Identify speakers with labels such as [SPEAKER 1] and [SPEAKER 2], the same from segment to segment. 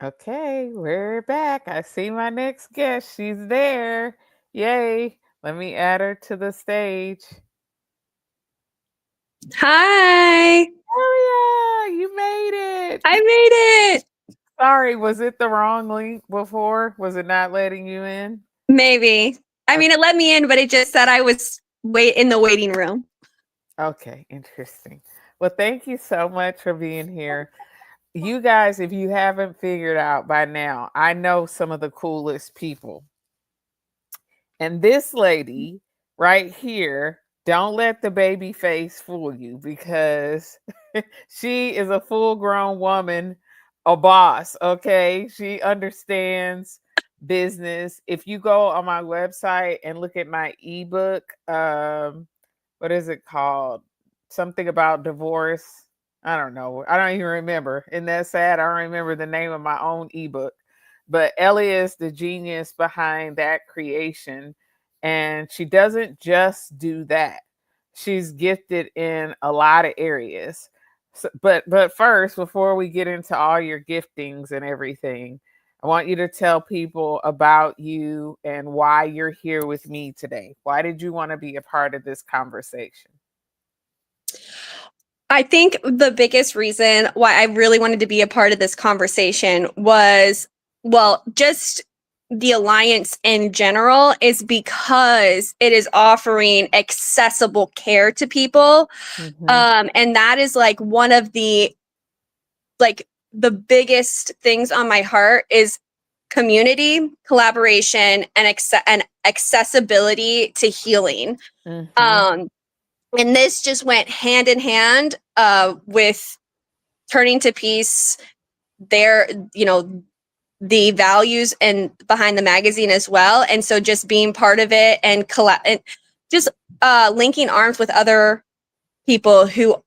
[SPEAKER 1] Okay, we're back. I see my next guest. She's there. Yay. Let me add her to the stage.
[SPEAKER 2] Hi,
[SPEAKER 1] Oh, yeah, you made it.
[SPEAKER 2] I made it.
[SPEAKER 1] Sorry, was it the wrong link before? Was it not letting you in?
[SPEAKER 2] Maybe. I mean,
[SPEAKER 1] Okay,
[SPEAKER 2] it let me in, but it just said I was wait in the waiting room.
[SPEAKER 1] okay, interesting. Well, thank you so much for being here. You guys, if you haven't figured out by now, I know some of the coolest people. And this lady right here, don't let the baby face fool you because she is a full grown woman, a boss. Okay. She understands business. If you go on my website and look at my ebook, what is it called? Something about divorce. I don't know. I don't even remember. Isn't that sad? I don't remember the name of my own ebook. But Ellie is the genius behind that creation. And she doesn't just do that. She's gifted in a lot of areas. So, but first, before we get into all your giftings and everything, I want you to tell people about you and why you're here with me today. Why did you want to be a part of this conversation?
[SPEAKER 2] I think the biggest reason why I really wanted to be a part of this conversation was, well, just the alliance in general is because it is offering accessible care to people.
[SPEAKER 1] Mm-hmm.
[SPEAKER 2] And that is like one of the biggest things on my heart is community, collaboration, and accessibility to healing.
[SPEAKER 1] Mm-hmm.
[SPEAKER 2] Um, and this just went hand in hand with turning to peace. There, the values and behind the magazine as well. And so just being part of it and just linking arms with other people who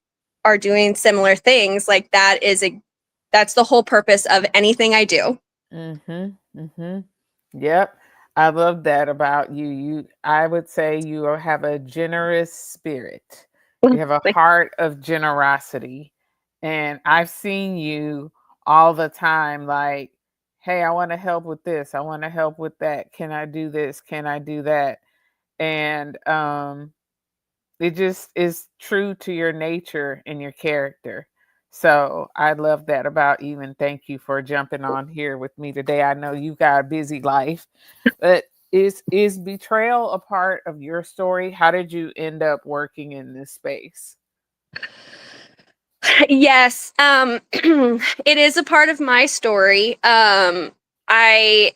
[SPEAKER 2] are doing similar things, like that's the whole purpose of anything I do.
[SPEAKER 1] Mm-hmm. Mm-hmm. Yep. I love that about you. I would say you have a generous spirit. You have a
[SPEAKER 2] Like,
[SPEAKER 1] heart of generosity. And I've seen you all the time like, hey, I want to help with this. I want to help with that. Can I do this? Can I do that? And it just is true to your nature and your character. So I love that about you, and thank you for jumping on here with me today. I know you got a busy life, but is betrayal a part of your story? How did you end up working in this space?
[SPEAKER 2] yes, it is a part of my story. I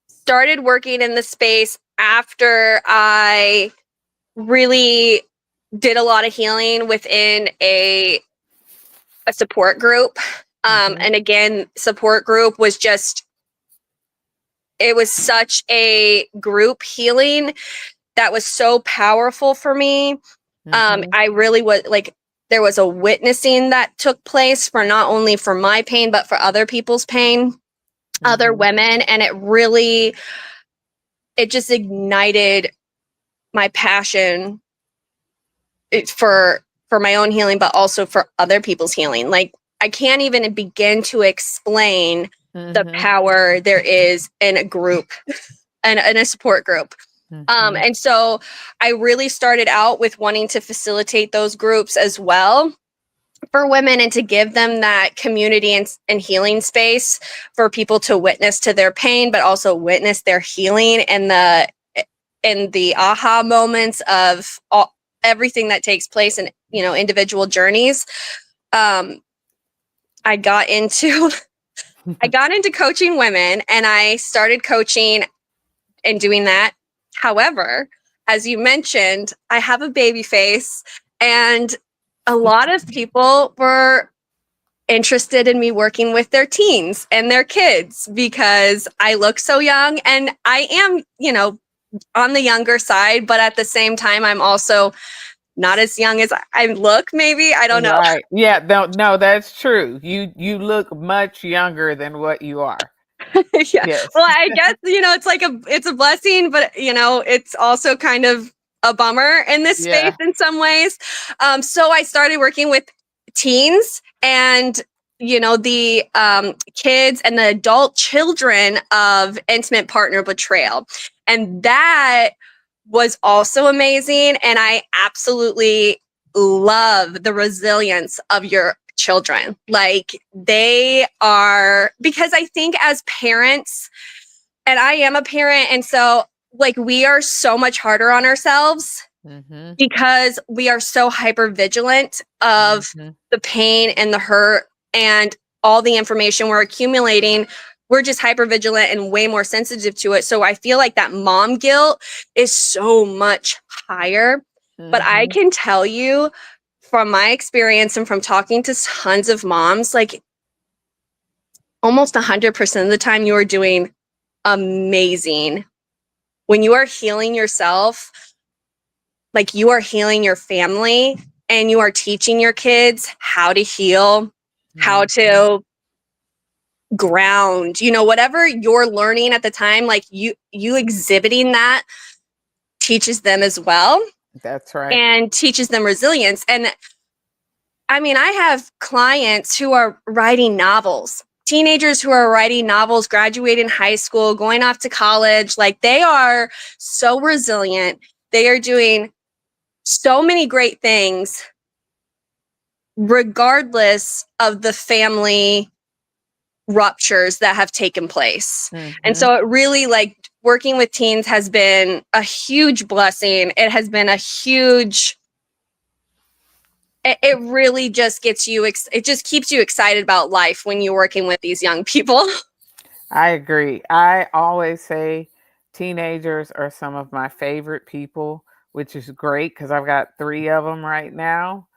[SPEAKER 2] started working in the space after I really did a lot of healing within a support group.
[SPEAKER 1] Hmm.
[SPEAKER 2] And again, support group was just, it was such a group healing that was so powerful for me.
[SPEAKER 1] Hmm.
[SPEAKER 2] I really was like, there was a witnessing that took place for not only for my pain, but for other people's pain, other
[SPEAKER 1] Hmm.
[SPEAKER 2] women. And it just ignited my passion for my own healing, but also for other people's healing. Like, I can't even begin to explain the
[SPEAKER 1] Hmm.
[SPEAKER 2] power there is in a group and in a support group.
[SPEAKER 1] Hmm.
[SPEAKER 2] And so I really started out with wanting to facilitate those groups as well for women and to give them that community and healing space for people to witness to their pain, but also witness their healing and the aha moments of everything that takes place in individual journeys. Um, I got into I got into coaching women, and I started coaching and doing that. However, as you mentioned, I have a baby face, and a lot of people were interested in me working with their teens and their kids because I look so young, and I am, on the younger side, but at the same time, I'm also not as young as I look, maybe. I don't know.
[SPEAKER 1] Right. Yeah, no, no, that's true. You look much younger than what you are.
[SPEAKER 2] Yeah.
[SPEAKER 1] Yes.
[SPEAKER 2] Well, I guess, it's a blessing, but it's also kind of a bummer in this space
[SPEAKER 1] Yeah.
[SPEAKER 2] in some ways. So I started working with teens, and the kids and the adult children of intimate partner betrayal. And that was also amazing. And I absolutely love the resilience of your children. Like they are, because I think as parents, and I am a parent, and so like we are so much harder on ourselves
[SPEAKER 1] Mm-hmm.
[SPEAKER 2] because we are so hyper vigilant of
[SPEAKER 1] Mm-hmm.
[SPEAKER 2] the pain and the hurt and all the information we're accumulating. We're just hyper vigilant and way more sensitive to it. So I feel like that mom guilt is so much higher. But I
[SPEAKER 1] Mm-hmm.
[SPEAKER 2] can tell you from my experience and from talking to tons of moms, like almost 100% of the time, you are doing amazing. When you are healing yourself, like you are healing your family and you are teaching your kids how to heal, how
[SPEAKER 1] Mm-hmm.
[SPEAKER 2] to ground, whatever you're learning at the time, like you exhibiting that teaches them as well
[SPEAKER 1] That's right.
[SPEAKER 2] and teaches them resilience. And I mean, I have clients who are writing novels, teenagers who are writing novels, graduating high school, going off to college. Like they are so resilient. They are doing so many great things regardless of the family ruptures that have taken place. And
[SPEAKER 1] Mm-hmm.
[SPEAKER 2] so it really, like, working with teens has been a huge blessing. It has been a huge, it really just gets you, it just keeps you excited about life when you're working with these young people.
[SPEAKER 1] I agree. I always say teenagers are some of my favorite people, which is great because I've got three of them right now.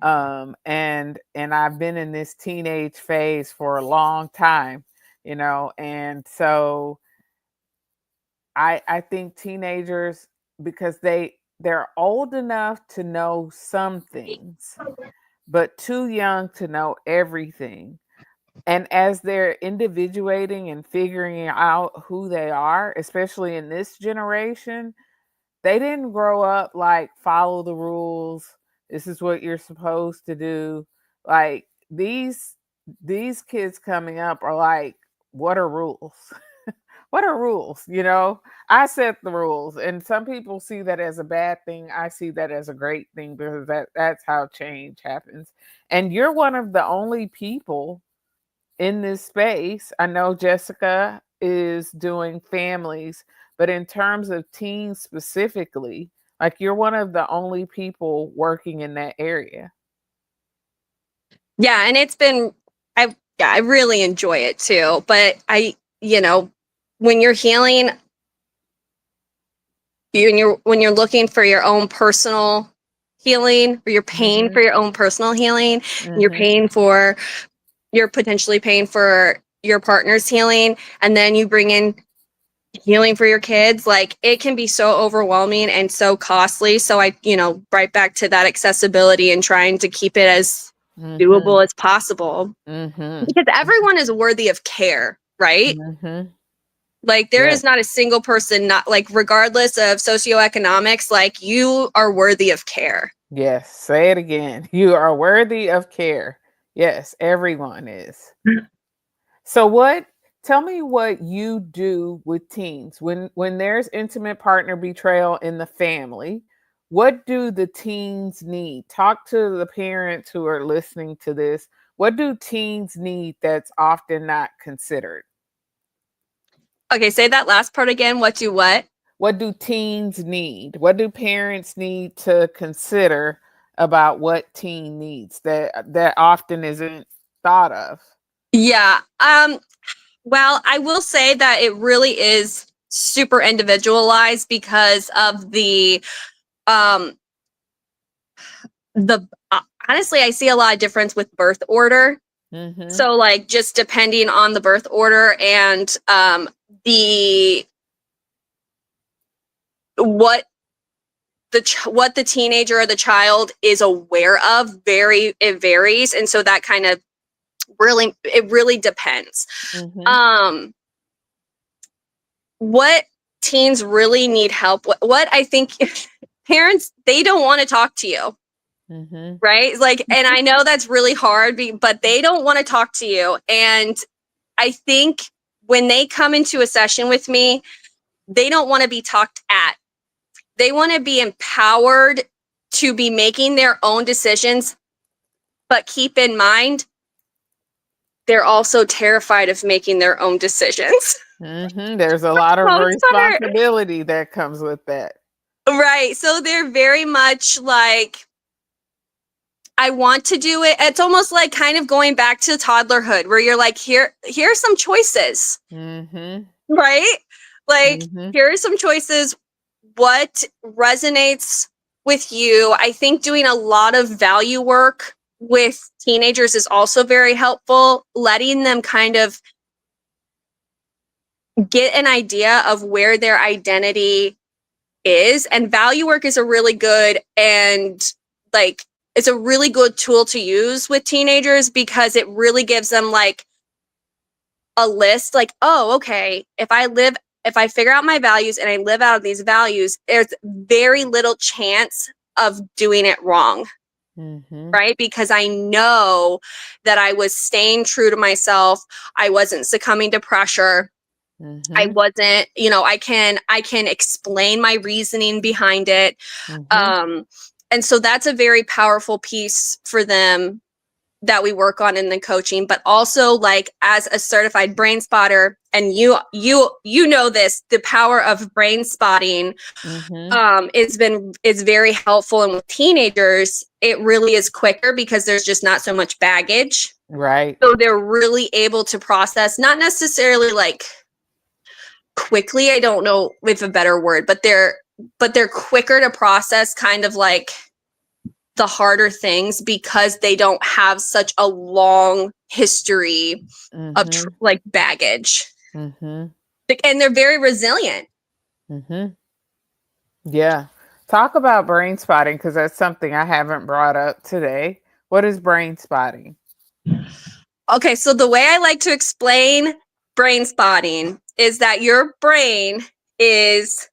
[SPEAKER 1] And I've been in this teenage phase for a long time, and so I think teenagers, because they're old enough to know some things, but too young to know everything. And as they're individuating and figuring out who they are, especially in this generation, they didn't grow up like follow the rules. This is what you're supposed to do. Like these kids coming up are like, what are rules? What are rules? I set the rules, and some people see that as a bad thing. I see that as a great thing because that's how change happens. And you're one of the only people in this space. I know Jessica is doing families, but in terms of teens specifically, like you're one of the only people working in that area.
[SPEAKER 2] Yeah, and I really enjoy it too. But when you're healing, when you're looking for your own personal healing, or you're paying for
[SPEAKER 1] Mhm.
[SPEAKER 2] your own personal healing, and
[SPEAKER 1] Mhm.
[SPEAKER 2] you're potentially paying for your partner's healing, and then you bring in healing for your kids, like it can be so overwhelming and so costly. So right back to that accessibility and trying to keep it as
[SPEAKER 1] Mhm.
[SPEAKER 2] doable as possible,
[SPEAKER 1] Mhm.
[SPEAKER 2] because everyone is worthy of care, right?
[SPEAKER 1] Mhm.
[SPEAKER 2] Like there
[SPEAKER 1] Yes.
[SPEAKER 2] is not a single person, not like regardless of socioeconomics, like you are worthy of care.
[SPEAKER 1] Yes. Say it again. You are worthy of care. Yes, everyone is. So what tell me what you do with teens when there's intimate partner betrayal in the family. What do the teens need? Talk to the parents who are listening to this. What do teens need that's often not considered?
[SPEAKER 2] Okay, say that last part again. What do what?
[SPEAKER 1] What do teens need? What do parents need to consider about what teen needs that often isn't thought of?
[SPEAKER 2] Yeah. Well, I will say that it really is super individualized because of um the honestly, I see a lot of difference with birth order.
[SPEAKER 1] Mhm.
[SPEAKER 2] So like just depending on the birth order and the what what the teenager or the child is aware of, it varies, and so that kind of really depends.
[SPEAKER 1] Mhm.
[SPEAKER 2] um what teens really need help, what I think, parents, they don't want to talk to you.
[SPEAKER 1] Mm-hmm.
[SPEAKER 2] right? Like, and I know that's really hard, but they don't want to talk to you. And I think when they come into a session with me, they don't want to be talked at. They want to be empowered to be making their own decisions. But keep in mind, they're also terrified of making their own decisions.
[SPEAKER 1] Mm-hmm. There's a lot of
[SPEAKER 2] Most part.
[SPEAKER 1] responsibility that comes with that.
[SPEAKER 2] Right. So they're very much like, I want to do it. It's almost like kind of going back to toddlerhood where you're like, here's some choices,
[SPEAKER 1] Mm-hmm.
[SPEAKER 2] right? Like,
[SPEAKER 1] Mm-hmm.
[SPEAKER 2] here are some choices. What resonates with you? I think doing a lot of value work with teenagers is also very helpful, letting them kind of get an idea of where their identity is. And value work is a really good and like, it's a really good tool to use with teenagers because it really gives them like a list, like, oh, okay, if I figure out my values and I live out of these values, there's very little chance of doing it wrong,
[SPEAKER 1] Mm-hmm.
[SPEAKER 2] right? Because I know that I was staying true to myself. I wasn't succumbing to pressure. I
[SPEAKER 1] Mm-hmm.
[SPEAKER 2] wasn't, I can explain my reasoning behind it.
[SPEAKER 1] Mm-hmm.
[SPEAKER 2] Um, and so that's a very powerful piece for them that we work on in the coaching, but also like as a certified brain spotter, and you know this, the power of brain spotting
[SPEAKER 1] Mm-hmm.
[SPEAKER 2] is very helpful. And with teenagers, it really is quicker because there's just not so much baggage.
[SPEAKER 1] Right.
[SPEAKER 2] So they're really able to process, not necessarily like quickly, I don't know if a better word, but they're quicker to process kind of like the harder things because they don't have such a long history of
[SPEAKER 1] Mm-hmm.
[SPEAKER 2] like baggage.
[SPEAKER 1] Mm-hmm.
[SPEAKER 2] And they're very resilient.
[SPEAKER 1] Mm-hmm. Yeah. Talk about brain spotting because that's something I haven't brought up today. What is brain spotting?
[SPEAKER 2] Okay, so the way I like to explain brain spotting is that your brain is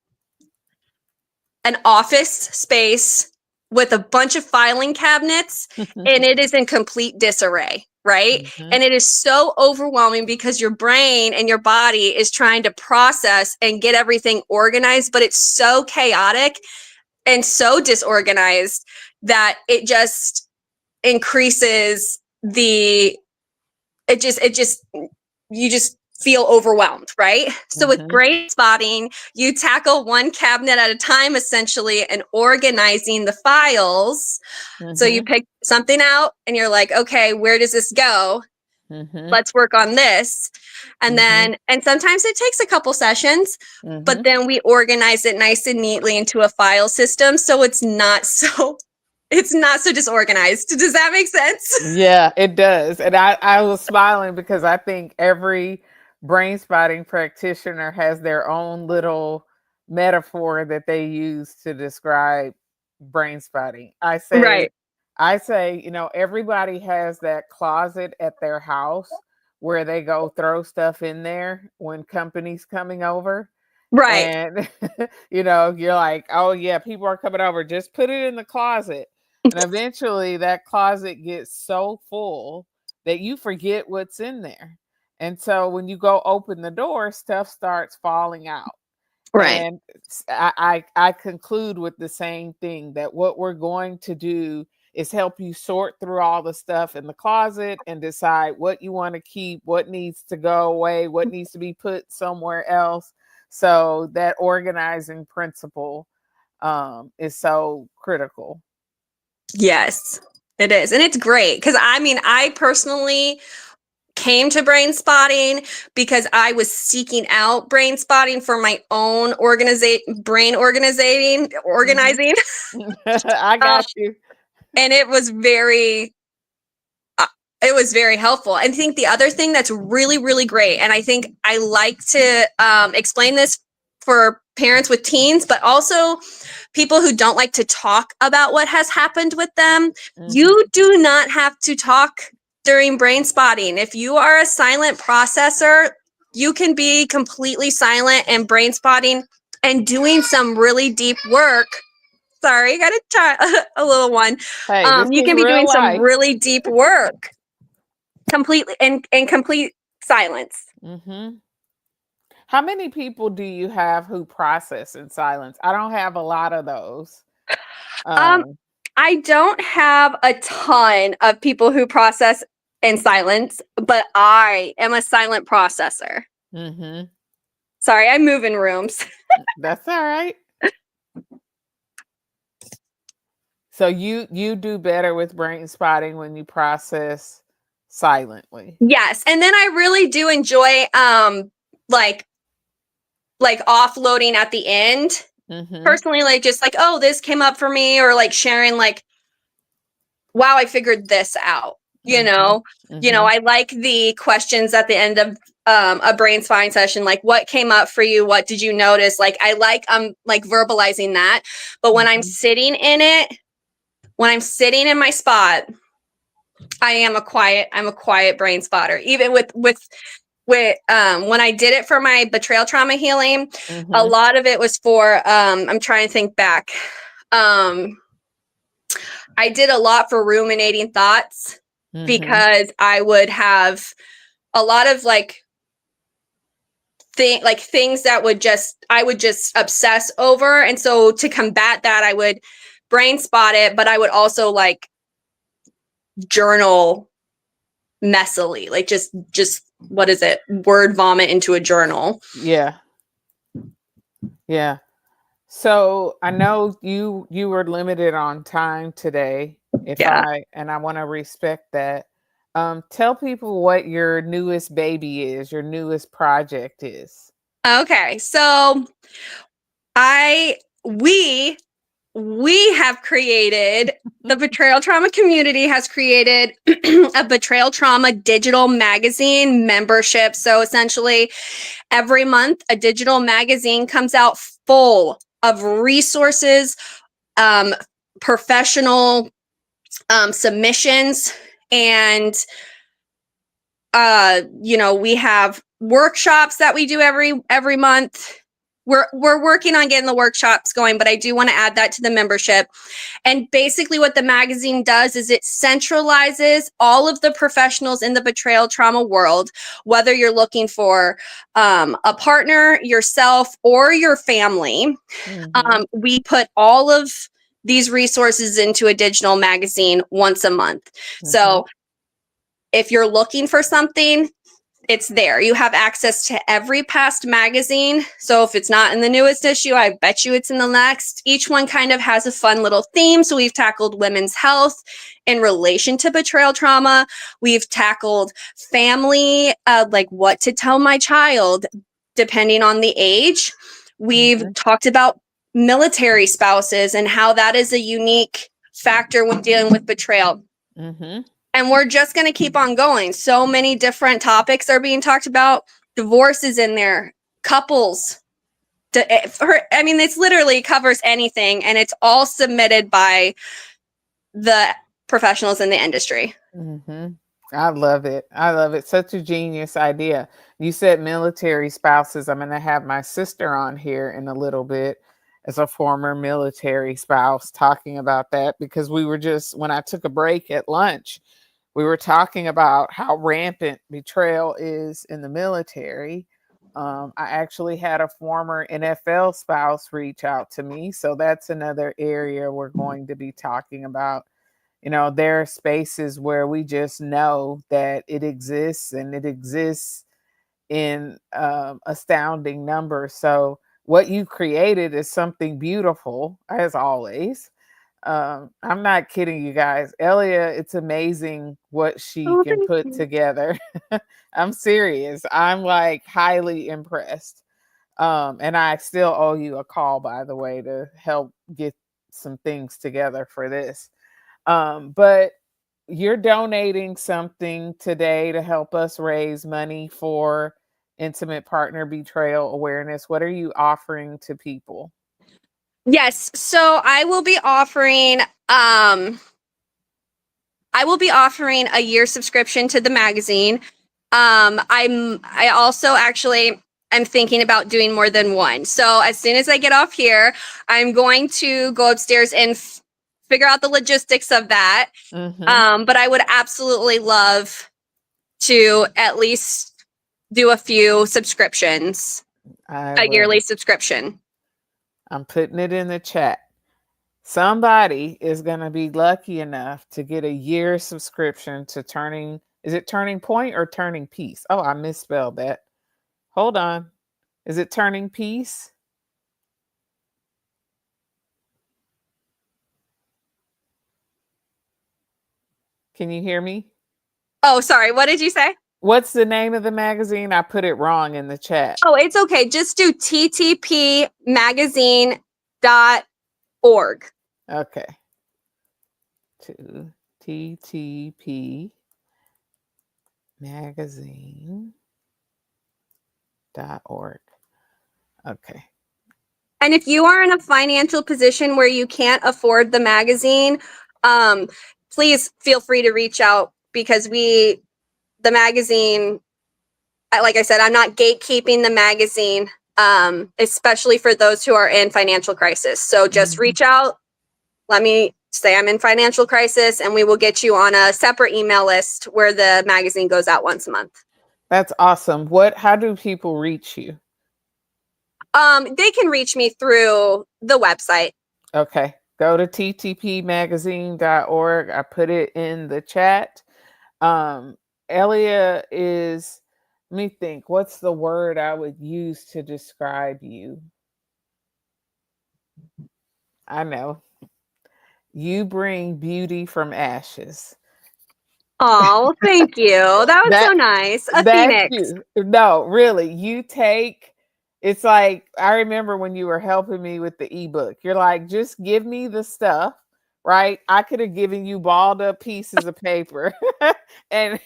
[SPEAKER 2] an office space with a bunch of filing cabinets and it is in complete disarray, right?
[SPEAKER 1] Mm-hmm.
[SPEAKER 2] And it is so overwhelming because your brain and your body is trying to process and get everything organized, but it's so chaotic and so disorganized that it just increases the it just you just feel overwhelmed, right? So with
[SPEAKER 1] Mm-hmm.
[SPEAKER 2] brain spotting, you tackle one cabinet at a time essentially and organizing the files. So you
[SPEAKER 1] Mm-hmm.
[SPEAKER 2] pick something out and you're like, okay, where does this go?
[SPEAKER 1] Mm-hmm.
[SPEAKER 2] Let's work on this.
[SPEAKER 1] Mm-hmm.
[SPEAKER 2] And sometimes it takes a couple sessions,
[SPEAKER 1] Mm-hmm.
[SPEAKER 2] but then we organize it nice and neatly into a file system so it's not so disorganized. Does that make sense?
[SPEAKER 1] Yeah, it does. And I was smiling because I think every brain spotting practitioner has their own little metaphor that they use to describe brain spotting.
[SPEAKER 2] Right.
[SPEAKER 1] I say, everybody has that closet at their house where they go throw stuff in there when company's coming over.
[SPEAKER 2] Right.
[SPEAKER 1] And you're like, oh yeah, people are coming over, just put it in the closet. And eventually that closet gets so full that you forget what's in there. And so when you go open the door, stuff starts falling out.
[SPEAKER 2] Right.
[SPEAKER 1] And I conclude with the same thing, that what we're going to do is help you sort through all the stuff in the closet and decide what you want to keep, what needs to go away, what needs to be put somewhere else. So that organizing principle is so critical.
[SPEAKER 2] Yes, it is. And it's great because I mean, I personally came to brain spotting because I was seeking out brain spotting for my own
[SPEAKER 1] Mhm.
[SPEAKER 2] organizing.
[SPEAKER 1] I
[SPEAKER 2] Uh,
[SPEAKER 1] got you.
[SPEAKER 2] and uh, it was very helpful. I think the other thing that's really, really great, and I think I like to explain this for parents with teens, but also people who don't like to talk about what has happened with them.
[SPEAKER 1] Mhm.
[SPEAKER 2] You do not have to talk during brain spotting. If you are a silent processor, you can be completely silent and brain spotting and doing some really deep work Sorry, got a little one.
[SPEAKER 1] Hey, this
[SPEAKER 2] You
[SPEAKER 1] is
[SPEAKER 2] can be doing
[SPEAKER 1] real
[SPEAKER 2] some
[SPEAKER 1] life.
[SPEAKER 2] really deep work completely in complete silence.
[SPEAKER 1] Hmm. How many people do you have who process in silence? I don't have a lot of those.
[SPEAKER 2] Um,
[SPEAKER 1] Um,
[SPEAKER 2] I don't have a ton of people who process in silence, but I am a silent processor.
[SPEAKER 1] hmm.
[SPEAKER 2] Sorry, I move in rooms.
[SPEAKER 1] That's all right. So you do better with brain spotting when you process silently.
[SPEAKER 2] Yes, and then I really do enjoy like offloading at the end.
[SPEAKER 1] Hmm.
[SPEAKER 2] Personally, like just like, oh, this came up for me, or like sharing like, wow, I figured this out. You
[SPEAKER 1] Hmm.
[SPEAKER 2] know,
[SPEAKER 1] Hmm.
[SPEAKER 2] I like the questions at the end of a brain spine session, like what came up for you, what did you notice? Like I like verbalizing that. But when I'm
[SPEAKER 1] Hmm.
[SPEAKER 2] sitting in it, when I'm sitting in my spot, I'm a quiet brain spotter. Even with when I did it for my betrayal trauma healing, a
[SPEAKER 1] Hmm.
[SPEAKER 2] lot of it was for I'm trying to think back. Um I did a lot for ruminating thoughts
[SPEAKER 1] Hmm.
[SPEAKER 2] because I would have a lot of things that I would just obsess over, and so to combat that I would brain spot it, but I would also like journal messily, like just what is it, word vomit into a journal.
[SPEAKER 1] Yeah. Yeah. So I know you were limited on time today. If
[SPEAKER 2] Yeah.
[SPEAKER 1] I and I want to respect that. Tell people what your newest baby is, your newest project is.
[SPEAKER 2] Okay, so I we have created, the betrayal trauma community has created a betrayal trauma digital magazine membership. So essentially every month a digital magazine comes out full of resources, um, professional submissions, and we have workshops that we do every month. We're working on getting the workshops going, but I do want to add that to the membership. And basically what the magazine does is it centralizes all of the professionals in the betrayal trauma world, whether you're looking for a partner, yourself, or your family.
[SPEAKER 1] Hmm.
[SPEAKER 2] We put all of these resources into a digital magazine once a month.
[SPEAKER 1] Hmm.
[SPEAKER 2] So if you're looking for something, it's there. You have access to every past magazine. So if it's not in the newest issue, I bet you it's in the next. Each one kind of has a fun little theme. So we've tackled women's health in relation to betrayal trauma. We've tackled family, like what to tell my child, depending on the age. We've
[SPEAKER 1] Hmm.
[SPEAKER 2] talked about military spouses and how that is a unique factor when dealing with betrayal.
[SPEAKER 1] Hmm.
[SPEAKER 2] And we're just going to keep on going. So many different topics are being talked about. Divorce is in there, couples. I mean, it's literally covers anything, and it's all submitted by the professionals in the industry.
[SPEAKER 1] Hmm. I love it. I love it. Such a genius idea. You said military spouses. I'm going to have my sister on here in a little bit as a former military spouse talking about that because we were just, when I took a break at lunch, we were talking about how rampant betrayal is in the military. I actually had a former NFL spouse reach out to me. So that's another area we're going to be talking about. There are spaces where we just know that it exists and it exists in astounding numbers. So, what you created is something beautiful, as always. I'm not kidding you guys. Elia, it's amazing what she
[SPEAKER 2] Oh,
[SPEAKER 1] can
[SPEAKER 2] thank
[SPEAKER 1] put
[SPEAKER 2] you.
[SPEAKER 1] together. I'm serious. I'm like highly impressed. And I still owe you a call, by the way, to help get some things together for this. But you're donating something today to help us raise money for Intimate Partner Betrayal Awareness. What are you offering to people?
[SPEAKER 2] Yes. So I will be offering a year subscription to the magazine. I also actually am thinking about doing more than one. So as soon as I get off here, I'm going to go upstairs and figure out the logistics of that.
[SPEAKER 1] Mm-hmm.
[SPEAKER 2] But I would absolutely love to at least do a few subscriptions,
[SPEAKER 1] I
[SPEAKER 2] a
[SPEAKER 1] will.
[SPEAKER 2] yearly subscription.
[SPEAKER 1] I'm putting it in the chat. Somebody is going to be lucky enough to get a year subscription to Turning. Is it Turning Point or Turning Peace? Oh, I misspelled that. Hold on. Is it Turning Peace? Can you hear me?
[SPEAKER 2] Oh, sorry. What did you say?
[SPEAKER 1] What's the name of the magazine? I put it wrong in the chat.
[SPEAKER 2] Oh, it's okay. Just do ttpmagazine.org.
[SPEAKER 1] Okay. To TTP magazine.org. Okay.
[SPEAKER 2] And if you are in a financial position where you can't afford the magazine, please feel free to reach out because the magazine, like I said, I'm not gatekeeping the magazine, especially for those who are in financial crisis. So just
[SPEAKER 1] Mhm.
[SPEAKER 2] reach out. Let me say I'm in financial crisis, and we will get you on a separate email list where the magazine goes out once a month.
[SPEAKER 1] That's awesome. How do people reach you?
[SPEAKER 2] They can reach me through the website.
[SPEAKER 1] Okay. Go to ttpmagazine.org. I put it in the chat. Um, Elia is, let me think, what's the word I would use to describe you? I know. You bring beauty from ashes.
[SPEAKER 2] Oh, thank you. That was so
[SPEAKER 1] That
[SPEAKER 2] nice. A
[SPEAKER 1] that's
[SPEAKER 2] phoenix.
[SPEAKER 1] you. No, really. It's like I remember when you were helping me with the ebook. You're like, just give me the stuff, right? I could have given you balled up pieces of paper and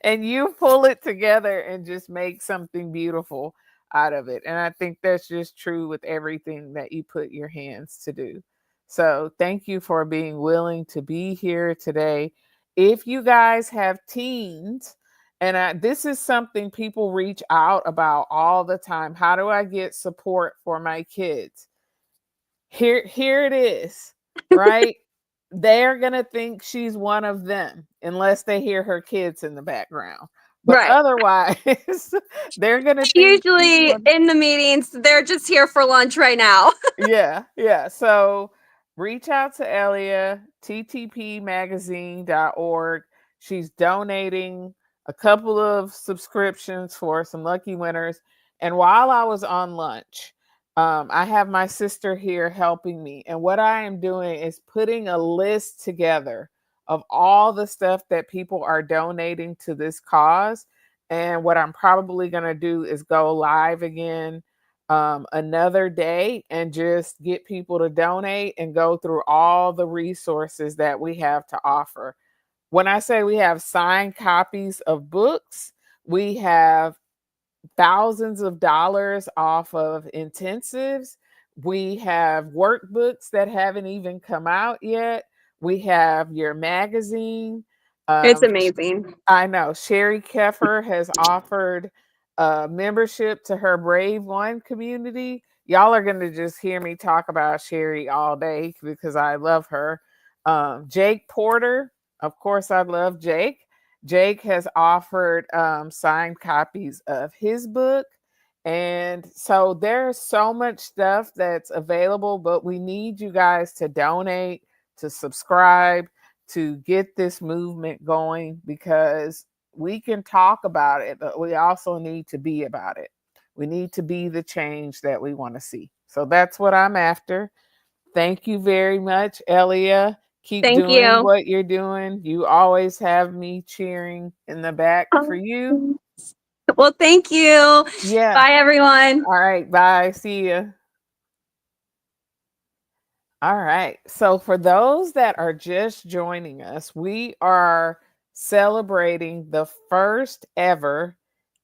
[SPEAKER 1] and you pull it together and just make something beautiful out of it. And I think that's just true with everything that you put your hands to do. So, thank you for being willing to be here today. If you guys have teens, and this is something people reach out about all the time. How do I get support for my kids? Here it is, right? They're going to think she's one of them unless they hear her kids in the background. But
[SPEAKER 2] Right.
[SPEAKER 1] otherwise, they're going to think she's
[SPEAKER 2] Usually
[SPEAKER 1] one.
[SPEAKER 2] in the meetings, they're just here for lunch right now.
[SPEAKER 1] Yeah, yeah. So reach out to Elia, ttpmagazine.org. She's donating a couple of subscriptions for some lucky winners. And while I was on lunch, I have my sister here helping me. And what I am doing is putting a list together of all the stuff that people are donating to this cause. And what I'm probably going to do is go live again another day and just get people to donate and go through all the resources that we have to offer. When I say we have signed copies of books, we have thousands of dollars off of intensives. We have workbooks that haven't even come out yet. We have your magazine.
[SPEAKER 2] It's
[SPEAKER 1] Um,
[SPEAKER 2] amazing.
[SPEAKER 1] I know Sherry Keffer has offered membership to her Brave One community. Y'all are going to just hear me talk about Sherry all day because I love her. Jake Porter, of course, I love Jake. Jake has offered signed copies of his book. And so there's so much stuff that's available, but we need you guys to donate, to subscribe, to get this movement going because we can talk about it, but we also need to be about it. We need to be the change that we want to see. So that's what I'm after. Thank you very much, Elia. Keep
[SPEAKER 2] Thank
[SPEAKER 1] doing
[SPEAKER 2] you.
[SPEAKER 1] what you're doing. You always have me cheering in the back for you.
[SPEAKER 2] Well, thank you.
[SPEAKER 1] Yeah.
[SPEAKER 2] Bye, everyone.
[SPEAKER 1] All right. Bye. See ya. All right. So, for those that are just joining us, we are celebrating the first ever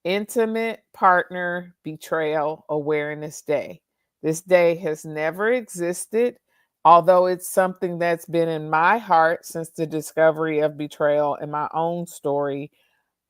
[SPEAKER 1] Intimate Partner Betrayal Awareness Day. This day has never existed, although it's something that's been in my heart since the discovery of betrayal in my own story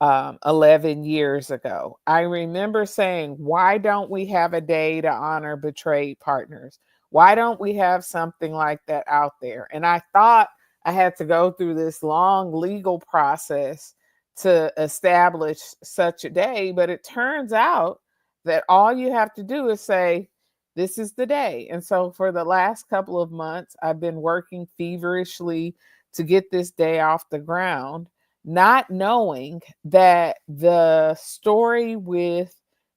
[SPEAKER 1] 11 years ago. I remember saying, why don't we have a day to honor betrayed partners? Why don't we have something like that out there? And I thought I had to go through this long legal process to establish such a day, but it turns out that all you have to do is say, this is the day. And so for the last couple of months, I've been working feverishly to get this day off the ground, not knowing that the story with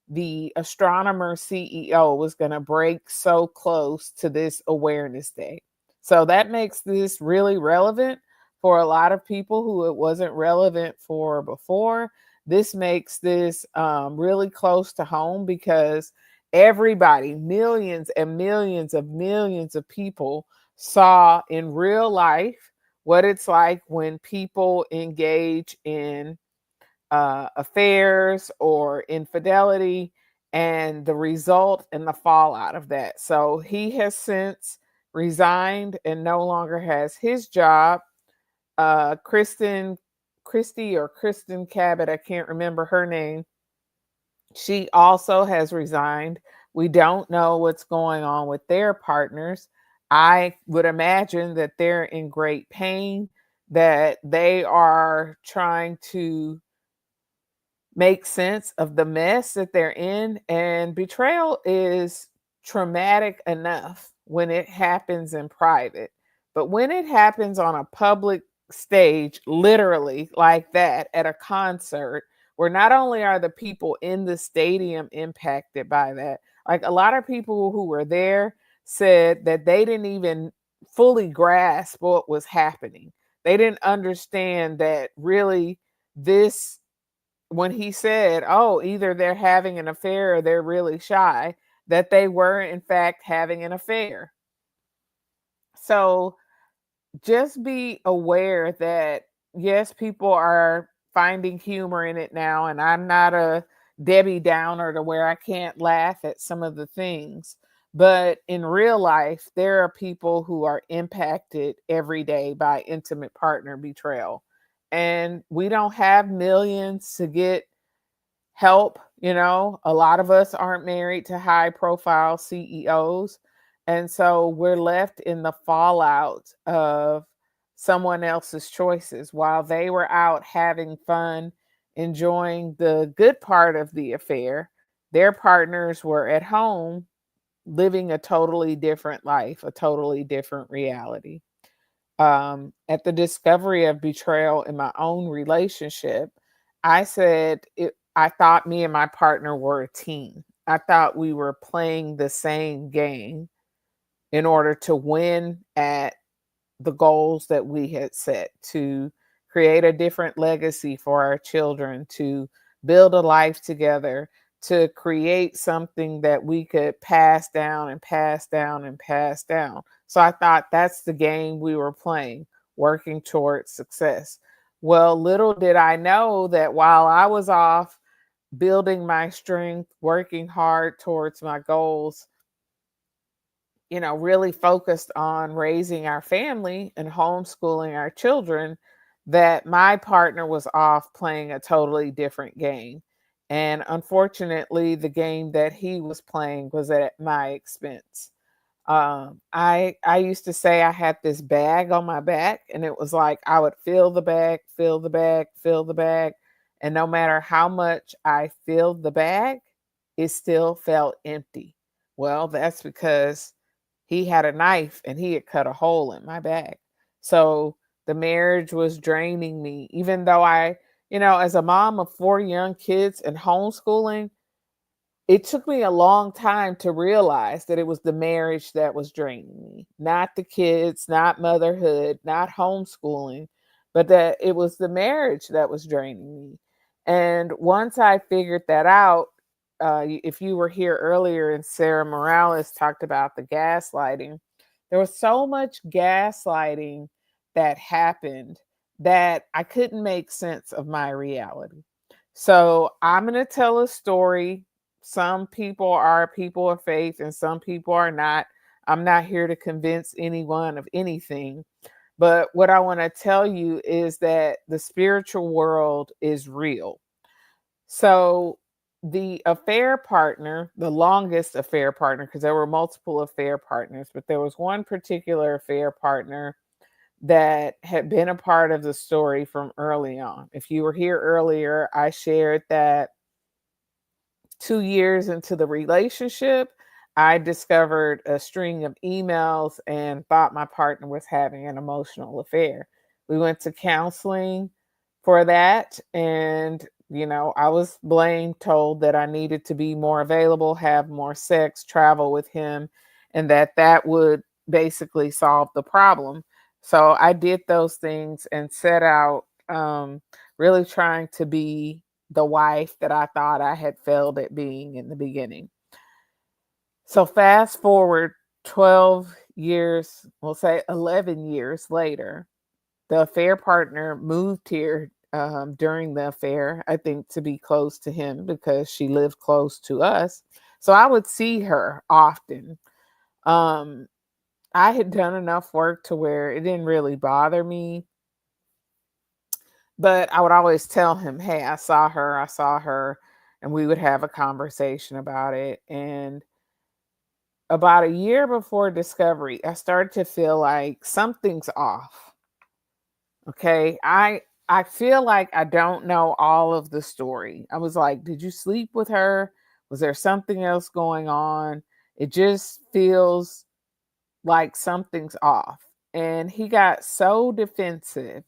[SPEAKER 1] the astronomer CEO was going to break so close to this awareness day. So that makes this really relevant for a lot of people who it wasn't relevant for before. This makes this really close to home because everybody, millions and millions of people, saw in real life what it's like when people engage in affairs or infidelity and the result and the fallout of that. So he has since resigned and no longer has his job. Christy or Kristen Cabot, I can't remember her name. She also has resigned. We don't know what's going on with their partners. I would imagine that they're in great pain, that they are trying to make sense of the mess that they're in. And betrayal is traumatic enough when it happens in private. But when it happens on a public stage, literally like that at a concert, where not only are the people in the stadium impacted by that, like a lot of people who were there said that they didn't even fully grasp what was happening. They didn't understand that really this, when he said, oh, either they're having an affair or they're really shy, that they were in fact having an affair. So just be aware that, yes, people are finding humor in it now. And I'm not a Debbie Downer to where I can't laugh at some of the things. But in real life, there are people who are impacted every day by intimate partner betrayal. And we don't have millions to get help. A lot of us aren't married to high profile CEOs. And so we're left in the fallout of someone else's choices while they were out having fun, enjoying the good part of the affair. Their partners were at home living a totally different life, a totally different reality. At the discovery of betrayal in my own relationship, I said, I thought me and my partner were a team. I thought we were playing the same game in order to win at the goals that we had set, to create a different legacy for our children, to build a life together, to create something that we could pass down and pass down and pass down. So I thought that's the game we were playing, working towards success. Well, little did I know that while I was off building my strength, working hard towards my goals, really focused on raising our family and homeschooling our children, that my partner was off playing a totally different game. And unfortunately, the game that he was playing was at my expense. I used to say I had this bag on my back, and it was like I would fill the bag, fill the bag, fill the bag, and no matter how much I filled the bag, it still felt empty. Well, that's because he had a knife and he had cut a hole in my back. So the marriage was draining me, even though as a mom of four young kids and homeschooling, it took me a long time to realize that it was the marriage that was draining me, not the kids, not motherhood, not homeschooling, but that it was the marriage that was draining me. And once I figured that out, if you were here earlier and Sarah Morales talked about the gaslighting, there was so much gaslighting that happened that I couldn't make sense of my reality. So I'm going to tell a story. Some people are people of faith and some people are not. I'm not here to convince anyone of anything. But what I want to tell you is that the spiritual world is real. So the affair partner, the longest affair partner, because there were multiple affair partners, but there was one particular affair partner that had been a part of the story from early on. If you were here earlier, I shared that 2 years into the relationship, I discovered a string of emails and thought my partner was having an emotional affair. We went to counseling for that. And, I was blamed, told that I needed to be more available, have more sex, travel with him, and that would basically solve the problem. So I did those things and set out, really trying to be the wife that I thought I had failed at being in the beginning. So fast forward 12 years, we'll say 11 years later, the affair partner moved here during the affair, I think to be close to him because she lived close to us. So I would see her often. Um, I had done enough work to where it didn't really bother me, but I would always tell him, "Hey, I saw her," and we would have a conversation about it. And about a year before discovery, I started to feel like something's off. Okay? I feel like I don't know all of the story. I was like, "Did you sleep with her? Was there something else going on?" It just feels like something's off. And he got so defensive.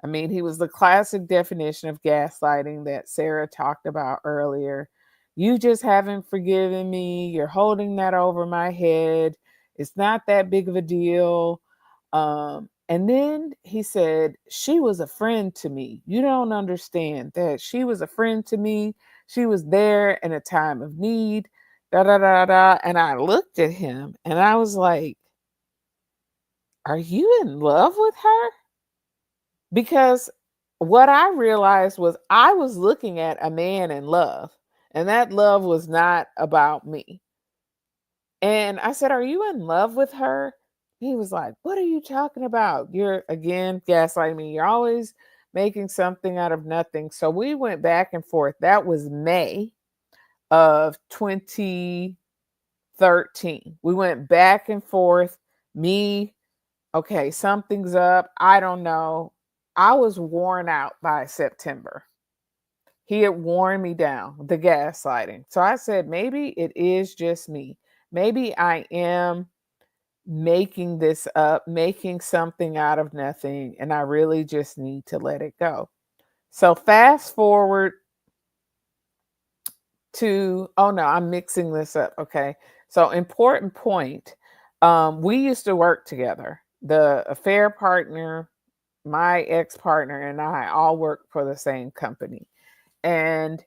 [SPEAKER 1] I mean, he was the classic definition of gaslighting that Sarah talked about earlier. You just haven't forgiven me. You're holding that over my head. It's not that big of a deal. And then he said, she was a friend to me. You don't understand that she was a friend to me. She was there in a time of need. Da da da da. And I looked at him and I was like, are you in love with her? Because what I realized was I was looking at a man in love, and that love was not about me. And I said, "Are you in love with her?" He was like, "What are you talking about? You're again gaslighting me. You're always making something out of nothing." So we went back and forth. That was May of 2013. We went back and forth. Me, okay, something's up. I don't know. I was worn out by September. He had worn me down, the gaslighting. So I said, maybe it is just me. Maybe I am making this up, making something out of nothing, and I really just need to let it go. So fast forward to, oh no, I'm mixing this up. Okay. So important point. We used to work together. The affair partner, my ex partner, and I all worked for the same company. And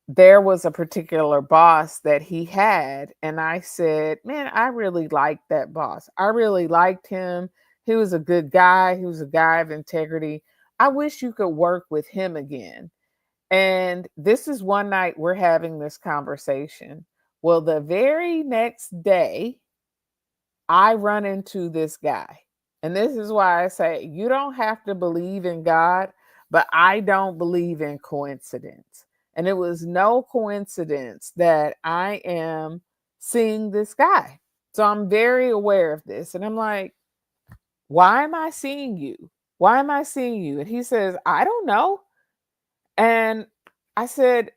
[SPEAKER 1] there was a particular boss that he had. And I said, man, I really liked that boss. I really liked him. He was a good guy. He was a guy of integrity. I wish you could work with him again. And this is one night we're having this conversation. Well, the very next day, I run into this guy. And this is why I say you don't have to believe in God, but I don't believe in coincidence. And it was no coincidence that I am seeing this guy. So I'm very aware of this. And I'm like, why am I seeing you? Why am I seeing you? And he says, I don't know. And I said,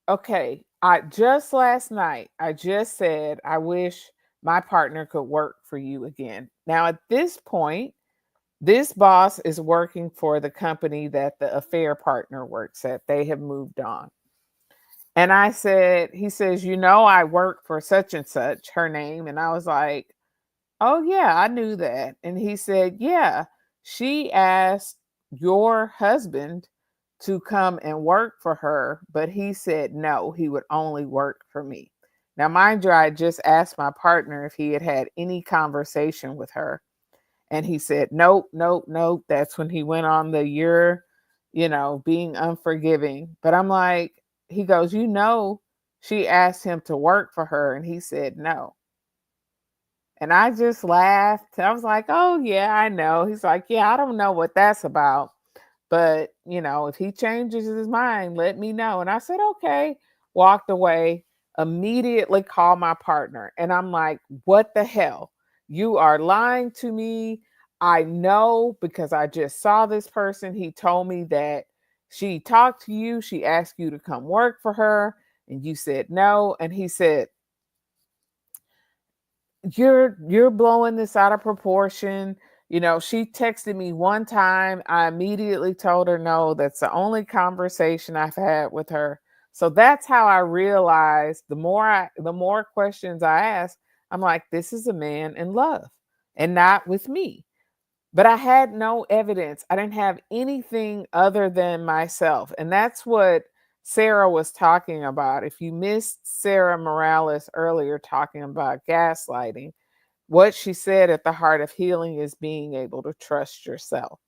[SPEAKER 1] okay, I just last night, I just said, I wish my partner could work for you again. Now, at this point, this boss is working for the company that the affair partner works at. They have moved on. And I said, he says, I work for such and such, her name. And I was like, oh, yeah, I knew that. And he said, yeah, she asked your husband to come and work for her, but he said no, he would only work for me. Now, mind you, I just asked my partner if he had had any conversation with her. And he said, nope, nope, nope. That's when he went on the you're, being unforgiving. But I'm like, he goes, she asked him to work for her. And he said no. And I just laughed. I was like, oh, yeah, I know. He's like, yeah, I don't know what that's about. But, if he changes his mind, let me know. And I said, okay. Walked away, immediately called my partner. And I'm like, what the hell? You are lying to me. I know because I just saw this person. He told me that she talked to you. She asked you to come work for her. And you said no. And he said, you're blowing this out of proportion. She texted me one time. I immediately told her no. That's the only conversation I've had with her. So that's how I realized the more questions I ask, I'm like, this is a man in love and not with me. But I had no evidence. I didn't have anything other than myself. And that's what Sarah was talking about. If you missed Sarah Morales earlier talking about gaslighting, what she said at the heart of healing is being able to trust yourself.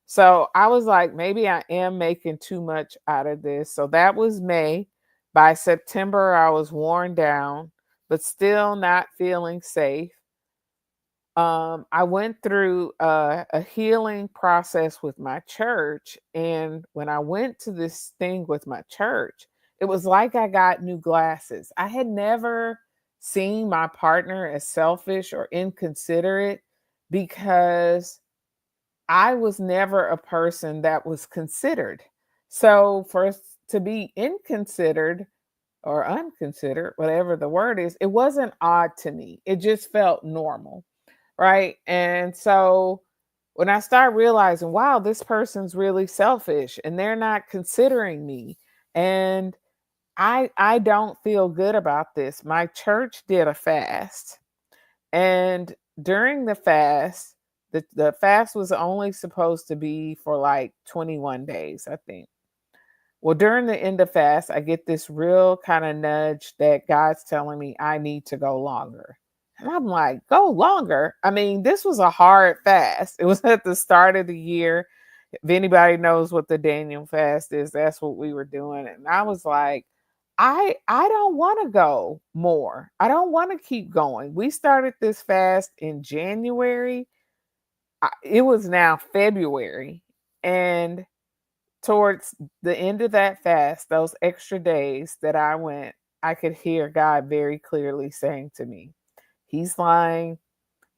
[SPEAKER 1] So I was like, maybe I am making too much out of this. So that was May. By September, I was worn down, but still not feeling safe. I went through a healing process with my church. And when I went to this thing with my church, it was like I got new glasses. I had never seen my partner as selfish or inconsiderate because I was never a person that was considered. So for us to be inconsidered or unconsidered, whatever the word is, it wasn't odd to me. It just felt normal. Right. And so when I start realizing, wow, this person's really selfish and they're not considering me. And I don't feel good about this. My church did a fast. And during the fast, the fast was only supposed to be for like 21 days, I think. Well, during the end of fast, I get this real kind of nudge that God's telling me I need to go longer. And I'm like, go longer? I mean, this was a hard fast. It was at the start of the year. If anybody knows what the Daniel fast is, that's what we were doing. And I was like, I don't want to go more. I don't want to keep going. We started this fast in January. It was now February. And towards the end of that fast, those extra days that I went, I could hear God very clearly saying to me, he's lying.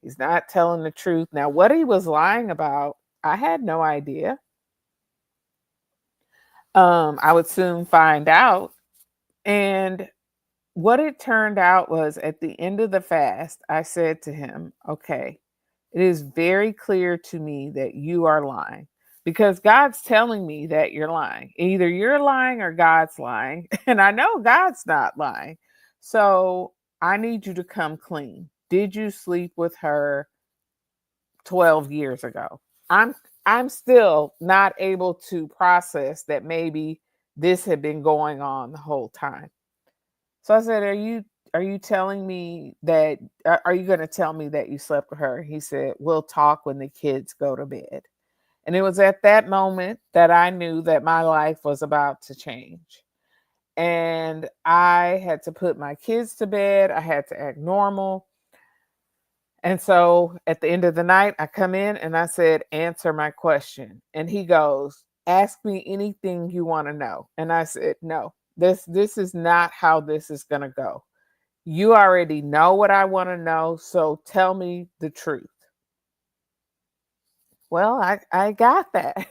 [SPEAKER 1] He's not telling the truth. Now, what he was lying about, I had no idea. I would soon find out. And what it turned out was at the end of the fast, I said to him, okay, it is very clear to me that you are lying because God's telling me that you're lying. Either you're lying or God's lying. And I know God's not lying. So I need you to come clean. Did you sleep with her 12 years ago? I'm I'm still not able to process that maybe this had been going on the whole time. So I said, are you telling me that are you going to tell me that you slept with her? He said, we'll talk when the kids go to bed. And it was at that moment that I knew that my life was about to change. And I had to put my kids to bed. I had to act normal. And so at the end of the night, I come in and I said, answer my question. And he goes, ask me anything you want to know. And I said, no, this is not how this is going to go. You already know what I want to know, so tell me the truth. Well, I got that.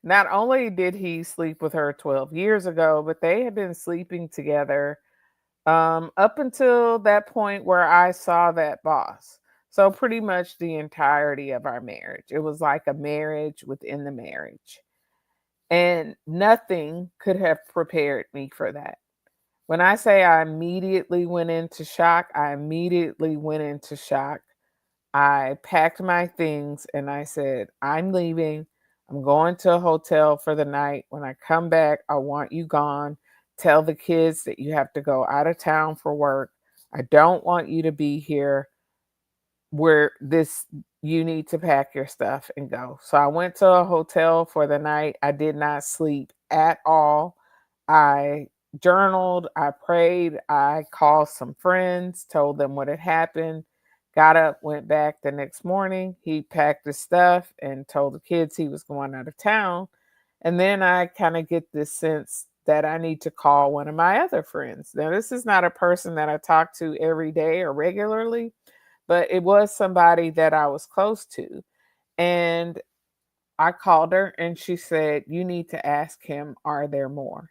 [SPEAKER 1] Not only did he sleep with her 12 years ago, but they had been sleeping together up until that point where I saw that boss. So, pretty much the entirety of our marriage. It was like a marriage within the marriage. And nothing could have prepared me for that. When I say I immediately went into shock, I immediately went into shock. I packed my things and I said, I'm leaving. I'm going to a hotel for the night. When I come back, I want you gone. Tell the kids that you have to go out of town for work. I don't want you to be here where this you need to pack your stuff and go. So I went to a hotel for the night. I did not sleep at all. I journaled, I prayed, I called some friends, told them what had happened. Got up, went back the next morning. He packed his stuff and told the kids he was going out of town. And then I kind of get this sense that I need to call one of my other friends. Now, this is not a person that I talk to every day or regularly, but it was somebody that I was close to. And I called her and she said, "You need to ask him, are there more?"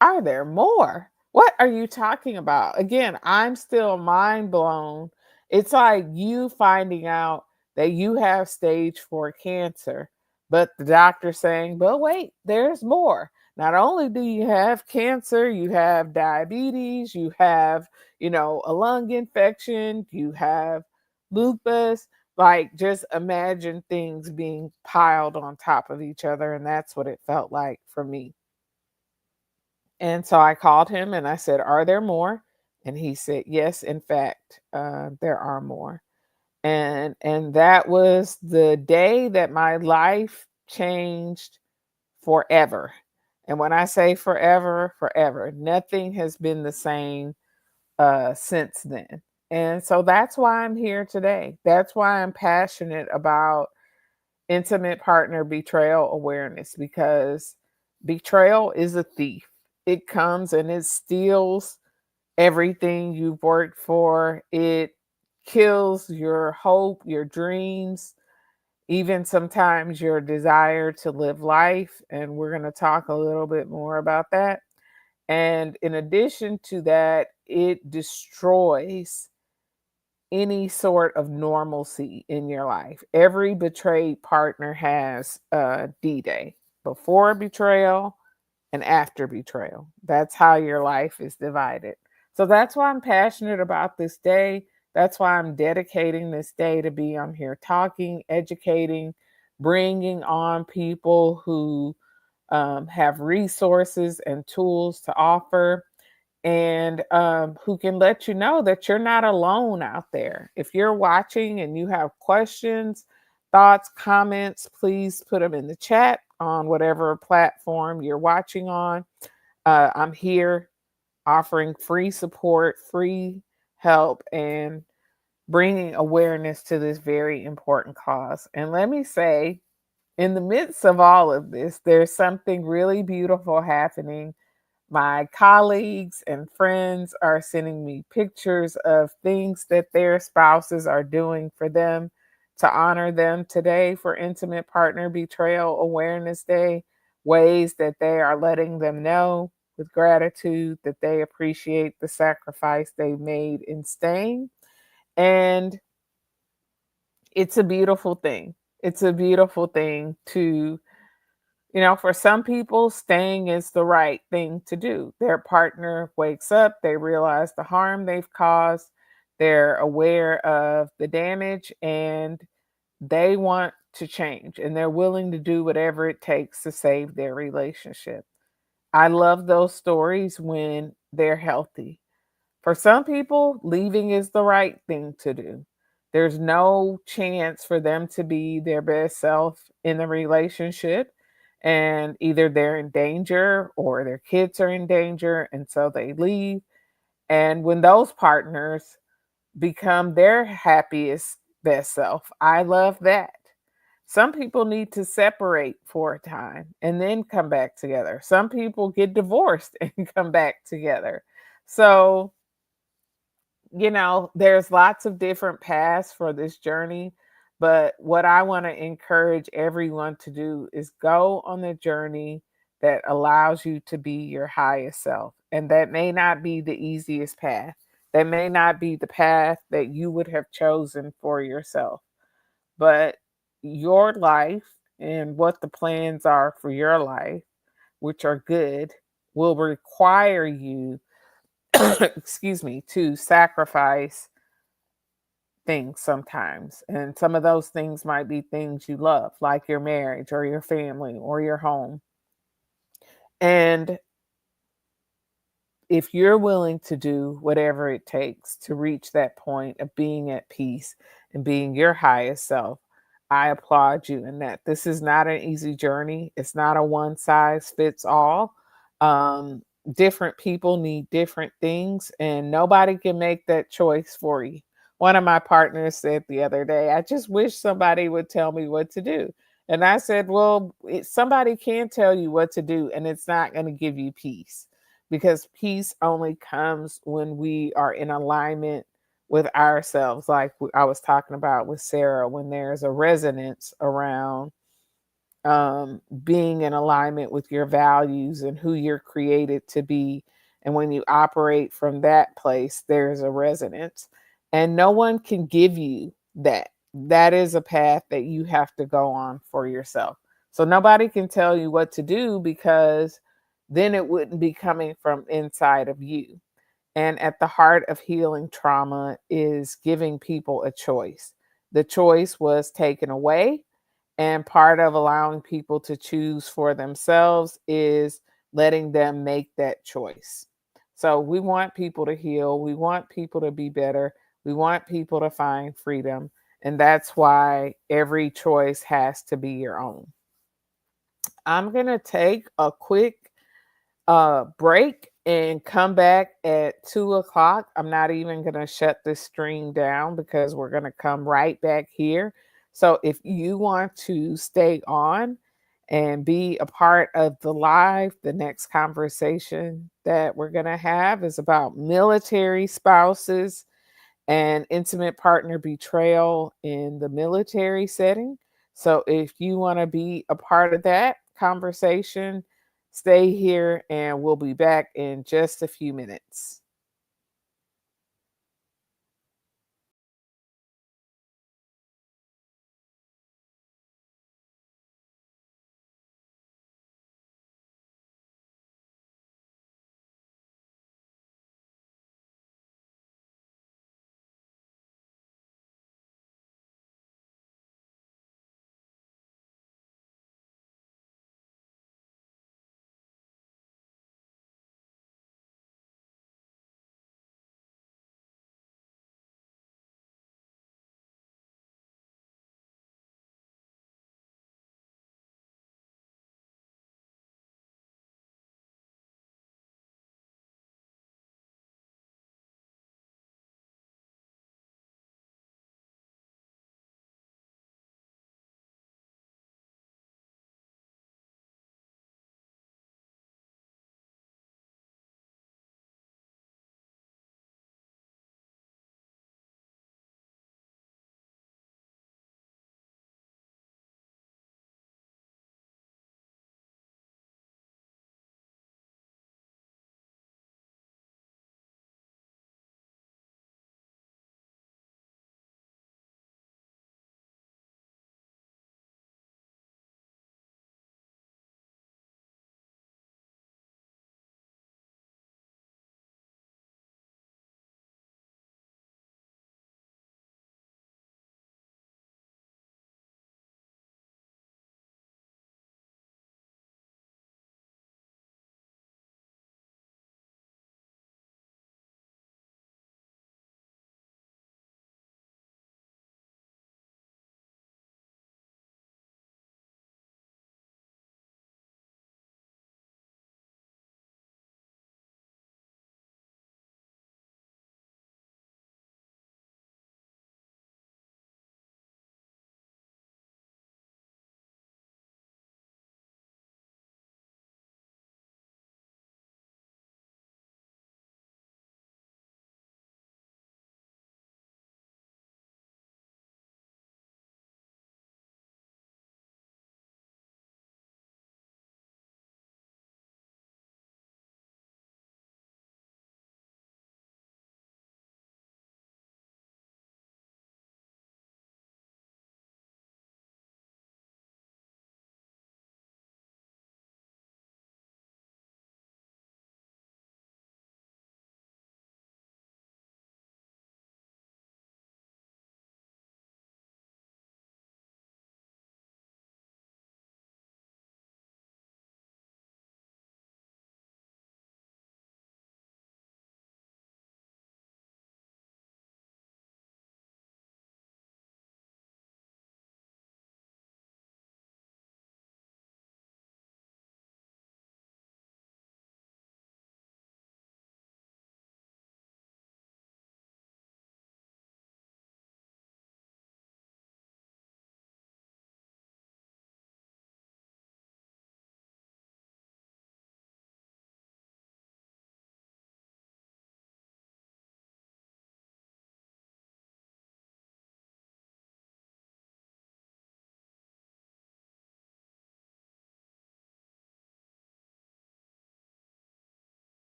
[SPEAKER 1] Are there more? What are you talking about? Again, I'm still mind blown. It's like you finding out that you have stage 4 cancer, but the doctor saying, "But wait, there's more." Not only do you have cancer, you have diabetes, you have, a lung infection, you have lupus. Like, just imagine things being piled on top of each other. And that's what it felt like for me. And so I called him and I said, "Are there more?" And he said, "Yes, in fact, there are more." And that was the day that my life changed forever. And when I say forever, forever, nothing has been the same since then. And so that's why I'm here today. That's why I'm passionate about intimate partner betrayal awareness, because betrayal is a thief. It comes and it steals everything you've worked for. It kills your hope, your dreams, even sometimes your desire to live life. And we're going to talk a little bit more about that. And in addition to that, it destroys any sort of normalcy in your life. Every betrayed partner has a D Day, before betrayal and after betrayal. That's how your life is divided. So that's why I'm passionate about this day. That's why I'm dedicating this day to be on here talking, educating, bringing on people who have resources and tools to offer, and who can let you know that you're not alone out there. If you're watching and you have questions, thoughts, comments, please put them in the chat on whatever platform you're watching on. I'm here offering free support, free help, and bringing awareness to this very important cause. And let me say, in the midst of all of this, there's something really beautiful happening. My colleagues and friends are sending me pictures of things that their spouses are doing for them to honor them today for Intimate Partner Betrayal Awareness Day, ways that they are letting them know with gratitude that they appreciate the sacrifice they made in staying. And it's a beautiful thing. It's a beautiful thing to, for some people, staying is the right thing to do. Their partner wakes up, they realize the harm they've caused, they're aware of the damage, and they want to change and they're willing to do whatever it takes to save their relationship. I love those stories when they're healthy. For some people, leaving is the right thing to do. There's no chance for them to be their best self in the relationship. And either they're in danger or their kids are in danger. And so they leave. And when those partners become their happiest, best self, I love that. Some people need to separate for a time and then come back together. Some people get divorced and come back together. So, there's lots of different paths for this journey, but what I want to encourage everyone to do is go on the journey that allows you to be your highest self. And that may not be the easiest path. That may not be the path that you would have chosen for yourself. But your life and what the plans are for your life, which are good, will require you excuse me, to sacrifice things sometimes. And some of those things might be things you love, like your marriage or your family or your home. And if you're willing to do whatever it takes to reach that point of being at peace and being your highest self, I applaud you in that. This is not an easy journey. It's not a one size fits all. different people need different things, and nobody can make that choice for you. One of my partners said the other day, I just wish somebody would tell me what to do. And I said, well, somebody can tell you what to do, and it's not going to give you peace, because peace only comes when we are in alignment with ourselves. Like I was talking about with Sarah, when there's a resonance around being in alignment with your values and who you're created to be. And when you operate from that place, there's a resonance. And no one can give you that. That is a path that you have to go on for yourself. So nobody can tell you what to do, because then it wouldn't be coming from inside of you. And at the heart of healing trauma is giving people a choice. The choice was taken away, and part of allowing people to choose for themselves is letting them make that choice. So we want people to heal. We want people to be better. We want people to find freedom. And that's why every choice has to be your own. I'm going to take a quick break and come back at 2 o'clock. I'm not even going to shut this stream down, because we're going to come right back here. So if you want to stay on and be a part of the live, the next conversation that we're going to have is about military spouses and intimate partner betrayal in the military setting. So if you want to be a part of that conversation, stay here and we'll be back in just a few minutes.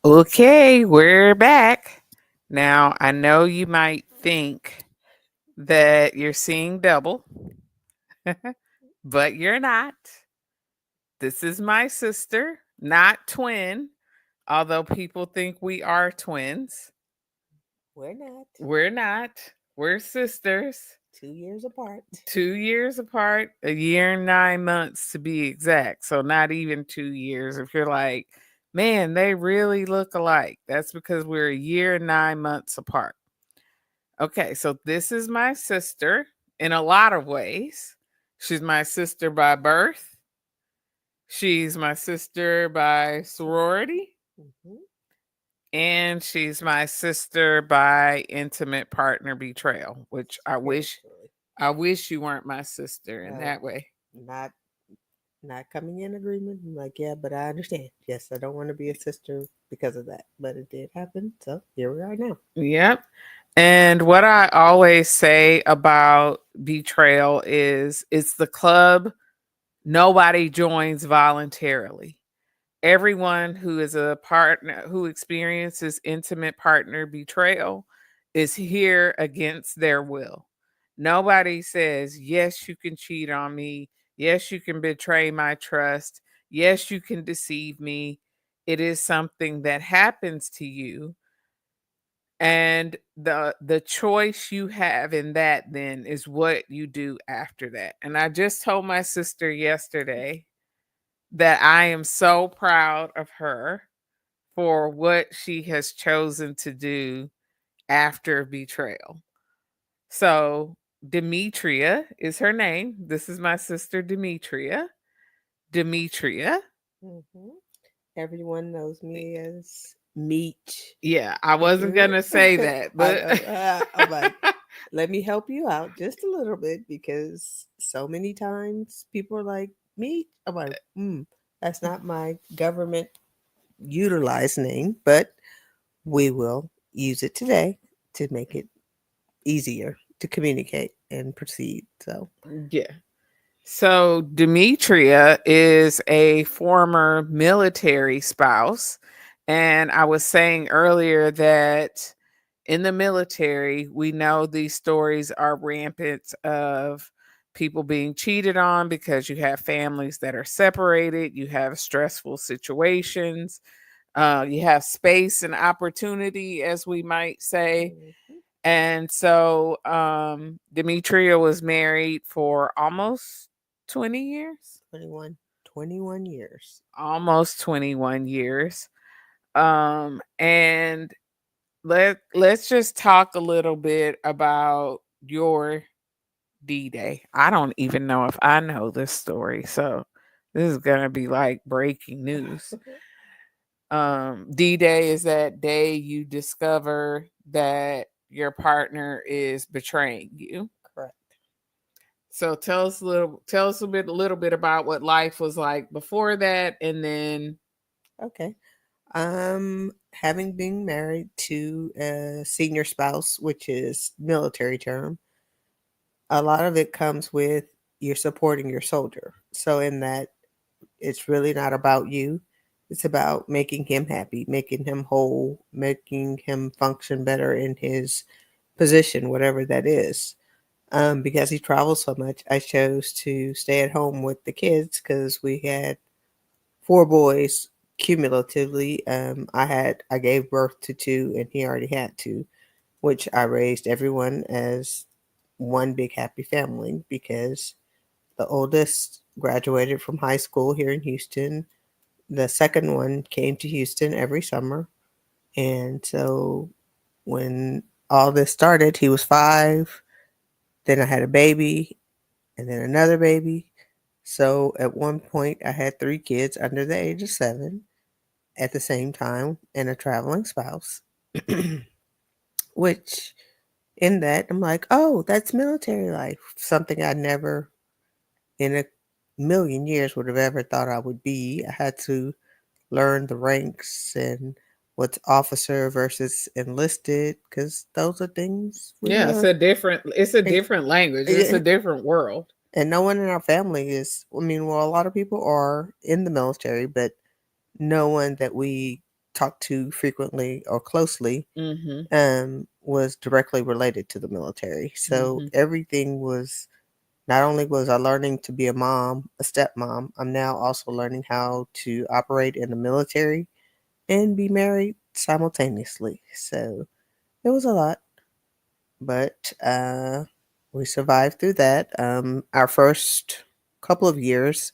[SPEAKER 1] Okay, we're back. Now, I know you might think that you're seeing double, but you're not. This is my sister, not twin, although people think we are twins.
[SPEAKER 3] We're not.
[SPEAKER 1] We're not. We're sisters.
[SPEAKER 3] 2 years apart.
[SPEAKER 1] 2 years apart, a year and 9 months to be exact. So, not even 2 years. If you're like, man, they really look alike, that's because we're a year and 9 months apart. Okay, so this is my sister in a lot of ways. She's my sister by birth, she's my sister by sorority,
[SPEAKER 3] Hmm.
[SPEAKER 1] and she's my sister by intimate partner betrayal, which
[SPEAKER 3] Spiritually.
[SPEAKER 1] I wish you weren't my sister in
[SPEAKER 3] No,
[SPEAKER 1] that way.
[SPEAKER 3] not not coming in agreement. I'm like, yeah, but I understand. Yes, I don't want to be a sister because of that, but it did happen. So here we are now.
[SPEAKER 1] Yep. And what I always say about betrayal is it's the club nobody joins voluntarily. Everyone who is a partner who experiences intimate partner betrayal is here against their will. Nobody says, yes, you can cheat on me. Yes, you can betray my trust. Yes, you can deceive me. It is something that happens to you, and the choice you have in that then is what you do after that. And I just told my sister yesterday that I am so proud of her for what she has chosen to do after betrayal. So, Demetria is her name. This is my sister, Demetria. Demetria.
[SPEAKER 3] Hmm. Everyone knows me as Meat.
[SPEAKER 1] Yeah, I wasn't going to say that, but
[SPEAKER 3] I'm like, let me help you out just a little bit because so many times people are like, Meat. I'm like, that's not my government utilized name, but we will use it today to make it easier to communicate and proceed. So,
[SPEAKER 1] yeah. So, Demetria is a former military spouse. And I was saying earlier that in the military, we know these stories are rampant of people being cheated on because you have families that are separated, you have stressful situations, you have space and opportunity, as we might say.
[SPEAKER 3] mhm,
[SPEAKER 1] And so Demetria was married for almost 20 years.
[SPEAKER 3] 21 years.
[SPEAKER 1] Almost 21 years. And let's just talk a little bit about your D-Day. I don't even know if I know this story. So this is going to be like breaking news. D-Day is that day you discover that your partner is betraying you.
[SPEAKER 3] Correct.
[SPEAKER 1] So tell us a little bit about what life was like before that, and then
[SPEAKER 3] Okay. Having been married to a senior spouse, which is military term, a lot of it comes with you're supporting your soldier. So in that, it's really not about you. It's about making him happy, making him whole, making him function better in his position, whatever that is. Because he travels so much, I chose to stay at home with the kids because we had four boys cumulatively. I gave birth to two, and he already had two, which I raised everyone as one big happy family because the oldest graduated from high school here in Houston. The second one came to Houston every summer, and so when all this started, he was 5. Then I had a baby, and then another baby. So at one point, I had 3 kids under the age of 7 at the same time and a traveling spouse. Which, in that, I'm like, oh, that's military life. Something I never in a million years would have ever thought I would be. I had to learn the ranks and what's officer versus enlisted because those are things we
[SPEAKER 1] yeah,
[SPEAKER 3] learn.
[SPEAKER 1] it's a different language. It's a different world.
[SPEAKER 3] And no one in our family is, I mean, well, a lot of people are in the military, but no one that we talked to frequently or closely
[SPEAKER 1] Mhm.
[SPEAKER 3] was directly related to the military. So
[SPEAKER 1] Mhm.
[SPEAKER 3] everything was, not only was I learning to be a mom, a stepmom, I'm now also learning how to operate in the military and be married simultaneously. So it was a lot, but we survived through that. Our first couple of years,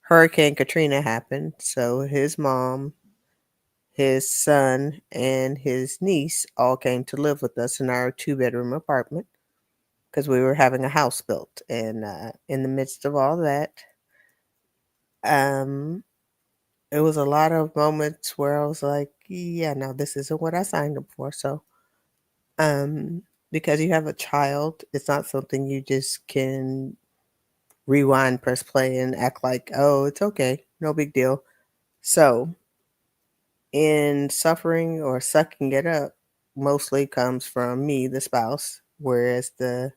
[SPEAKER 3] Hurricane Katrina happened. So his mom, his son, and his niece all came to live with us in our two-bedroom apartment because we were having a house built. And in the midst of all that, um, it was a lot of moments where I was like, yeah, no, this isn't what I signed up for. So, um, because you have a child, it's not something you just can rewind, press play, and act like, oh, it's okay, no big deal. So, in suffering or sucking it up, mostly comes from me, the spouse, whereas the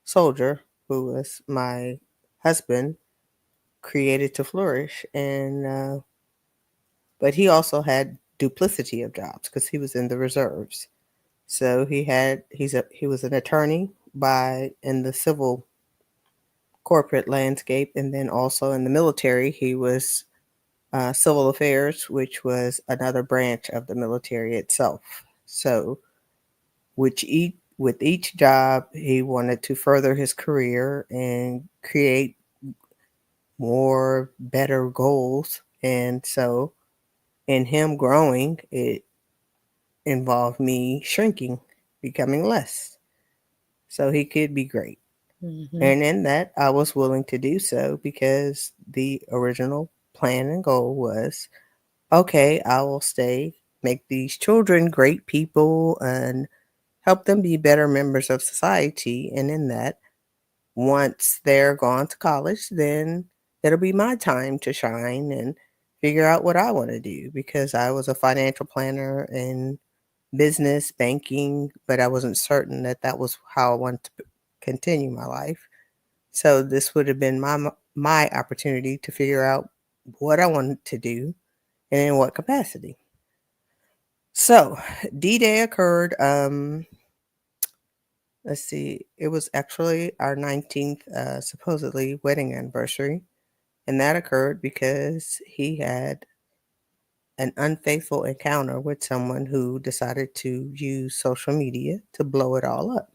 [SPEAKER 3] soldier, who was my husband, created to flourish. And but he also had duplicity of jobs because he was in the reserves. So he was an attorney by in the civil corporate landscape, and then also in the military he was civil affairs, which was another branch of the military itself. So with each job he wanted to further his career and create more better goals, and so in him growing it involved me shrinking, becoming less, so he could be great.
[SPEAKER 1] Mhm.
[SPEAKER 3] And in that, I was willing to do so because the original plan and goal was okay, I will stay, make these children great people, and help them be better members of society. And in that, once they're gone to college, then it'll be my time to shine and figure out what I want to do because I was a financial planner and business, banking, but I wasn't certain that that was how I wanted to continue my life. So this would have been my opportunity to figure out what I wanted to do and in what capacity. So D-Day occurred. Let's see, it was actually our 19th supposedly wedding anniversary, and that occurred because he had an unfaithful encounter with someone who decided to use social media to blow it all up.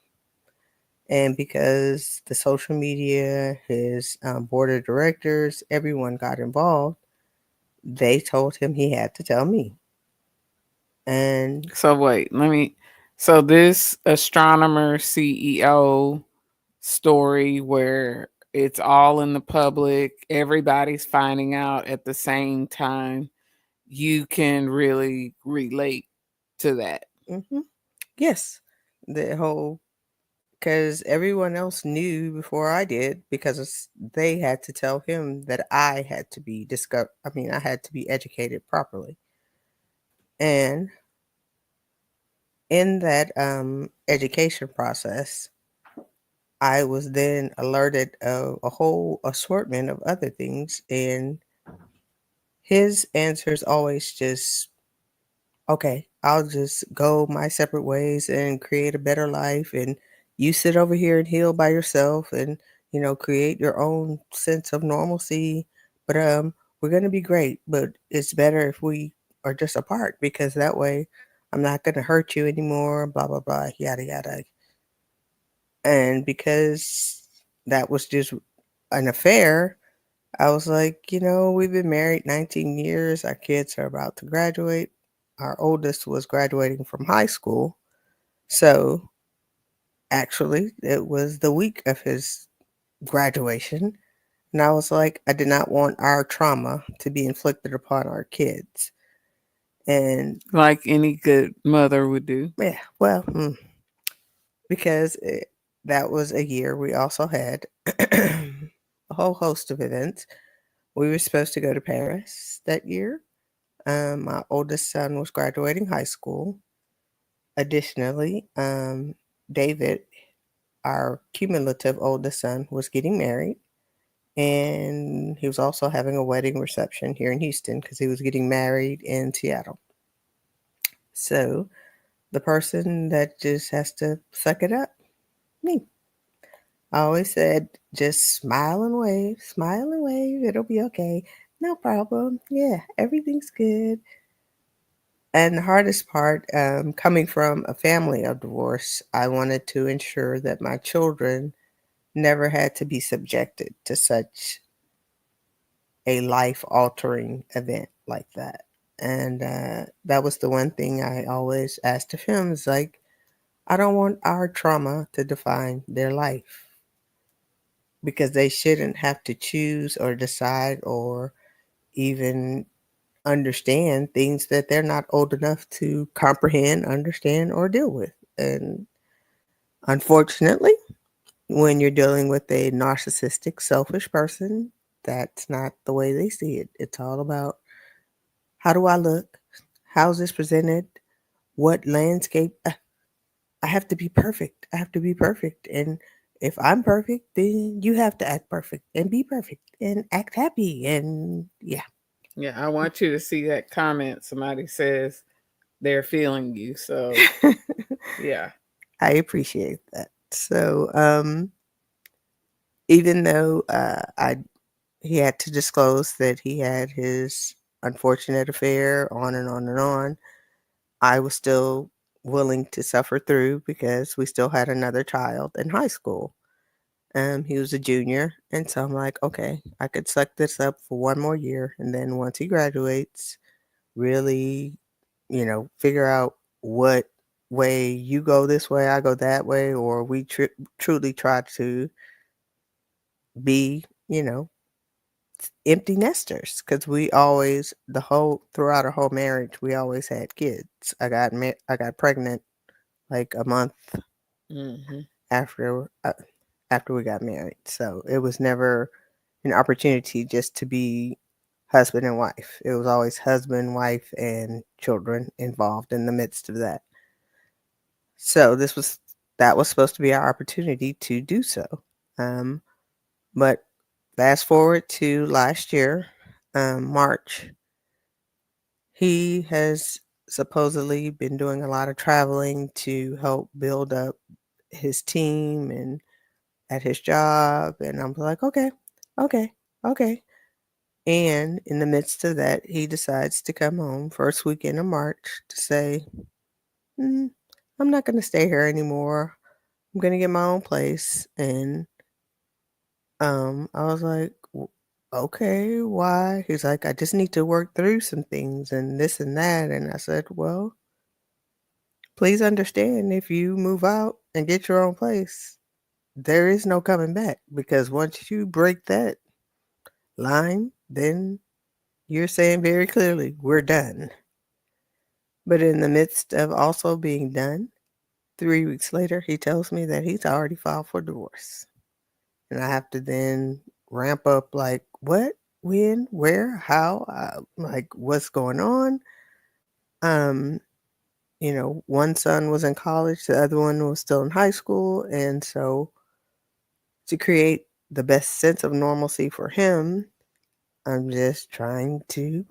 [SPEAKER 3] And because the social media, his board of directors, everyone got involved, they told him he had to tell me. And
[SPEAKER 1] So wait, let me. So this astronomer CEO story where it's all in the public, everybody's finding out at the same time. You can really relate to that.
[SPEAKER 3] mhm, yes, the whole, because everyone else knew before I did because they had to tell him that I had to be discovered. I mean, I had to be educated properly. And in that education process, I was then alerted of a whole assortment of other things, and his answers always just, okay, I'll just go my separate ways and create a better life, and you sit over here and heal by yourself, and create your own sense of normalcy. But we're gonna be great, but it's better if we are just apart because that way I'm not gonna hurt you anymore. Blah blah blah, yada yada. And because that was just an affair, I was like, we've been married 19 years. Our kids are about to graduate. Our oldest was graduating from high school. So actually, it was the week of his graduation. And I was like, I did not want our trauma to be inflicted upon our kids. And
[SPEAKER 1] Like any good mother would do.
[SPEAKER 3] yeah, well, because that was a year we also had a whole host of events. We were supposed to go to Paris that year. My oldest son was graduating high school. Additionally, David, our cumulative oldest son, was getting married. And he was also having a wedding reception here in Houston because he was getting married in Seattle. So the person that just has to suck it up, me. I always said, just smile and wave, it'll be okay. No problem. Yeah, everything's good. And the hardest part, coming from a family of divorce, I wanted to ensure that my children never had to be subjected to such a life altering event like that. And that was the one thing I always asked of him is like, I don't want our trauma to define their life because they shouldn't have to choose or decide or even understand things that they're not old enough to comprehend, understand, or deal with. And unfortunately, when you're dealing with a narcissistic, selfish person, that's not the way they see it. It's all about how do I look? How's this presented? What landscape? I have to be perfect. I have to be perfect. And if I'm perfect, then you have to act perfect and be perfect and act happy. And yeah,
[SPEAKER 1] Yeah, I want you to see that comment. Somebody says they're feeling you. So, yeah.
[SPEAKER 3] I appreciate that. So, even though he had to disclose that he had his unfortunate affair, on and on and on, I was still willing to suffer through because we still had another child in high school. He was a junior, and so I'm like, okay, I could suck this up for one more year, and then once he graduates, really, figure out what way you go this way, I go that way, or we truly try to be, empty nesters because we always the whole throughout our whole marriage we always had kids. I got pregnant like a month
[SPEAKER 1] Hmm.
[SPEAKER 3] after after we got married, so it was never an opportunity just to be husband and wife. It was always husband, wife, and children involved in the midst of that. So that was supposed to be our opportunity to do so. Um, but fast forward to last year, March, he has supposedly been doing a lot of traveling to help build up his team and at his job. And I'm like, okay, okay, okay. And in the midst of that, he decides to come home first weekend of March to say, mm, I'm not going to stay here anymore. I'm going to get my own place. And I was like, okay, why? He's like, I just need to work through some things and this and that. And I said, well, please understand if you move out and get your own place, there is no coming back because once you break that line, then you're saying very clearly, we're done. But in the midst of also being done, 3 weeks later, he tells me that he's already filed for divorce. And I have to then ramp up like, what, when, where, how, like, what's going on? Um, one son was in college, the other one was still in high school. And so to create the best sense of normalcy for him, I'm just trying to.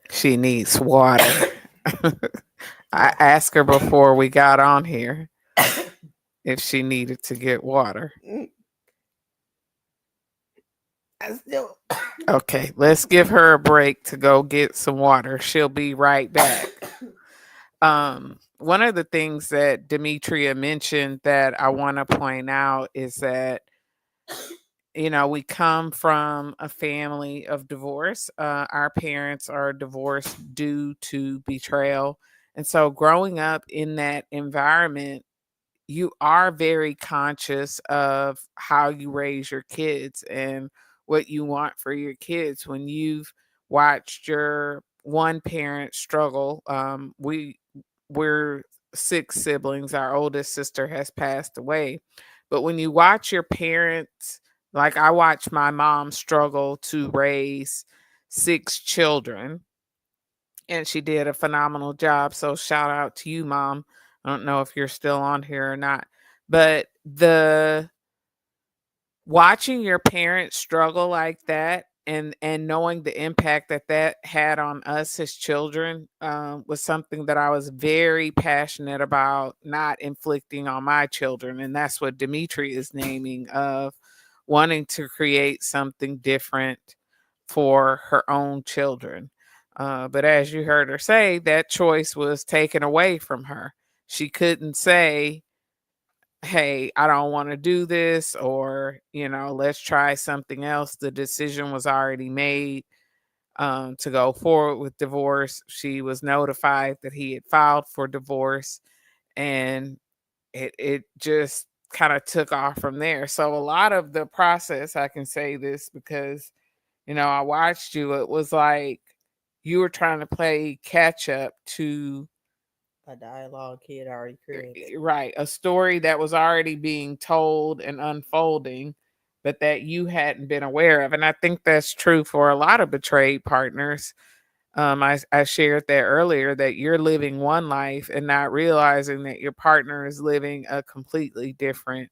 [SPEAKER 1] She needs water. I asked her before we got on here if she needed to get water.
[SPEAKER 3] I still.
[SPEAKER 1] Okay, let's give her a break to go get some water. She'll be right back. One of the things that Demetria mentioned that I want to point out is that we come from a family of divorce. Our parents are divorced due to betrayal. And so growing up in that environment, you are very conscious of how you raise your kids and what you want for your kids when you've watched your one parent struggle. We're six siblings. Our oldest sister has passed away. But when you watch your parents, like I watched my mom struggle to raise six children, and she did a phenomenal job. So shout out to you, Mom. I don't know if you're still on here or not, but the watching your parents struggle like that and knowing the impact that that had on us as children, was something that I was very passionate about not inflicting on my children, and that's what Dimitri is naming, of wanting to create something different for her own children. But as you heard her say, that choice was taken away from her. She couldn't say, hey, I don't want to do this, or, let's try something else. The decision was already made, to go forward with divorce. She was notified that he had filed for divorce, and it just kind of took off from there. So a lot of the process, I can say this because, I watched you, it was like you were trying to play catch up to,
[SPEAKER 3] A dialogue he had already created.
[SPEAKER 1] right, a story that was already being told and unfolding, but that you hadn't been aware of. And I think that's true for a lot of betrayed partners. I shared that earlier, that you're living one life and not realizing that your partner is living a completely different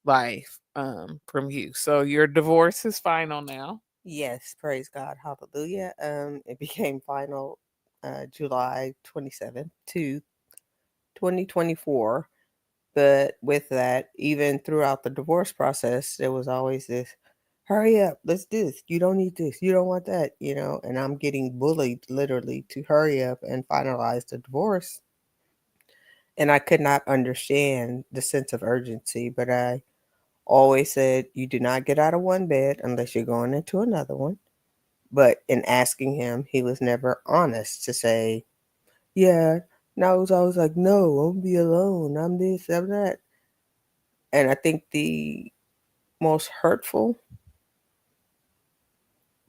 [SPEAKER 1] life, from you. So your divorce is final now.
[SPEAKER 3] Yes, praise God, hallelujah. It became final July 27th to 2024. But with that, even throughout the divorce process, there was always this, hurry up, let's do this. You don't need this. You don't want that, and I'm getting bullied literally to hurry up and finalize the divorce. And I could not understand the sense of urgency, but I always said, you do not get out of one bed unless you're going into another one. But in asking him, he was never honest to say, yeah. No, it was always like, no, I'll be alone. I'm this, I'm that. And I think the most hurtful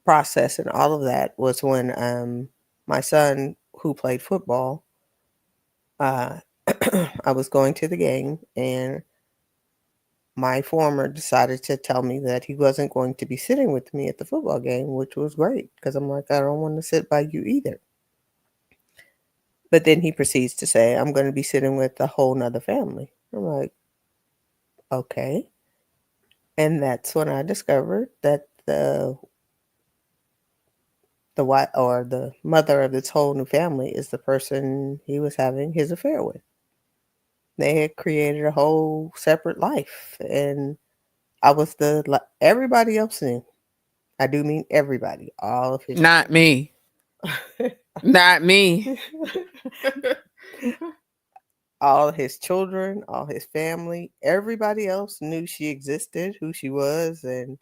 [SPEAKER 3] process in all of that was when my son, who played football, uh, I was going to the game, and my former decided to tell me that he wasn't going to be sitting with me at the football game, which was great because I'm like, I don't want to sit by you either. But then he proceeds to say, I'm going to be sitting with a whole nother family. I'm like, okay. And that's when I discovered that the wife or the mother of this whole new family is the person he was having his affair with. They had created a whole separate life, and I was everybody else knew. I do mean everybody, all of his
[SPEAKER 1] Not me. Not me.
[SPEAKER 3] all his children, all his family, everybody else knew she existed, who she was, and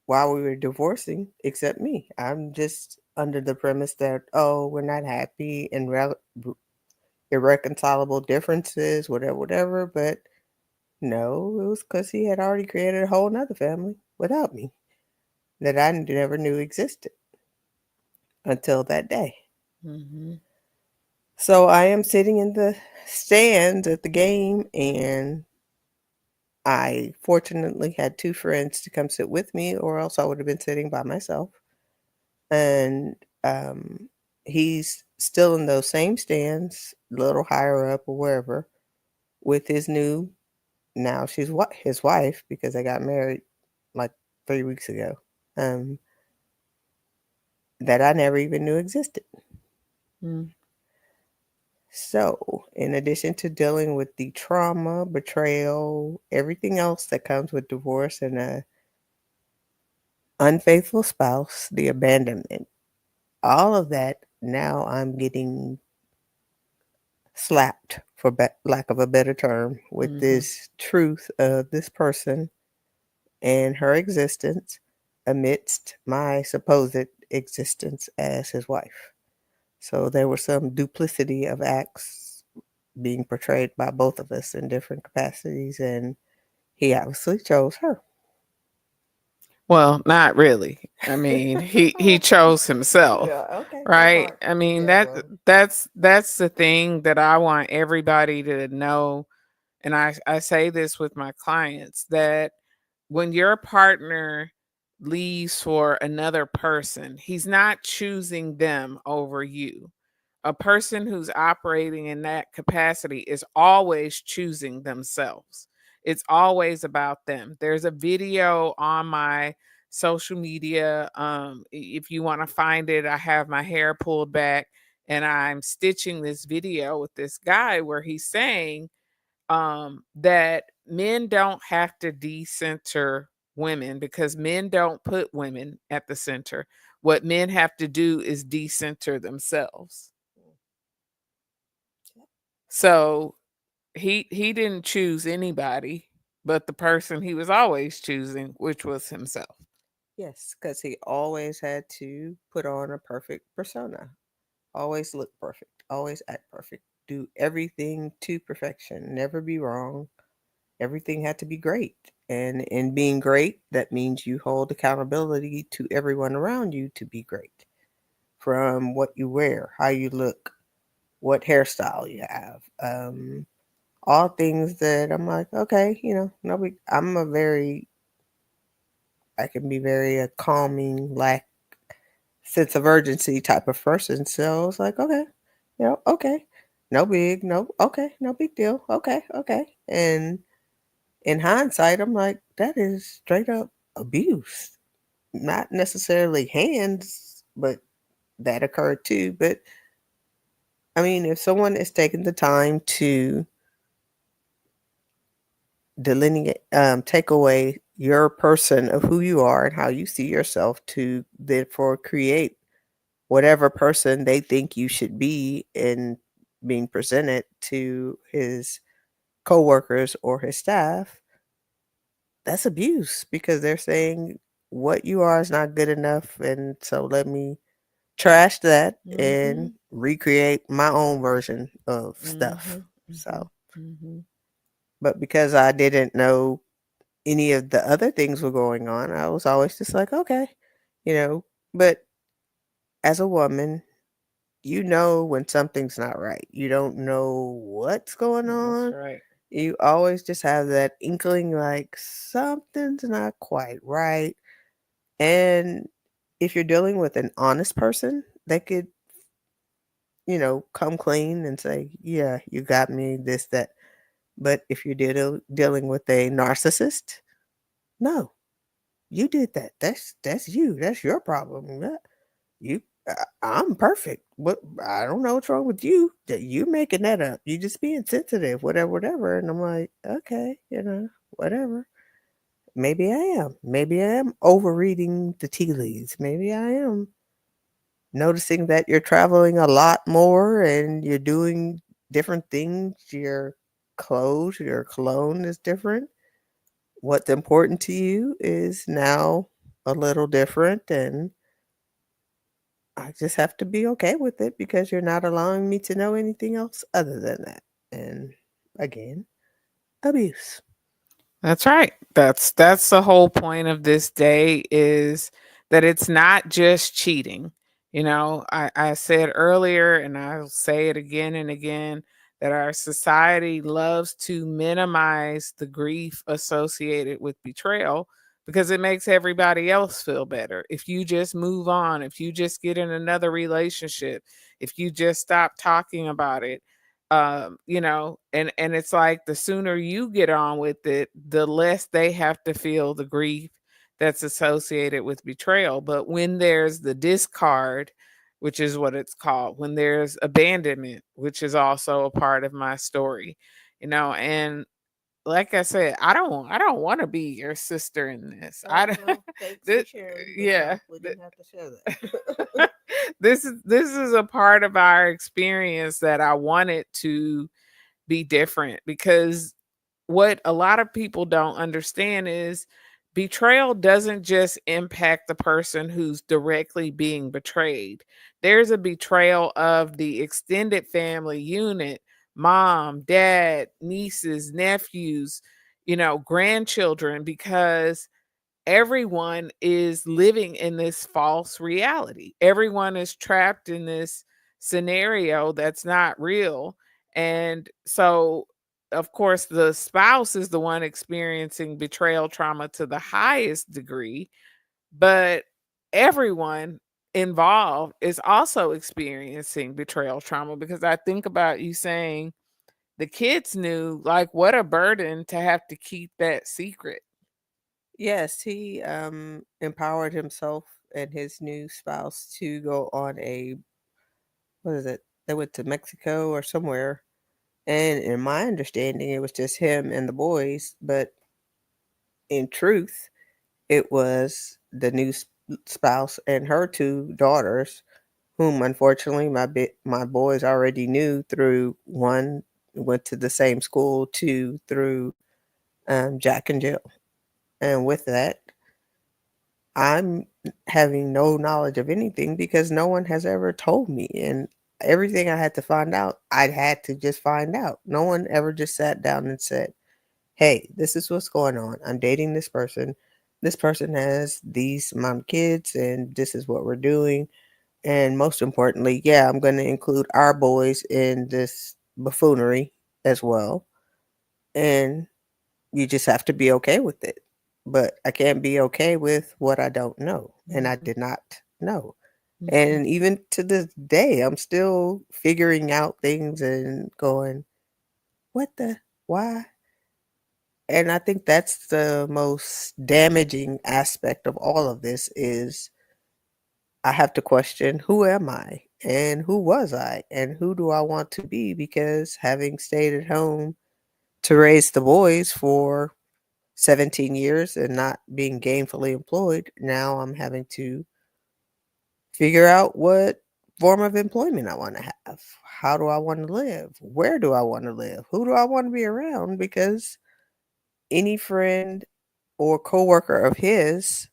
[SPEAKER 3] while we were divorcing, except me. I'm just under the premise that, oh, we're not happy and irreconcilable differences, whatever, whatever. But no, it was because he had already created a whole nother family without me that I never knew existed until that day.
[SPEAKER 1] Mm-hmm.
[SPEAKER 3] So I am sitting in the stands at the game, and I fortunately had two friends to come sit with me, or else I would have been sitting by myself. And he's still in those same stands, a little higher up or wherever, with his new, now she's his wife, because they got married like 3 weeks ago, um, that I never even knew existed.
[SPEAKER 1] Mm.
[SPEAKER 3] So, in addition to dealing with the trauma, betrayal, everything else that comes with divorce and a unfaithful spouse, the abandonment, all of that, now I'm getting slapped, for lack of a better term, with
[SPEAKER 1] Mm-hmm.
[SPEAKER 3] this truth of this person and her existence amidst my supposed existence as his wife. So there was some duplicity of acts being portrayed by both of us in different capacities, and he obviously chose her.
[SPEAKER 1] Well, not really. I mean, he chose himself,
[SPEAKER 3] Yeah, okay, that
[SPEAKER 1] right?
[SPEAKER 3] part.
[SPEAKER 1] I mean,
[SPEAKER 3] Yeah, well,
[SPEAKER 1] that's the thing that I want everybody to know, and I say this with my clients, that when your partner leaves for another person, he's not choosing them over you. A person who's operating in that capacity is always choosing themselves. It's always about them. There's a video on my social media. If you want to find it, I have my hair pulled back and I'm stitching this video with this guy where he's saying that men don't have to decenter women because men don't put women at the center. What men have to do is decenter themselves. So he didn't choose anybody but the person he was always choosing, which was himself.
[SPEAKER 3] Yes, because he always had to put on a perfect persona, always look perfect, always act perfect, do everything to perfection, never be wrong. Everything had to be great. And in being great, that means you hold accountability to everyone around you to be great. From what you wear, how you look, what hairstyle you have, all things that I'm like, okay, nobody. I can be very a calming, lack sense of urgency type of person. So I was like, okay, okay, no big, no, okay, no big deal, okay, okay. And in hindsight, I'm like, that is straight up abuse. Not necessarily hands, but that occurred too. But I mean, if someone is taking the time to delineate, take away your person of who you are and how you see yourself to therefore create whatever person they think you should be in being presented to his coworkers or his staff, that's abuse because they're saying what you are is not good enough. And so let me trash that and
[SPEAKER 1] Mhm.
[SPEAKER 3] recreate my own version of stuff.
[SPEAKER 1] Mhm.
[SPEAKER 3] So,
[SPEAKER 1] Mhm. Mhm.
[SPEAKER 3] but because I didn't know any of the other things were going on, I was always just like, okay, you know, but as a woman, you know when something's not right. You don't know what's going
[SPEAKER 1] That's
[SPEAKER 3] on.
[SPEAKER 1] right.
[SPEAKER 3] You always just have that inkling like something's not quite right. And if you're dealing with an honest person, they could, come clean and say, yeah, you got me, this, that. But if you're dealing with a narcissist, no, you did that. That's you. That's your problem. You, I'm perfect. What I don't know what's wrong with you. That you making that up. You just being sensitive, whatever, whatever. And I'm like, okay, whatever. Maybe I am. Maybe I am overreading the tea leaves. Maybe I am noticing that you're traveling a lot more and you're doing different things. Your clothes, your cologne is different. What's important to you is now a little different. And I just have to be okay with it because you're not allowing me to know anything else other than that. And again, abuse.
[SPEAKER 1] That's right. That's the whole point of this day is that it's not just cheating. I said earlier and I'll say it again and again that our society loves to minimize the grief associated with betrayal because it makes everybody else feel better. If you just move on, if you just get in another relationship, if you just stop talking about it, and it's like the sooner you get on with it, the less they have to feel the grief that's associated with betrayal. But when there's the discard, which is what it's called, when there's abandonment, which is also a part of my story, and like I said, I don't want to be your sister in this. I don't,
[SPEAKER 3] Well, thanks for
[SPEAKER 1] this,
[SPEAKER 3] sharing, but
[SPEAKER 1] yeah.
[SPEAKER 3] no, we didn't have to share that.
[SPEAKER 1] This is a part of our experience that I wanted to be different because what a lot of people don't understand is betrayal doesn't just impact the person who's directly being betrayed. There's a betrayal of the extended family unit, mom, dad, nieces, nephews, grandchildren, because everyone is living in this false reality. Everyone is trapped in this scenario that's not real. And so, of course, the spouse is the one experiencing betrayal trauma to the highest degree, but everyone involved is also experiencing betrayal trauma because I think about you saying the kids knew, like, what a burden to have to keep that secret.
[SPEAKER 3] Yes, he empowered himself and his new spouse to go on a, what is it? They went to Mexico or somewhere. And in my understanding, it was just him and the boys. But in truth, it was the new spouse and her two daughters, whom unfortunately my boys already knew through one went to the same school, two through Jack and Jill. And with that, I'm having no knowledge of anything because no one has ever told me. And everything I had to find out, I'd had to just find out. No one ever just sat down and said, hey, this is what's going on. I'm dating this person. This person has these amount of kids, and this is what we're doing. And most importantly, yeah, I'm going to include our boys in this buffoonery as well. And you just have to be okay with it. But I can't be okay with what I don't know. And I
[SPEAKER 1] Mhm,
[SPEAKER 3] did not know.
[SPEAKER 1] mhm,
[SPEAKER 3] And even to this day, I'm still figuring out things and going, what the, why? And I think that's the most damaging aspect of all of this is I have to question who am I and who was I and who do I want to be, because having stayed at home to raise the boys for 17 years and not being gainfully employed, now I'm having to figure out what form of employment I want to have. How do I want to live? Where do I want to live? Who do I want to be around? Because any friend or coworker of his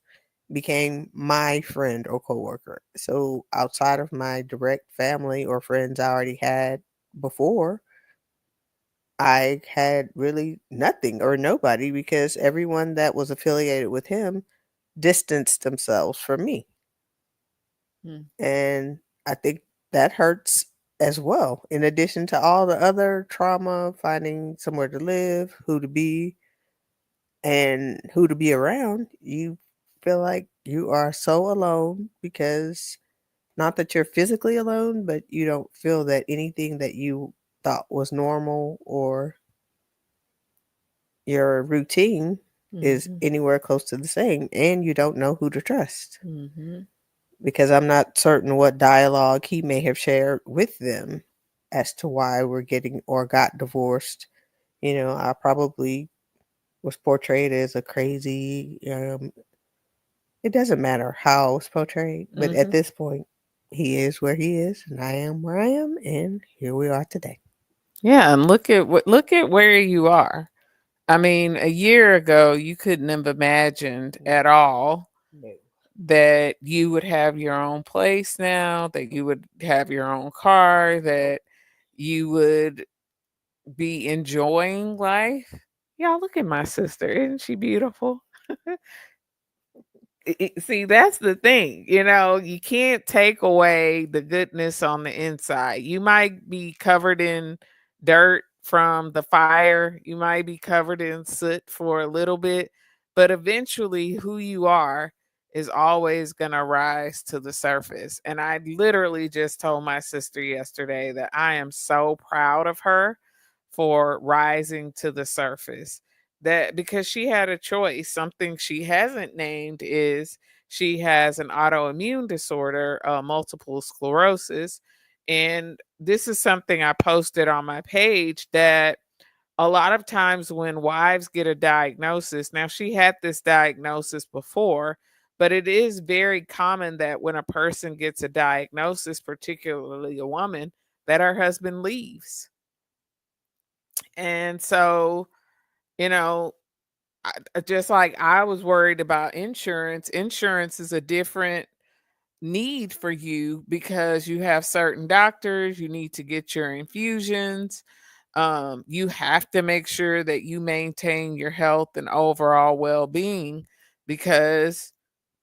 [SPEAKER 3] became my friend or coworker. So outside of my direct family or friends I already had before, I had really nothing or nobody because everyone that was affiliated with him distanced themselves from me.
[SPEAKER 1] mhm,
[SPEAKER 3] And I think that hurts as well. In addition to all the other trauma, finding somewhere to live, who to be, and who to be around, you feel like you are so alone because not that you're physically alone, but you don't feel that anything that you thought was normal or your routine is
[SPEAKER 1] mhm,
[SPEAKER 3] anywhere close to the same, and you don't know who to trust
[SPEAKER 1] mhm,
[SPEAKER 3] because I'm not certain what dialogue he may have shared with them as to why we're getting or got divorced. I probably was portrayed as a crazy. It doesn't matter how it's portrayed, but at
[SPEAKER 1] mhm.
[SPEAKER 3] this point, he is where he is, and I am where I am, and here we are today.
[SPEAKER 1] Yeah, and look at where you are. I mean, a year ago, you couldn't have imagined at all
[SPEAKER 3] No.
[SPEAKER 1] that you would have your own place now, that you would have your own car, that you would be enjoying life. Y'all, look at my sister. Isn't she beautiful? See, that's the thing. You can't take away the goodness on the inside. You might be covered in dirt from the fire, you might be covered in soot for a little bit, but eventually, who you are is always going to rise to the surface. And I literally just told my sister yesterday that I am so proud of her for rising to the surface, that because she had a choice. Something she hasn't named is she has an autoimmune disorder, multiple sclerosis. And this is something I posted on my page, that a lot of times when wives get a diagnosis, now she had this diagnosis before, but it is very common that when a person gets a diagnosis, particularly a woman, that her husband leaves. And so, you know, just like I was worried about insurance, insurance is a different need for you because you have certain doctors, you need to get your infusions. You have to make sure that you maintain your health and overall well being because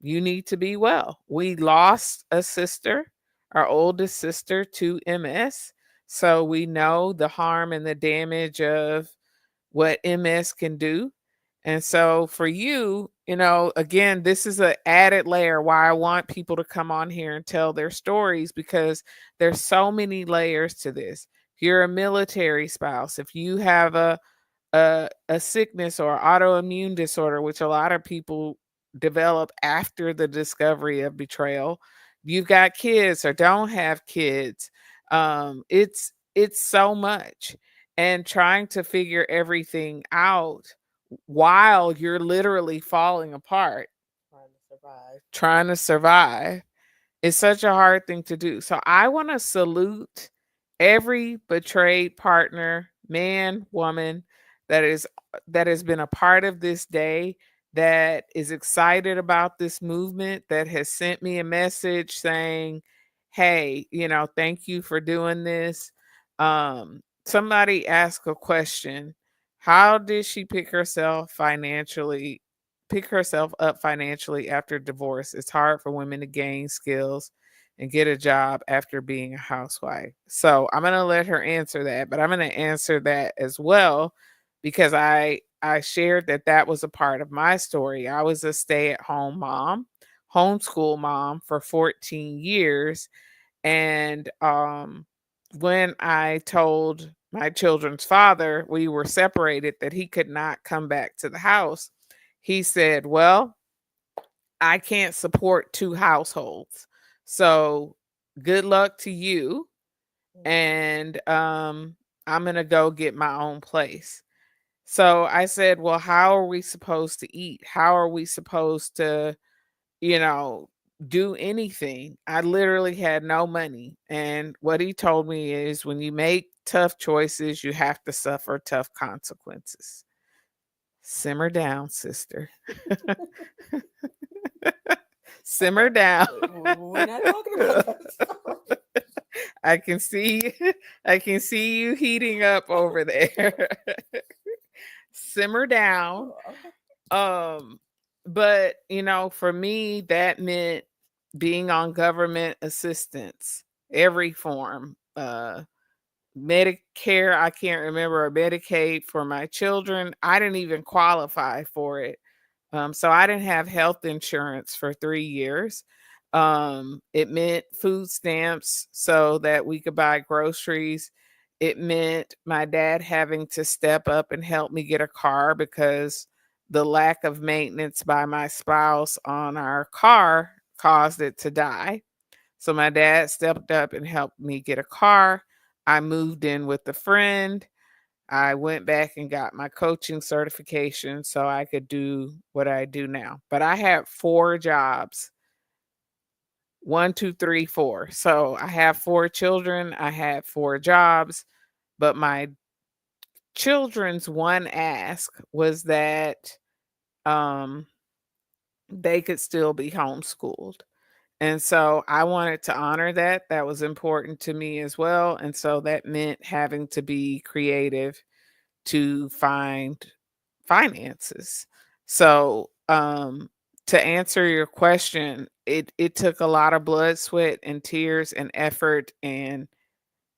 [SPEAKER 1] you need to be well. We lost a sister, our oldest sister, to MS. So we know the harm and the damage of what MS can do. And so for you, again, this is an added layer why I want people to come on here and tell their stories, because there's so many layers to this. If you're a military spouse, if you have a sickness or autoimmune disorder, which a lot of people develop after the discovery of betrayal. You've got kids or don't have kids. It's so much, and trying to figure everything out while you're literally falling apart,
[SPEAKER 3] Trying to survive.
[SPEAKER 1] trying to survive. It's such a hard thing to do. So I want to salute every betrayed partner, man, woman that is that has been a part of this day, that is excited about this movement, that has sent me a message saying, "Hey, thank you for doing this." Somebody asked a question. How did she pick herself up financially after divorce? It's hard for women to gain skills and get a job after being a housewife. So I'm going to let her answer that, but I'm going to answer that as well because I shared that that was a part of my story. I was a stay-at-home mom, homeschool mom for 14 years, and when I told my children's father we were separated, that he could not come back to the house, he said, "Well, I can't support two households. So good luck to you. And I'm going to go get my own place." So I said, "Well, how are we supposed to eat? How are we supposed to, you know, do anything?" I literally had no money. And what he told me is, when you make tough choices, you have to suffer tough consequences. Simmer down, sister. Simmer down.
[SPEAKER 3] We're not talking about that.
[SPEAKER 1] I can see I can see you heating up over there. Simmer down.
[SPEAKER 3] Oh, okay.
[SPEAKER 1] Um but for me that meant being on government assistance, every form. Medicare, I can't remember, or Medicaid for my children. I didn't even qualify for it. So I didn't have health insurance for 3 years. It meant food stamps so that we could buy groceries. It meant my dad having to step up and help me get a car because the lack of maintenance by my spouse on our car caused it to die. So my dad stepped up and helped me get a car. I moved in with a friend. I went back and got my coaching certification so I could do what I do now. But I had four jobs: one, two, three, four. So I have four children. I had four jobs. But my children's one ask was that um, they could still be homeschooled. And so I wanted to honor that. That was important to me as well. And so that meant having to be creative to find finances. So, to answer your question, it took a lot of blood, sweat, and tears and effort, and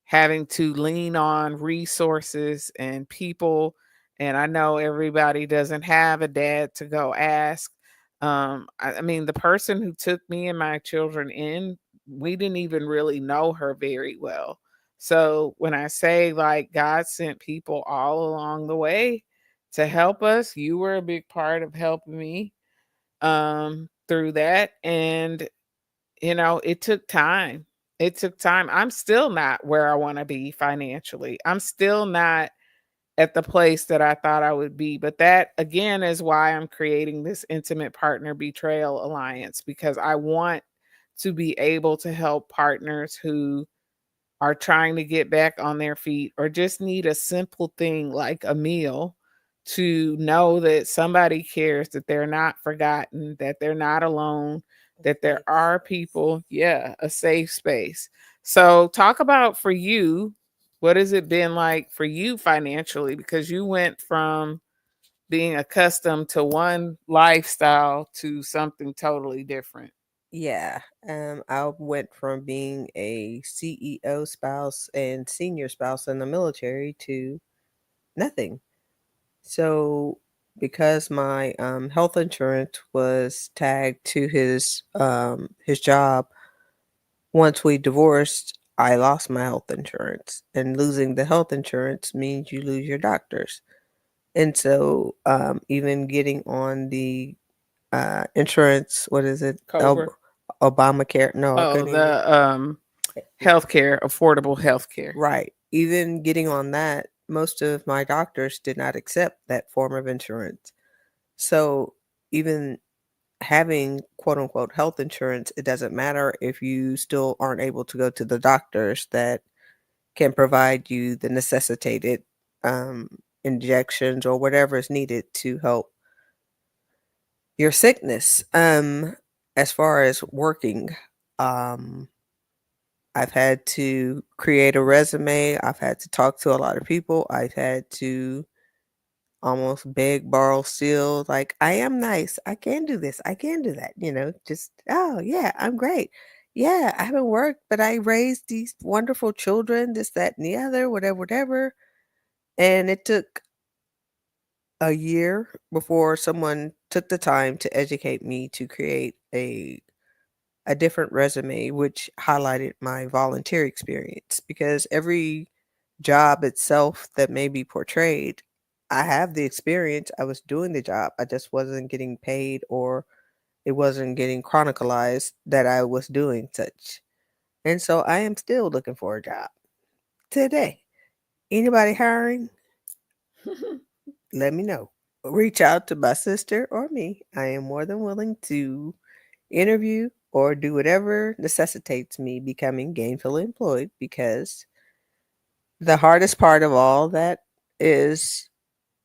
[SPEAKER 1] having to lean on resources and people. And I know everybody doesn't have a dad to go ask. I mean, the person who took me and my children in, we didn't even really know her very well. So when I say, like, God sent people all along the way to help us, you were a big part of helping me through that. And it took time. It took time. I'm still not where I want to be financially. I'm still not at the place that I thought I would be. But that, again, is why I'm creating this Intimate Partner Betrayal Alliance, because I want to be able to help partners who are trying to get back on their feet or just need a simple thing like a meal, to know that somebody cares, that they're not forgotten, that they're not alone, that there
[SPEAKER 3] Safe
[SPEAKER 1] are
[SPEAKER 3] space.
[SPEAKER 1] people, yeah, a safe space. So, talk about for you, what has it been like for you financially? Because you went from being accustomed to one lifestyle to something totally different.
[SPEAKER 3] Yeah. I went from being a CEO spouse and senior spouse in the military to nothing. So, because my health insurance was tagged to his job, once we divorced, I lost my health insurance, and losing the health insurance means you lose your doctors. And so, even getting on the insurance, what is it?
[SPEAKER 1] Cobra.
[SPEAKER 3] Obamacare. No, I
[SPEAKER 1] Oh,
[SPEAKER 3] couldn't even.
[SPEAKER 1] the healthcare, affordable healthcare.
[SPEAKER 3] Right. Even getting on that, most of my doctors did not accept that form of insurance. So, even having quote unquote health insurance, it doesn't matter if you still aren't able to go to the doctors that can provide you the necessitated injections or whatever is needed to help your sickness. As far as working, um, I've had to create a resume. I've had to talk to a lot of people. I've had to almost beg, borrow, steal. Like, I am nice. I can do this. I can do that. Just, oh, yeah, I'm great. Yeah, I haven't worked, but I raised these wonderful children, this, that, and the other, whatever, whatever. And it took a year before someone took the time to educate me to create a different resume which highlighted my volunteer experience, because every job itself that may be portrayed, I have the experience, I was doing the job, I just wasn't getting paid, or it wasn't getting chronicalized that I was doing such. And so I am still looking for a job today. Anybody hiring? Let me know. Reach out to my sister or me. I am more than willing to interview or do whatever necessitates me becoming gainfully employed, because the hardest part of all that is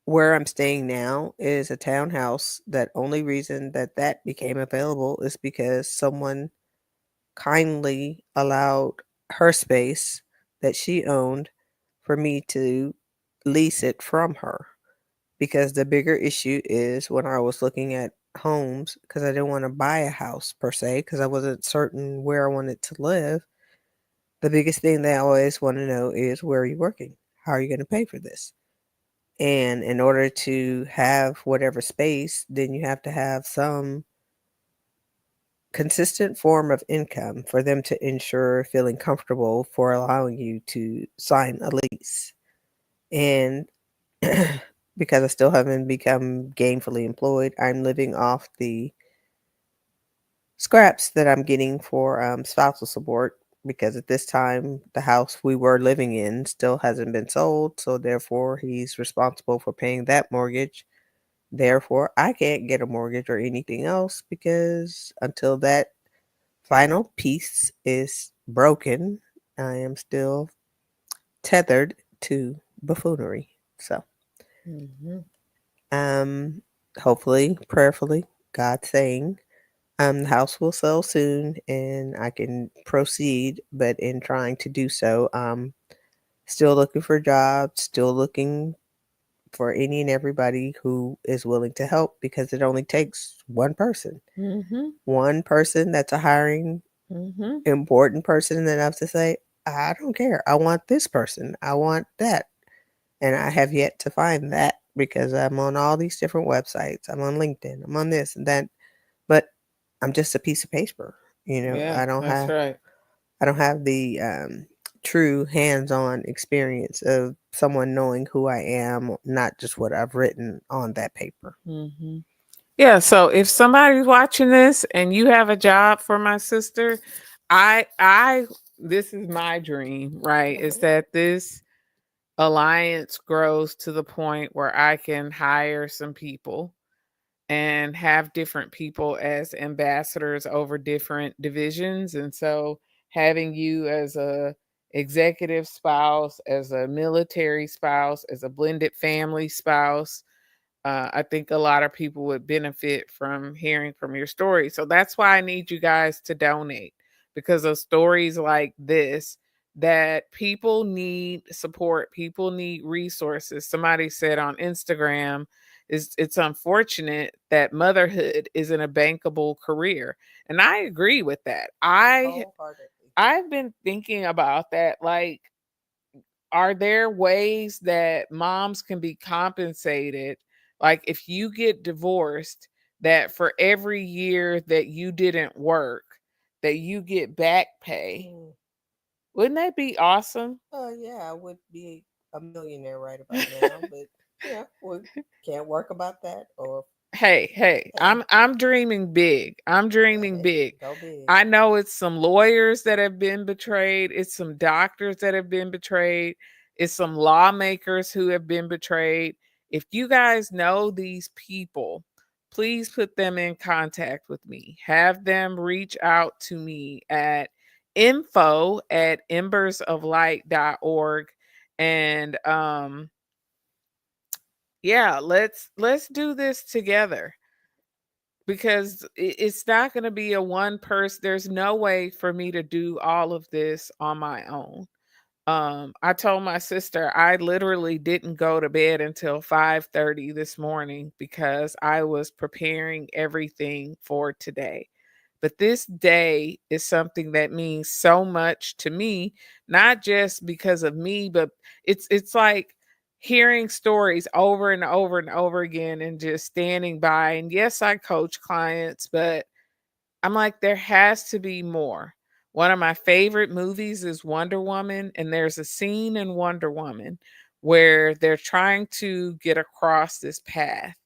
[SPEAKER 3] where I'm staying now is a townhouse. That only reason that that became available is because someone kindly allowed her space that she owned for me to lease it from her. Because the bigger issue is when I was looking at homes, because I didn't want to buy a house per se, because I wasn't certain where I wanted to live. The biggest thing they always want to know is, where are you working? How are you going to pay for this? And in order to have whatever space, then you have to have some consistent form of income for them to ensure feeling comfortable for allowing you to sign a lease. And because I still haven't become gainfully employed, I'm living off the scraps that I'm getting for spousal support, because at this time, the house we were living in still hasn't been sold. So, therefore, he's responsible for paying that mortgage. Therefore, I can't get a mortgage or anything else, because until that final piece is broken, I am still tethered to buffoonery. So,
[SPEAKER 1] Mhm.
[SPEAKER 3] um, hopefully, prayerfully, God saying, the house will sell soon and I can proceed. But in trying to do so, still looking for jobs, still looking for any and everybody who is willing to help, because it only takes one person.
[SPEAKER 1] Mhm.
[SPEAKER 3] One person that's a hiring
[SPEAKER 1] Mhm.
[SPEAKER 3] important person enough to say, I don't care. I want this person. I want that. And I have yet to find that, because I'm on all these different websites. I'm on LinkedIn. I'm on this and that. But I'm just a piece of paper.
[SPEAKER 1] Yeah,
[SPEAKER 3] I don't
[SPEAKER 1] that's
[SPEAKER 3] have
[SPEAKER 1] right.
[SPEAKER 3] the true hands-on experience of someone knowing who I am, not just what I've written on that paper.
[SPEAKER 1] Mhm. Yeah, so if somebody's watching this and you have a job for my sister, I this is my dream, right? Is that this alliance grows to the point where I can hire some people and have different people as ambassadors over different divisions. And so having you as a executive spouse, as a military spouse, as a blended family spouse, I think a lot of people would benefit from hearing from your story. So that's why I need you guys to donate, because of stories like this, that people need support, people need resources. Somebody said on Instagram, it's unfortunate that motherhood isn't a bankable career. And I agree with that.
[SPEAKER 3] Wholeheartedly.
[SPEAKER 1] I've been thinking about that, like, are there ways that moms can be compensated? Like, if you get divorced, that for every year that you didn't work, that you get back pay.
[SPEAKER 3] Mm.
[SPEAKER 1] Wouldn't that be awesome?
[SPEAKER 3] Yeah, I would be a millionaire right about now, but Yeah, we can't work about that or
[SPEAKER 1] Hey,
[SPEAKER 3] hey,
[SPEAKER 1] I'm dreaming big. I'm dreaming
[SPEAKER 3] hey,
[SPEAKER 1] big.
[SPEAKER 3] go big.
[SPEAKER 1] I know it's some lawyers that have been betrayed, it's some doctors that have been betrayed, it's some lawmakers who have been betrayed. If you guys know these people, please put them in contact with me. Have them reach out to me at info@embersoflight.org. And yeah, let's do this together, because it's not going to be a one person. There's no way for me to do all of this on my own. I told my sister I literally didn't go to bed until 5:30 this morning because I was preparing everything for today. But this day is something that means so much to me, not just because of me, but it's like hearing stories over and over and over again and just standing by. And yes, I coach clients, but I'm like, there has to be more. One of my favorite movies is Wonder Woman, and there's a scene in Wonder Woman where they're trying to get across this path.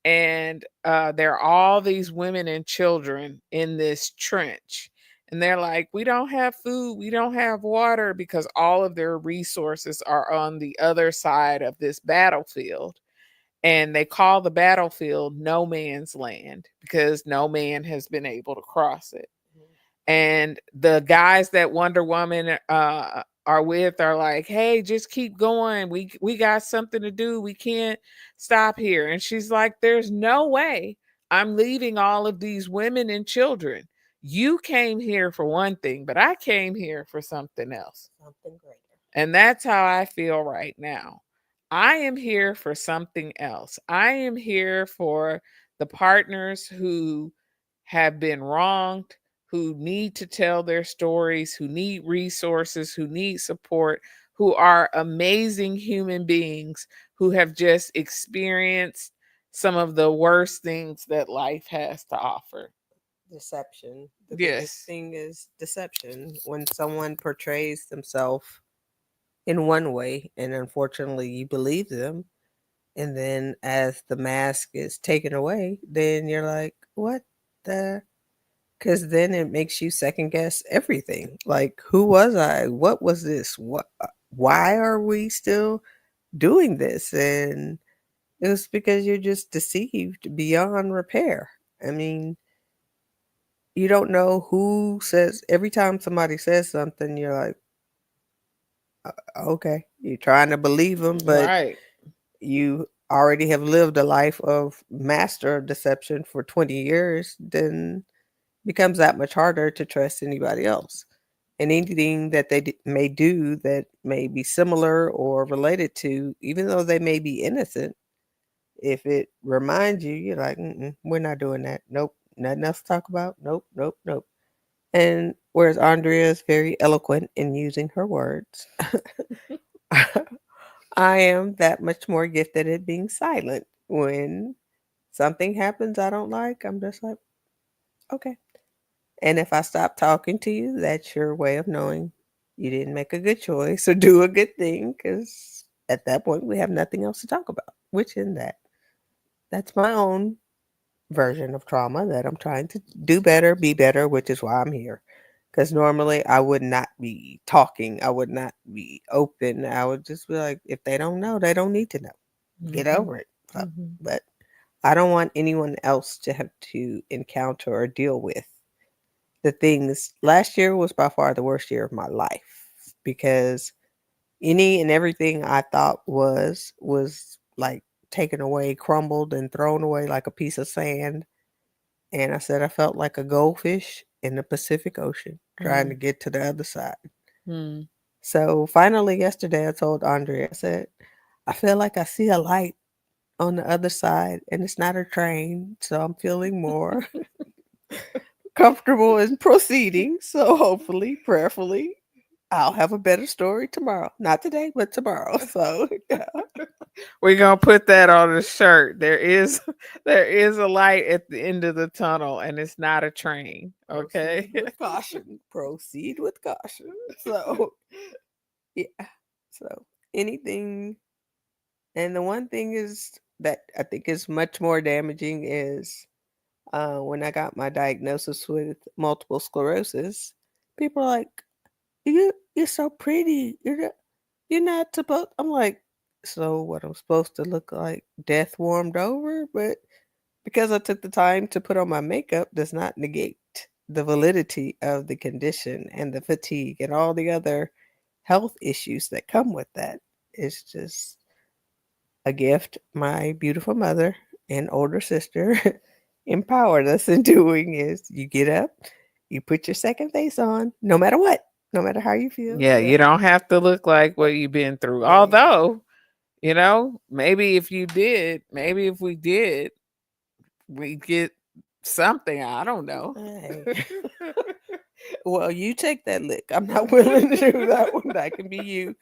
[SPEAKER 1] And there are all these women and children in this trench. And they're like, we don't have food, we don't have water, because all of their resources are on the other side of this battlefield. And they call the battlefield no man's land because no man has been able to cross it. And the guys that Wonder Woman are with are like, "Hey, just keep going. We got something to do. We can't stop here." And she's like, "There's no way I'm leaving all of these women and children. You came here for one thing, but I came here for something else."
[SPEAKER 3] Something greater.
[SPEAKER 1] And that's how I feel right now. I am here for something else. I am here for the partners who have been wronged, who need to tell their stories, who need resources, who need support, who are amazing human beings who have just experienced some of the worst things that life has to offer.
[SPEAKER 3] Deception. The biggest
[SPEAKER 1] Yes.
[SPEAKER 3] thing is deception. When someone portrays themselves in one way and unfortunately you believe them, and then as the mask is taken away, then you're like, what the? Because then it makes you second guess everything. Like, who was I? What was this? What? Why are we still doing this? And it was because you're just deceived beyond repair. I mean, you don't know who says, every time somebody says something, you're like, okay, you're trying to believe them, but
[SPEAKER 1] Right.
[SPEAKER 3] you already have lived a life of master deception for 20 years, then becomes that much harder to trust anybody else. And anything that they may do that may be similar or related to, even though they may be innocent, if it reminds you, you're like, we're not doing that. Nope. Nothing else to talk about. Nope, nope, nope. And whereas Andrea is very eloquent in using her words, I am that much more gifted at being silent. When something happens I don't like, I'm just like, okay. And if I stop talking to you, that's your way of knowing you didn't make a good choice or do a good thing, because at that point we have nothing else to talk about. Which in that, that's my own version of trauma that I'm trying to do better, be better, which is why I'm here. Because normally I would not be talking, I would not be open. I would just be like, if they don't know, they don't need to know. Get
[SPEAKER 1] Mhm.
[SPEAKER 3] over it. So,
[SPEAKER 1] Mhm.
[SPEAKER 3] but I don't want anyone else to have to encounter or deal with the things. Last year was by far the worst year of my life because any and everything I thought was like taken away, crumbled and thrown away like a piece of sand. And I said I felt like a goldfish in the Pacific Ocean trying to
[SPEAKER 1] Mm.
[SPEAKER 3] get to the other side.
[SPEAKER 1] Mm.
[SPEAKER 3] So finally yesterday I told Andrea, I said, I feel like I see a light on the other side and it's not a train, so I'm feeling more comfortable in proceeding. So hopefully, prayerfully, I'll have a better story tomorrow. Not today, but tomorrow. So yeah.
[SPEAKER 1] We're gonna put that on the shirt. There is a light at the end of the tunnel, and it's not a train. Okay.
[SPEAKER 3] Proceed with caution. Proceed with caution. So yeah. So anything And the one thing is that I think is much more damaging is when I got my diagnosis with multiple sclerosis, people are like, you're so pretty. You're not supposed. I'm like, so what? I'm supposed to look like death warmed over, but because I took the time to put on my makeup does not negate the validity of the condition and the fatigue and all the other health issues that come with that. It's just a gift my beautiful mother and older sister empowered us in doing is you get up, you put your second face on, no matter what, no matter how you feel.
[SPEAKER 1] Yeah, you don't have to look like what you've been through.
[SPEAKER 3] Hey,
[SPEAKER 1] Although, maybe if you did, maybe if we did, we get something. I don't know.
[SPEAKER 3] hey. Well, you take that lick. I'm not willing to do that one. That can be you.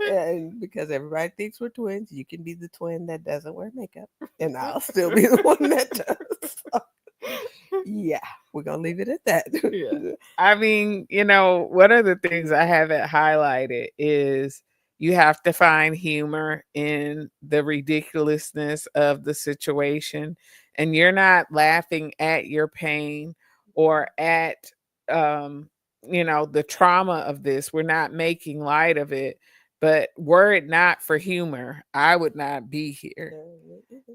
[SPEAKER 3] And because everybody thinks we're twins, you can be the twin that doesn't wear makeup, and I'll still be the one that does. So, yeah, we're gonna leave it at that.
[SPEAKER 1] Yeah. I mean, one of the things I haven't highlighted is you have to find humor in the ridiculousness of the situation. And you're not laughing at your pain or at, um, the trauma of this. We're not making light of it. But were it not for humor, I would not be here.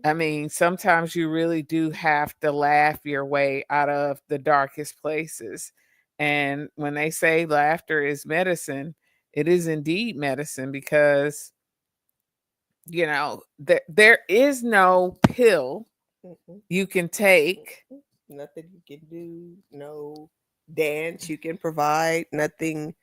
[SPEAKER 1] I mean, sometimes you really do have to laugh your way out of the darkest places. And when they say laughter is medicine, it is indeed medicine because, there is no pill
[SPEAKER 3] Mhm.
[SPEAKER 1] you can take.
[SPEAKER 3] Nothing you can do, no dance you can provide, nothing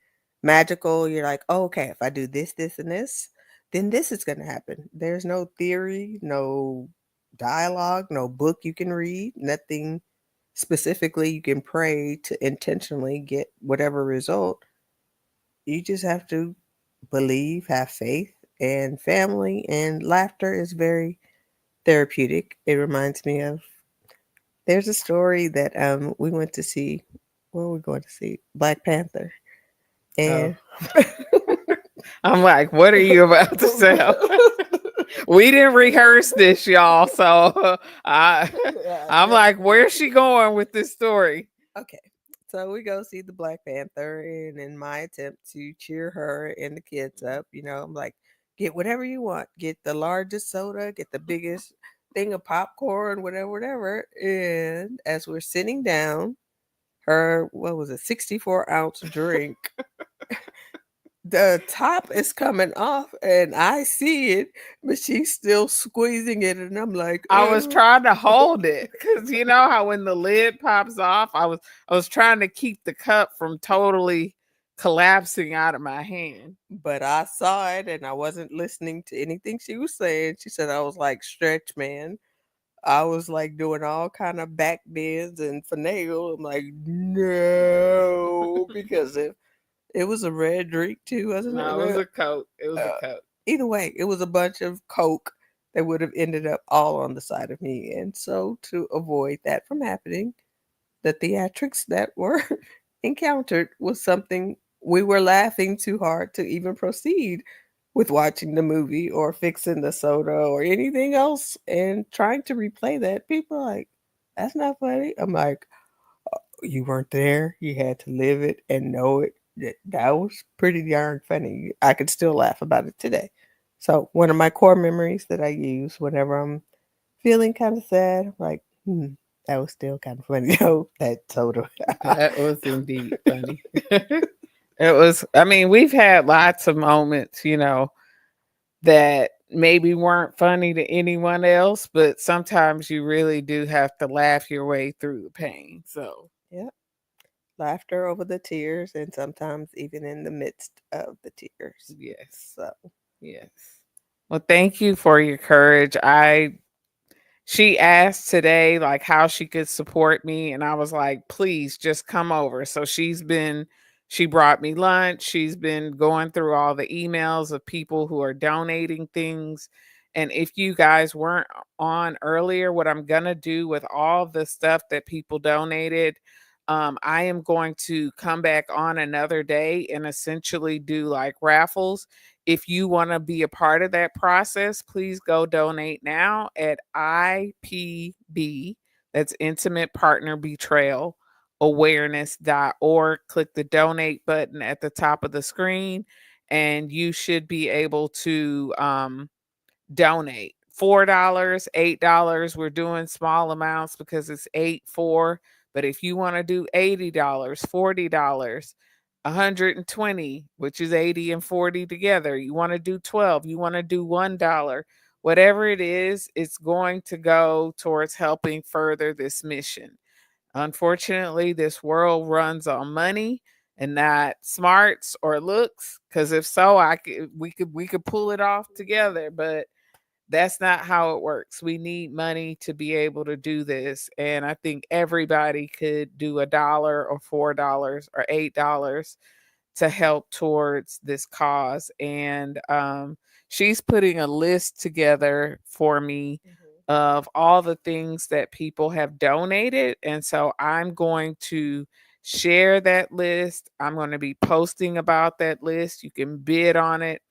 [SPEAKER 3] magical. You're like, oh, okay, if I do this, this, and this, then this is going to happen. There's no theory, no dialogue, no book you can read, nothing specifically you can pray to intentionally get whatever result. You just have to believe, have faith, and family and laughter is very therapeutic. It reminds me of there's a story that we went to see. What were we going to see? Black Panther,
[SPEAKER 1] Oh,
[SPEAKER 3] and
[SPEAKER 1] I'm like, what are you about to say? We didn't rehearse this, y'all. So I, I'm
[SPEAKER 3] yeah.
[SPEAKER 1] like, where's she going with this story?
[SPEAKER 3] Okay. So we go see the Black Panther, and in my attempt to cheer her and the kids up, I'm like, get whatever you want. Get the largest soda, get the biggest thing of popcorn, whatever, whatever. And as we're sitting down, her, what was it, 64-ounce drink, the top is coming off, and I see it, but she's still squeezing it, and I'm like,
[SPEAKER 1] I was trying to hold it because you know how when the lid pops off, I was trying to keep the cup from totally collapsing out of my hand.
[SPEAKER 3] But I saw it, and I wasn't listening to anything she was saying. She said I was like stretch man. I was like doing all kind of back bends and finagle. I'm like, no, because it was a red drink too, wasn't
[SPEAKER 1] No, it was
[SPEAKER 3] it?
[SPEAKER 1] a coat. It was a
[SPEAKER 3] Uh,
[SPEAKER 1] coat.
[SPEAKER 3] Either way, it was a bunch of coke that would have ended up all on the side of me. And so to avoid that from happening, the theatrics that were encountered was something we were laughing too hard to even proceed with watching the movie or fixing the soda or anything else and trying to replay that. People are like, that's not funny. I'm like, you weren't there. You had to live it and know it. That was pretty darn funny. I could still laugh about it today. So one of my core memories that I use whenever I'm feeling kind of sad, I'm like, that was still kind of funny though. That soda.
[SPEAKER 1] That was indeed funny. It was, I mean, we've had lots of moments, that maybe weren't funny to anyone else, but sometimes you really do have to laugh your way through the pain. So,
[SPEAKER 3] Yep. Laughter over the tears and sometimes even in the midst of the tears.
[SPEAKER 1] yes.
[SPEAKER 3] So
[SPEAKER 1] Yes. Well, thank you for your courage. She asked today like how she could support me and I was like, "Please just come over." So she brought me lunch. She's been going through all the emails of people who are donating things. And if you guys weren't on earlier, what I'm going to do with all the stuff that people donated, I am going to come back on another day and essentially do like raffles. If you want to be a part of that process, please go donate now at IPB, that's Intimate Partner Betrayal Awareness.org. Click the donate button at the top of the screen, and you should be able to donate. $4, $8. We're doing small amounts because it's 8-4. But if you want to do $80, $40, 120, which is 80 and 40 together, you want to do 12, you want to do $1, whatever it is, it's going to go towards helping further this mission. Unfortunately, this world runs on money and not smarts or looks. Because if so, we could pull it off together. But that's not how it works. We need money to be able to do this. And I think everybody could do $1 or $4 or $8 to help towards this cause. And she's putting a list together for me of all the things that people have donated. And so I'm going to share that list. I'm going to be posting about that list. You can bid on it.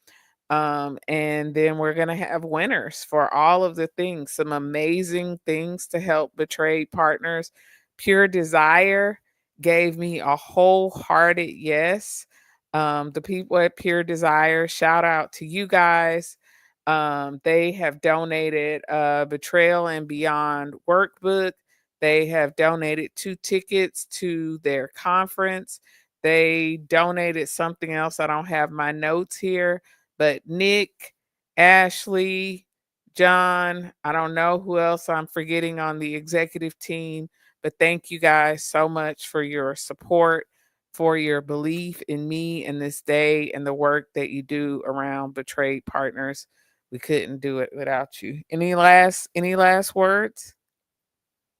[SPEAKER 1] And then we're going to have winners for all of the things, some amazing things to help betrayed partners. Pure Desire gave me a wholehearted yes. The people at Pure Desire, shout out to you guys. They have donated a Betrayal and Beyond workbook. They have donated 2 tickets to their conference. They donated something else. I don't have my notes here, but Nick, Ashley, John, I don't know who else I'm forgetting on the executive team, but thank you guys so much for your support, for your belief in me and this day and the work that you do around betrayed partners. We couldn't do it without you. Any last words?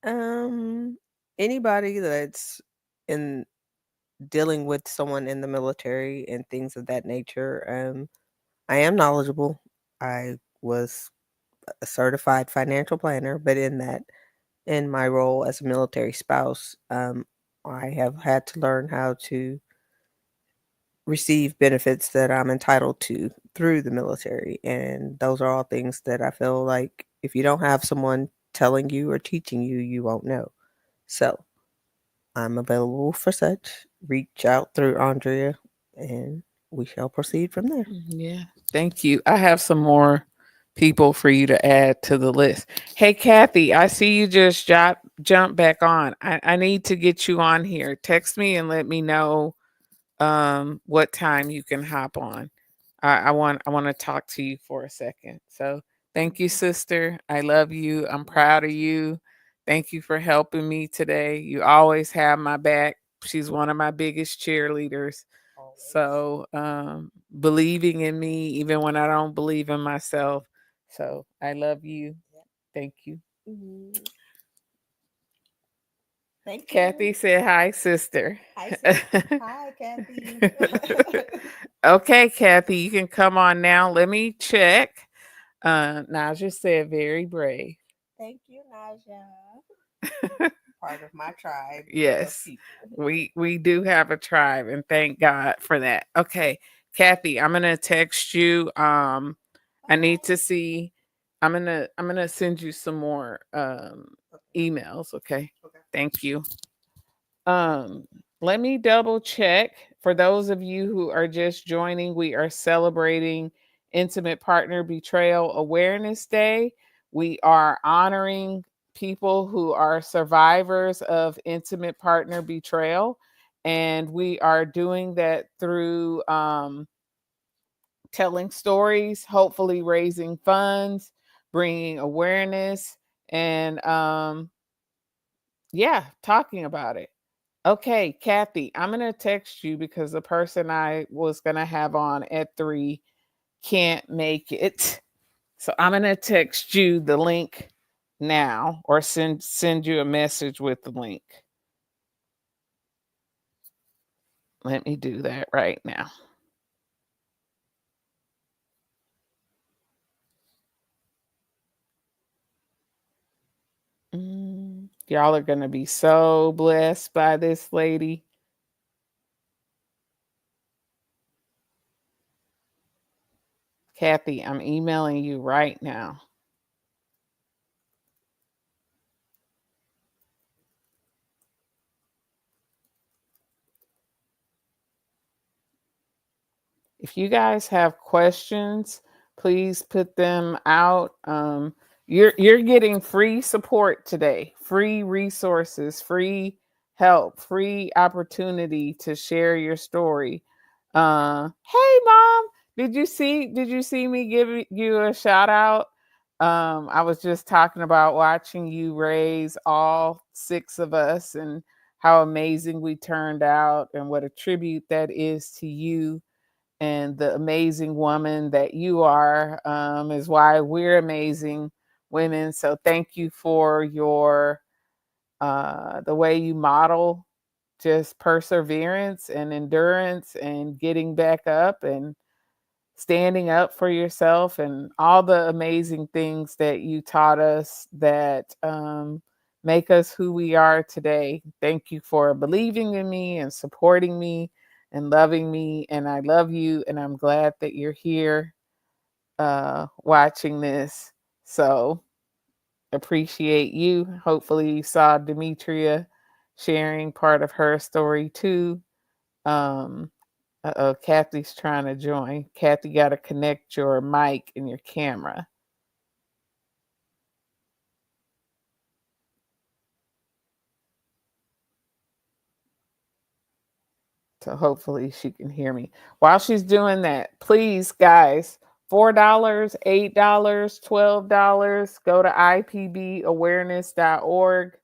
[SPEAKER 3] Um, Anybody that's in dealing with someone in the military and things of that nature, I am knowledgeable. I was a certified financial planner, but in my role as a military spouse, I have had to learn how to receive benefits that I'm entitled to through the military. And those are all things that I feel like if you don't have someone telling you or teaching you, you won't know. So I'm available for such. Reach out through Andrea and we shall proceed from there.
[SPEAKER 1] Yeah. Thank you. I have some more people for you to add to the list. Hey, Kathy, I see you just jump back on. I need to get you on here. Text me and let me know what time you can hop on. I want to talk to you for a second. So thank you, sister. I love you. I'm proud of you. Thank you for helping me today. You always have my back. She's one of my biggest cheerleaders.
[SPEAKER 3] Always.
[SPEAKER 1] So believing in me even when I don't believe in myself. So I love you.
[SPEAKER 3] Yep.
[SPEAKER 1] Thank you.
[SPEAKER 3] Mm, thank you.
[SPEAKER 1] Kathy said hi, sister.
[SPEAKER 3] Hi, sis. Hi, Kathy.
[SPEAKER 1] Okay, Kathy, you can come on now. Let me check. Naja said very brave.
[SPEAKER 3] Thank you, Naja. Part of my tribe of
[SPEAKER 1] Yes,
[SPEAKER 3] people.
[SPEAKER 1] we do have a tribe, and thank God for that. Okay, Kathy, I'm gonna text you. I need
[SPEAKER 3] Okay.
[SPEAKER 1] to see. I'm gonna send you some more
[SPEAKER 3] Okay.
[SPEAKER 1] emails. Okay,
[SPEAKER 3] Okay.
[SPEAKER 1] thank you. Um, Let me double check. For those of you who are just joining, we are celebrating Intimate Partner Betrayal Awareness Day. We are honoring people who are survivors of intimate partner betrayal. And we are doing that through telling stories, hopefully raising funds, bringing awareness, and yeah, talking about it. Okay, Kathy, I'm going to text you because the person I was going to have on at 3 can't make it. So I'm going to text you the link now or send you a message with the link. Let me do that right now. Y'all are going to be so blessed by this lady. Kathy, I'm emailing you right now. If you guys have questions, please put them out. You're getting free support today, free resources, free help, free opportunity to share your story. Hey mom, did you see me give you a shout out? I was just talking about watching you raise all six of us and how amazing we turned out and what a tribute that is to you and the amazing woman that you are, is why we're amazing women. So thank you for your the way you model just perseverance and endurance and getting back up and standing up for yourself and all the amazing things that you taught us that make us who we are today. Thank you for believing in me and supporting me and loving me. And I love you. And I'm glad that you're here watching this. So appreciate you. Hopefully, you saw Demetria sharing part of her story too. Um, Uh-oh, Kathy's trying to join. Kathy, got to connect your mic and your camera. So hopefully she can hear me. While she's doing that, please, guys, $4, $8, $12, go to ipbawareness.org.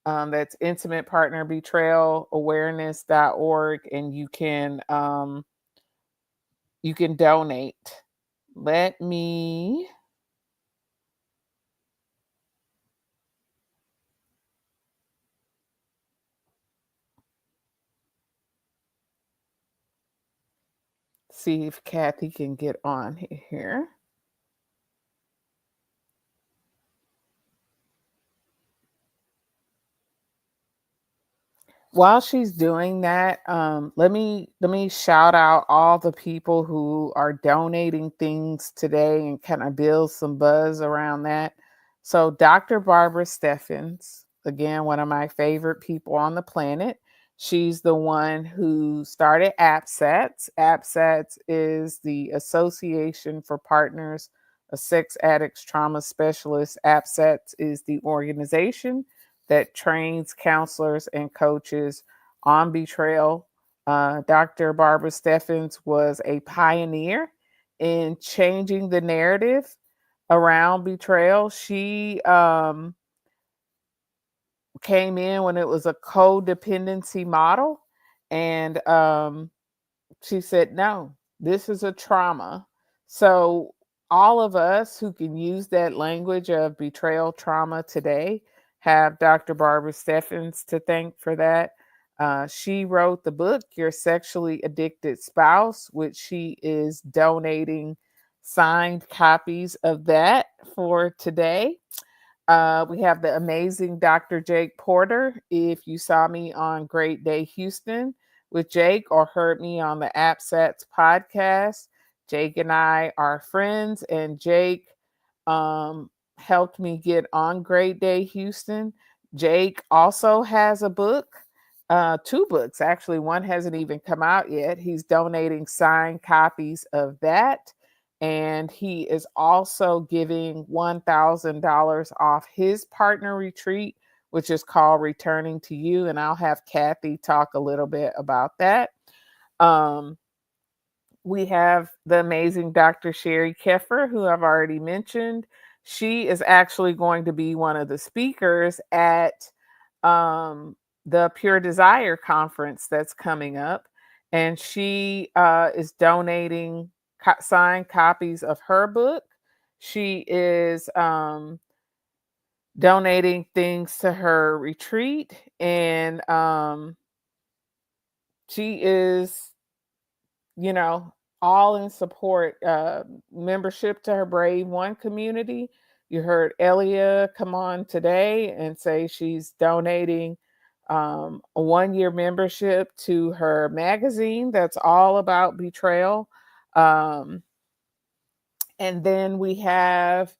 [SPEAKER 1] That's Intimate Partner Betrayal Awareness.org, and you can donate. Let me see if Kathy can get on here. While she's doing that, let me shout out all the people who are donating things today and kind of build some buzz around that. So Dr. Barbara Steffens, again, one of my favorite people on the planet. She's the one who started APSATS. APSATS is the Association for Partners of Sex Addicts Trauma Specialists. APSATS is the organization that trains counselors and coaches on betrayal. Dr. Barbara Steffens was a pioneer in changing the narrative around betrayal. She came in when it was a codependency model, and she said, no, this is a trauma. So, all of us who can use that language of betrayal trauma today have Dr. Barbara Steffens to thank for that. She wrote the book, Your Sexually Addicted Spouse, which she is donating signed copies of that for today. We have the amazing Dr. Jake Porter. If you saw me on Great Day Houston with Jake or heard me on the AppSats podcast, Jake and I are friends, and Jake helped me get on Great Day Houston. Jake also has a book, two books actually. One hasn't even come out yet. He's donating signed copies of that. And he is also giving $1,000 off his partner retreat, which is called Returning to You. And I'll have Kathy talk a little bit about that. Um, we have the amazing Dr. Sherry Keffer, who I've already mentioned. She is actually going to be one of the speakers at the Pure Desire conference that's coming up. And she is donating signed copies of her book. She is donating things to her retreat. And she is, you know, all in support, membership to her Brave One community. You heard Elia come on today and say she's donating a 1 year membership to her magazine that's all about betrayal. Um, And then we have,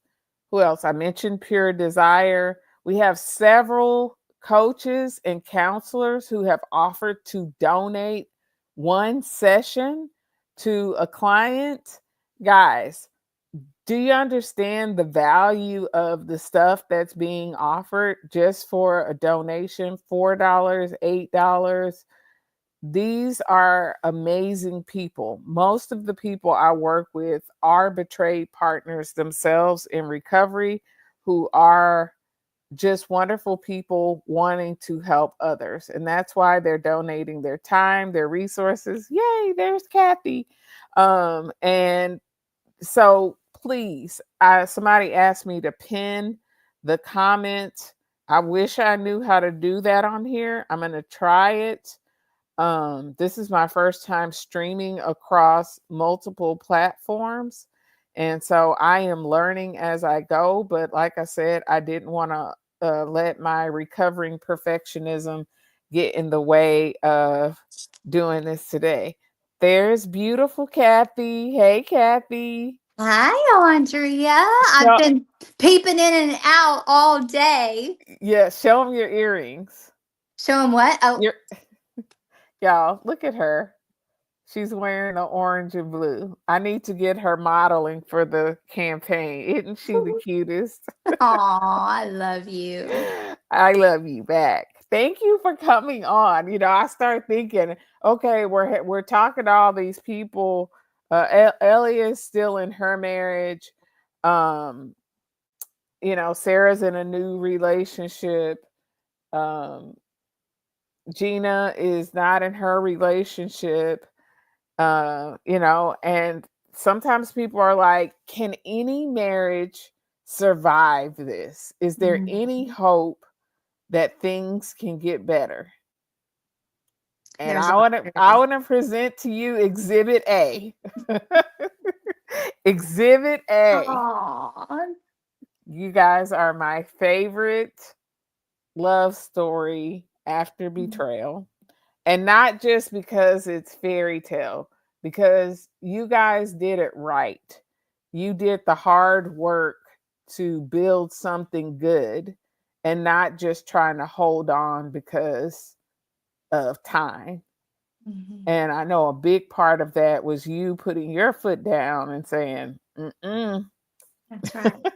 [SPEAKER 1] who else? I mentioned Pure Desire. We have several coaches and counselors who have offered to donate one session to a client. Guys, do you understand the value of the stuff that's being offered just for a donation? $4, $8. These are amazing people. Most of the people I work with are betrayed partners themselves in recovery who are just wonderful people wanting to help others. And that's why they're donating their time, their resources. Yay, there's Kathy. And so please, somebody asked me to pin the comment. I wish I knew how to do that on here. I'm going to try it. This is my first time streaming across multiple platforms. And so I am learning as I go. But like I said, I didn't want to let my recovering perfectionism get in the way of doing this today. There's beautiful Kathy. Hey, Kathy.
[SPEAKER 4] Hi, Andrea. I've
[SPEAKER 1] Show,
[SPEAKER 4] been peeping in and out all day.
[SPEAKER 1] yeah, show them your earrings.
[SPEAKER 4] Show them what? Oh,
[SPEAKER 1] Your, y'all, look at her. She's wearing the orange and blue. I need to get her modeling for the campaign. Isn't she the cutest?
[SPEAKER 4] aw, I love you.
[SPEAKER 1] I love you back. Thank you for coming on. I start thinking, okay, we're talking to all these people. Ellie is still in her marriage. Um, Sarah's in a new relationship. Um, Gina is not in her relationship. And sometimes people are like, can any marriage survive this? Is there any
[SPEAKER 4] Mhm.
[SPEAKER 1] hope that things can get better? And
[SPEAKER 4] There's
[SPEAKER 1] I
[SPEAKER 4] a
[SPEAKER 1] want to I want to present to you exhibit A. Exhibit A.
[SPEAKER 4] Aw.
[SPEAKER 1] You guys are my favorite love story after betrayal. And not just because it's fairy tale, because you guys did it right. You did the hard work to build something good and not just trying to hold on because of time.
[SPEAKER 4] Mhm.
[SPEAKER 1] And I know a big part of that was you putting your foot down and saying, mm-mm.
[SPEAKER 4] That's right.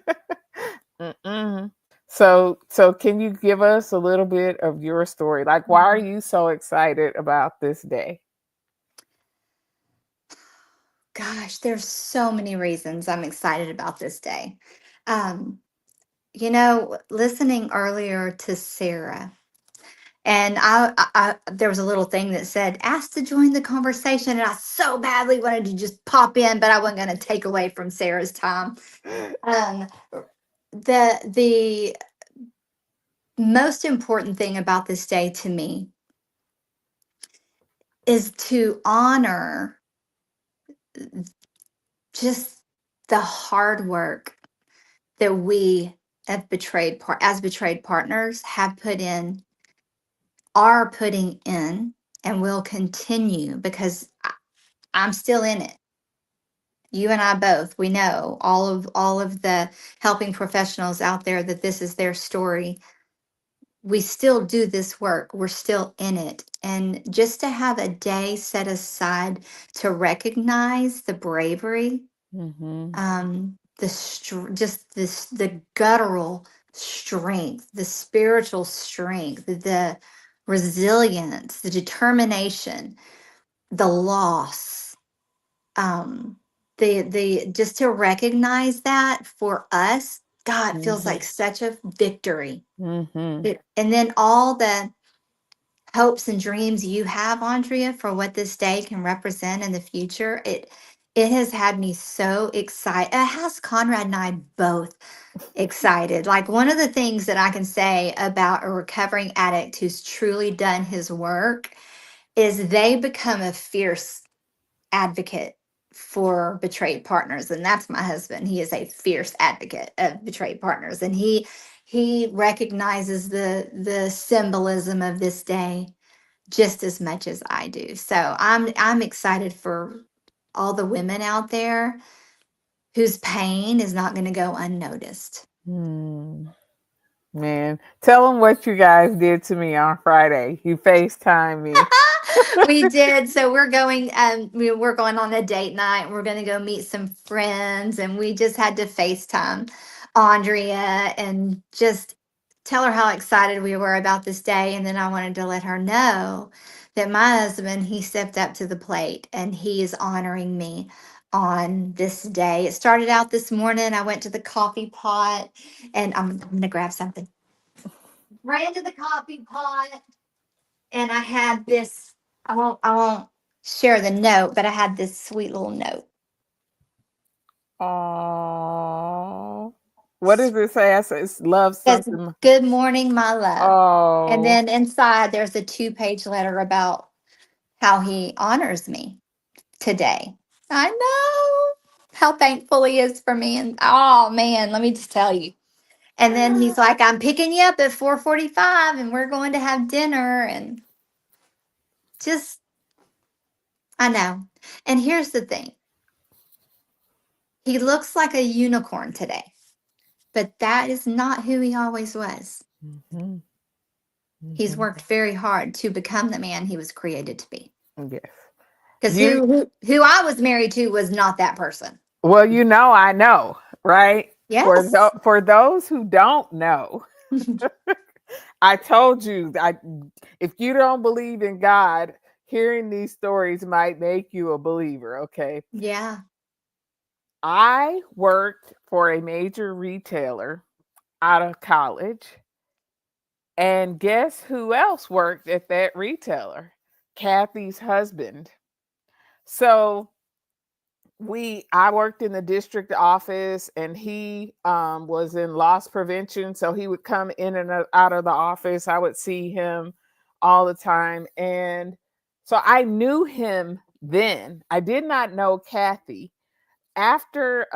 [SPEAKER 1] Mm-mm. So can you give us a little bit of your story? Like, why are
[SPEAKER 4] Mhm.
[SPEAKER 1] you so excited about this day?
[SPEAKER 4] Gosh, there's so many reasons I'm excited about this day. Um, listening earlier to Sarah, and there was a little thing that said, asked to join the conversation. And I so badly wanted to just pop in, but I wasn't going to take away from Sarah's time. Um, the most important thing about this day to me is to honor just the hard work that we have as betrayed partners have put in, are putting in, and will continue because I'm still in it. You and I both, we know all of the helping professionals out there that this is their story. We still do this work. We're still in it. And just to have a day set aside to recognize the bravery,
[SPEAKER 1] Mm-hmm.
[SPEAKER 4] just the guttural strength, the spiritual strength, the resilience, the determination, the loss, um the just to recognize that for us, God, feels
[SPEAKER 1] Mm-hmm.
[SPEAKER 4] like such a victory.
[SPEAKER 1] Mm-hmm.
[SPEAKER 4] And then all the hopes and dreams you have, Andrea, for what this day can represent in the future, it has had me so excited. It has Conrad and I both excited. Like, one of the things that I can say about a recovering addict who's truly done his work is they become a fierce advocate for betrayed partners, and that's my husband. He is a fierce advocate of betrayed partners, and he recognizes the symbolism of this day just as much as I do. So I'm excited for all the women out there whose pain is not going to go unnoticed.
[SPEAKER 1] Hmm. Man, tell them what you guys did to me on Friday. You FaceTime me.
[SPEAKER 4] We did. So we're going on a date night. We're going to go meet some friends, and we just had to FaceTime Andrea and just tell her how excited we were about this day. And then I wanted to let her know that my husband, he stepped up to the plate and he is honoring me on this day. It started out this morning. I went to the coffee pot, and I'm going to grab something. Ran to the coffee pot, and I had this. I won't share the note, but I had this sweet little note.
[SPEAKER 1] Oh, what does it say? I said it's love
[SPEAKER 4] It says,
[SPEAKER 1] something.
[SPEAKER 4] "Good morning, my love." And
[SPEAKER 1] Oh,
[SPEAKER 4] then inside there's a 2-page letter about how he honors me today. I know how thankful he is for me. And oh man, let me just tell you. And then he's like, "I'm picking you up at 4:45 and we're going to have dinner." And just, I know. And here's the thing. He looks like a unicorn today, but that is not who he always was.
[SPEAKER 1] hmm
[SPEAKER 4] He's
[SPEAKER 1] hmm
[SPEAKER 4] worked very hard to become the man he was created to be.
[SPEAKER 1] yes.
[SPEAKER 4] Because
[SPEAKER 1] You
[SPEAKER 4] who I was married to was not that person.
[SPEAKER 1] well, I know, right?
[SPEAKER 4] Yes.
[SPEAKER 1] For those who don't know, I told you that if you don't believe in God, hearing these stories might make you a believer. Okay,
[SPEAKER 4] Yeah.
[SPEAKER 1] I worked for a major retailer out of college. And guess who else worked at that retailer? Kathy's husband. So I worked in the district office, and he was in loss prevention. So he would come in and out of the office. I would see him all the time. And so I knew him then. I did not know Kathy. After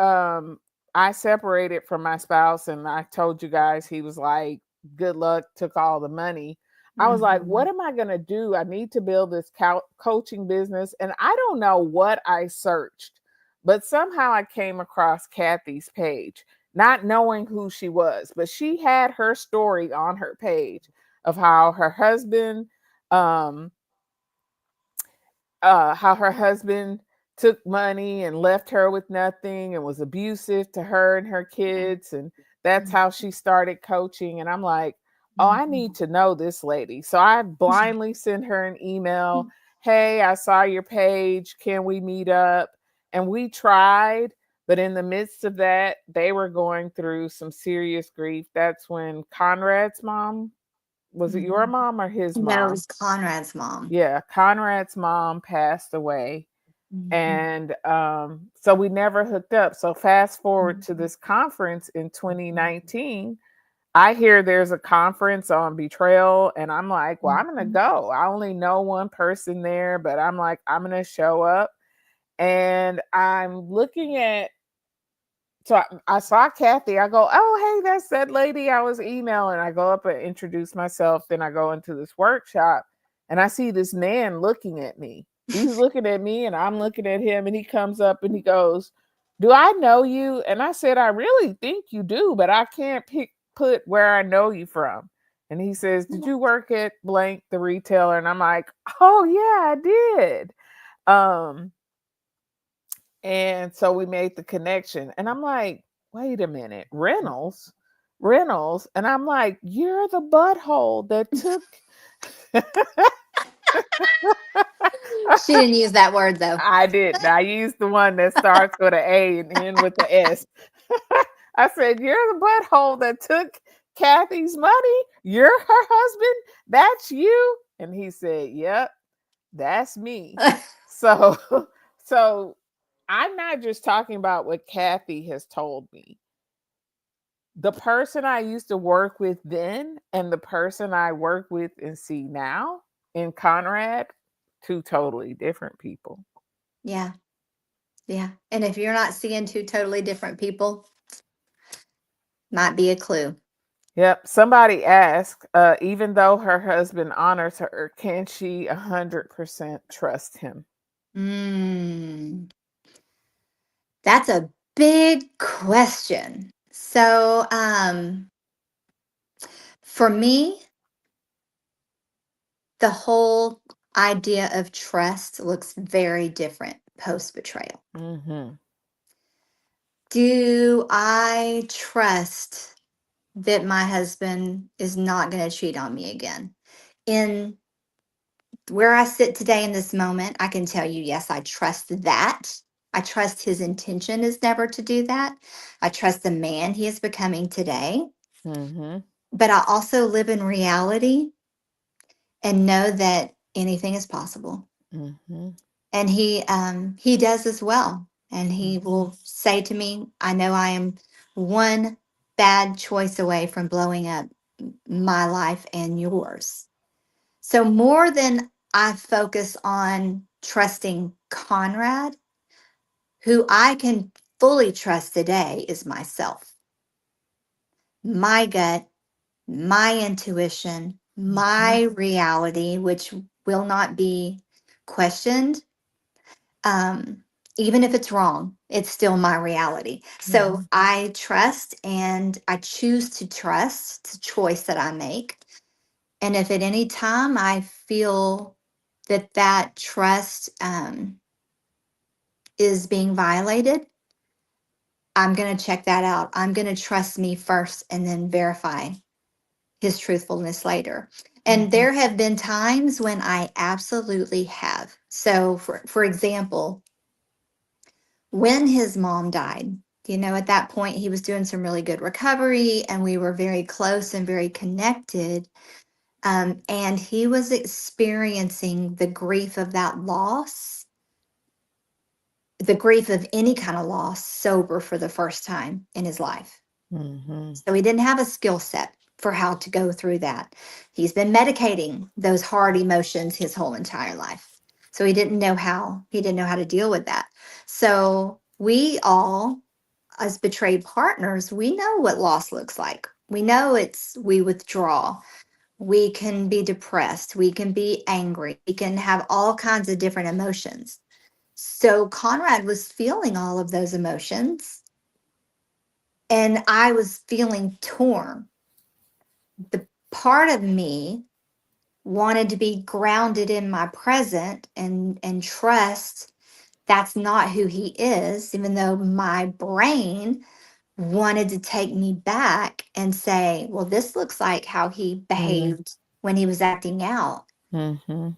[SPEAKER 1] I separated from my spouse, and I told you guys he was like, good luck, took all the money. I was like,
[SPEAKER 4] Mhm.
[SPEAKER 1] what am I going to do? I need to build this coaching business. And I don't know what I searched, but somehow I came across Kathy's page, not knowing who she was, but she had her story on her page of um, how her husband took money and left her with nothing and was abusive to her and her kids. And that's how she started coaching. And I'm like, oh, I need
[SPEAKER 4] Mhm.
[SPEAKER 1] to know this lady. So I blindly sent her an email. Hey, I saw your page. Can we meet up? And we tried. But in the midst of that, they were going through some serious grief. That's when Conrad's mom, was it your
[SPEAKER 4] Mhm.
[SPEAKER 1] mom or his
[SPEAKER 4] No, it
[SPEAKER 1] mom?
[SPEAKER 4] was Conrad's mom.
[SPEAKER 1] Yeah, Conrad's mom passed away.
[SPEAKER 4] Mhm.
[SPEAKER 1] And so we never hooked up. So fast forward to
[SPEAKER 4] Mhm.
[SPEAKER 1] this conference in 2019. I hear there's a conference on betrayal, and I'm like, well, I'm going to
[SPEAKER 4] Mhm.
[SPEAKER 1] go. I only know one person there, but I'm like, I'm going to show up. And I'm looking at, so I saw Kathy. I go, oh, hey, that's that lady I was emailing. I go up and introduce myself. Then I go into this workshop, and I see this man looking at me. He's looking at me, and I'm looking at him. And he comes up and he goes, do I know you? And I said, I really think you do, but I can't put where I know you from. And he says, did you work at blank, the retailer? And I'm like, oh, yeah, I did. Um, and so we made the connection. And I'm like, wait a minute, Reynolds? Reynolds. And I'm like, you're the butthole that took.
[SPEAKER 4] She didn't use that word though.
[SPEAKER 1] I didn't. I used the one that starts with an A and end with the S. I said, you're the butthole that took Kathy's money. You're her husband. That's you. And he said, yep, that's me. So, so I'm not just talking about what Kathy has told me. The person I used to work with then and the person I work with and see now in Conrad, two totally different people.
[SPEAKER 4] Yeah. Yeah. And if you're not seeing two totally different people, might be a clue.
[SPEAKER 1] Yep. Somebody asked, even though her husband honors her, can she 100% trust him?
[SPEAKER 4] Mm. That's a Big question. So, for me, the whole idea of trust looks very different post betrayal.
[SPEAKER 1] Mm-hmm.
[SPEAKER 4] Do I trust that my husband is not going to cheat on me again? In where I sit today in this moment, I can tell you, yes, I trust that. I trust his intention is never to do that. I trust the man he is becoming today.
[SPEAKER 1] Mm-hmm.
[SPEAKER 4] But I also live in reality and know that anything is possible.
[SPEAKER 1] Mm-hmm.
[SPEAKER 4] And he does as well. And he will say to me, I know I am one bad choice away from blowing up my life and yours. So more than I focus on trusting Conrad, who I can fully trust today is myself, my gut, my intuition,
[SPEAKER 1] Mm-hmm.
[SPEAKER 4] my reality, which will not be questioned. Um, Even if it's wrong, it's still my reality. So
[SPEAKER 1] Mm-hmm.
[SPEAKER 4] I trust and I choose to trust. It's a choice that I make. And if at any time I feel that that trust is being violated, I'm going to check that out. I'm going to trust me first and then verify his truthfulness later. And
[SPEAKER 1] Mm-hmm.
[SPEAKER 4] there have been times when I absolutely have. So, for example, when his mom died, at that point, he was doing some really good recovery and we were very close and very connected. And he was experiencing the grief of that loss, the grief of any kind of loss, sober for the first time in his life.
[SPEAKER 1] Mm-hmm.
[SPEAKER 4] So he didn't have a skill set for how to go through that. He's been medicating those hard emotions his whole entire life. So he didn't know how to deal with that. So we all, as betrayed partners, we know what loss looks like. We know we withdraw. We can be depressed. We can be angry. We can have all kinds of different emotions. So Conrad was feeling all of those emotions, and I was feeling torn. The part of me wanted to be grounded in my present and trust that's not who he is, even though my brain wanted to take me back and say, well, this looks like how he behaved when he was acting out.
[SPEAKER 1] Mm-hmm.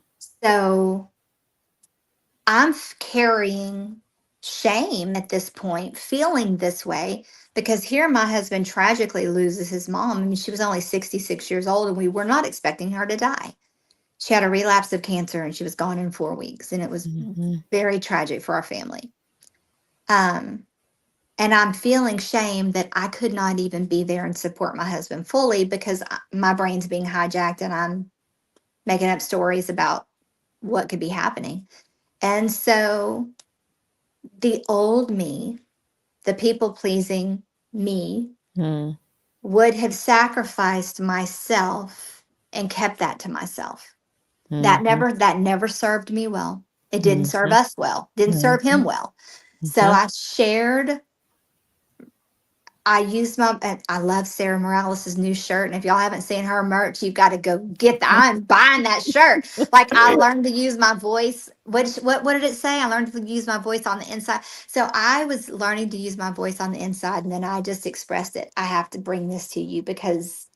[SPEAKER 4] So carrying shame at this point, feeling this way, because here my husband tragically loses his mom. I mean, she was only 66 years old, and we were not expecting her to die. She had a relapse of cancer and she was gone in 4 weeks, and it was
[SPEAKER 1] Mm-hmm.
[SPEAKER 4] very tragic for our family. Um, and I'm feeling shame that I could not even be there and support my husband fully because my brain's being hijacked and I'm making up stories about what could be happening. And so the old me, the people pleasing me, would have sacrificed myself and kept that to myself. That
[SPEAKER 1] Mm-hmm.
[SPEAKER 4] never served me well. It didn't serve
[SPEAKER 1] Mm-hmm.
[SPEAKER 4] us well. Didn't serve
[SPEAKER 1] Mm-hmm.
[SPEAKER 4] him well. So I used and I love Sarah Morales' new shirt. And if y'all haven't seen her merch, you've got to go get that. I'm buying that shirt. Like I learned to use my voice. What did it say? I learned to use my voice on the inside. So I was learning to use my voice on the inside, and then I just expressed it. I have to bring this to you because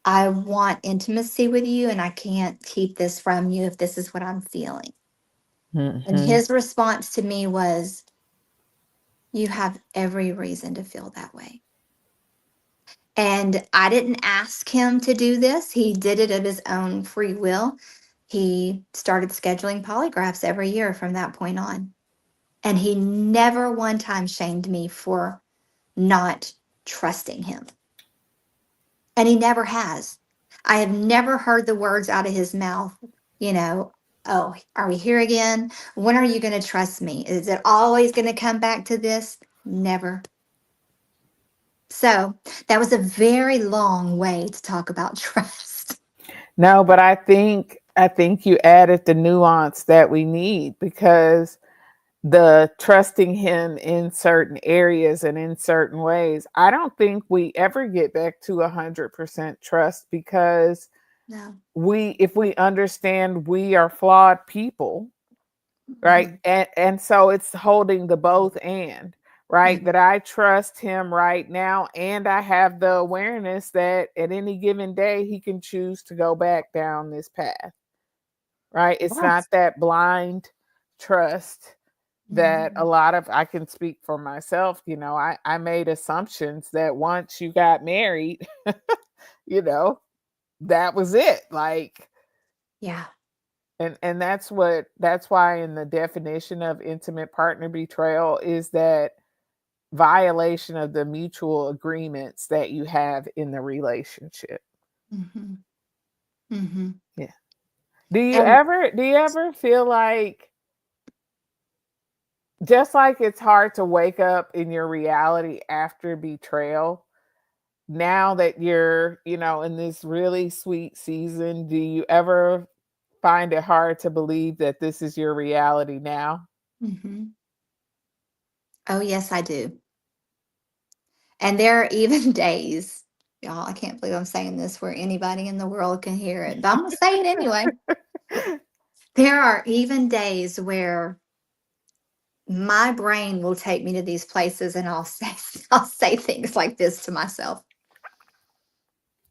[SPEAKER 4] I want intimacy with you, and I can't keep this from you if this is what I'm feeling. And
[SPEAKER 1] Mm-hmm.
[SPEAKER 4] his response to me was, you have every reason to feel that way. And I didn't ask him to do this. He did it of his own free will. He started scheduling polygraphs every year from that point on. And he never one time shamed me for not trusting him. And he never has. I have never heard the words out of his mouth, you know, oh, are we here again? When are you going to trust me? Is it always going to come back to this? Never. So that was a very long way to talk about trust.
[SPEAKER 1] No, but I think you added the nuance that we need because the trusting him in certain areas and in certain ways, I don't think we ever get back to 100% trust, because
[SPEAKER 4] No.
[SPEAKER 1] if we understand we are flawed people, right?
[SPEAKER 4] Mhm.
[SPEAKER 1] And so it's holding the both and, right?
[SPEAKER 4] Mhm.
[SPEAKER 1] That I trust him right now, and I have the awareness that at any given day he can choose to go back down this path, right? It's not
[SPEAKER 4] Yes.
[SPEAKER 1] that blind trust that a
[SPEAKER 4] Mhm.
[SPEAKER 1] lot of, I can speak for myself, I made assumptions that once you got married, you know, that was it. Like,
[SPEAKER 4] Yeah.
[SPEAKER 1] and that's why in the definition of intimate partner betrayal is that violation of the mutual agreements that you have in the relationship.
[SPEAKER 4] Mhm. Mhm.
[SPEAKER 1] Yeah. Do you ever feel like, just like it's hard to wake up in your reality after betrayal, now that you're, in this really sweet season, do you ever find it hard to believe that this is your reality now?
[SPEAKER 4] Mhm. Oh, yes, I do. And there are even days, y'all, I can't believe I'm saying this where anybody in the world can hear it, but I'm gonna say it anyway. There are even days where my brain will take me to these places and I'll say I'll say things like this to myself.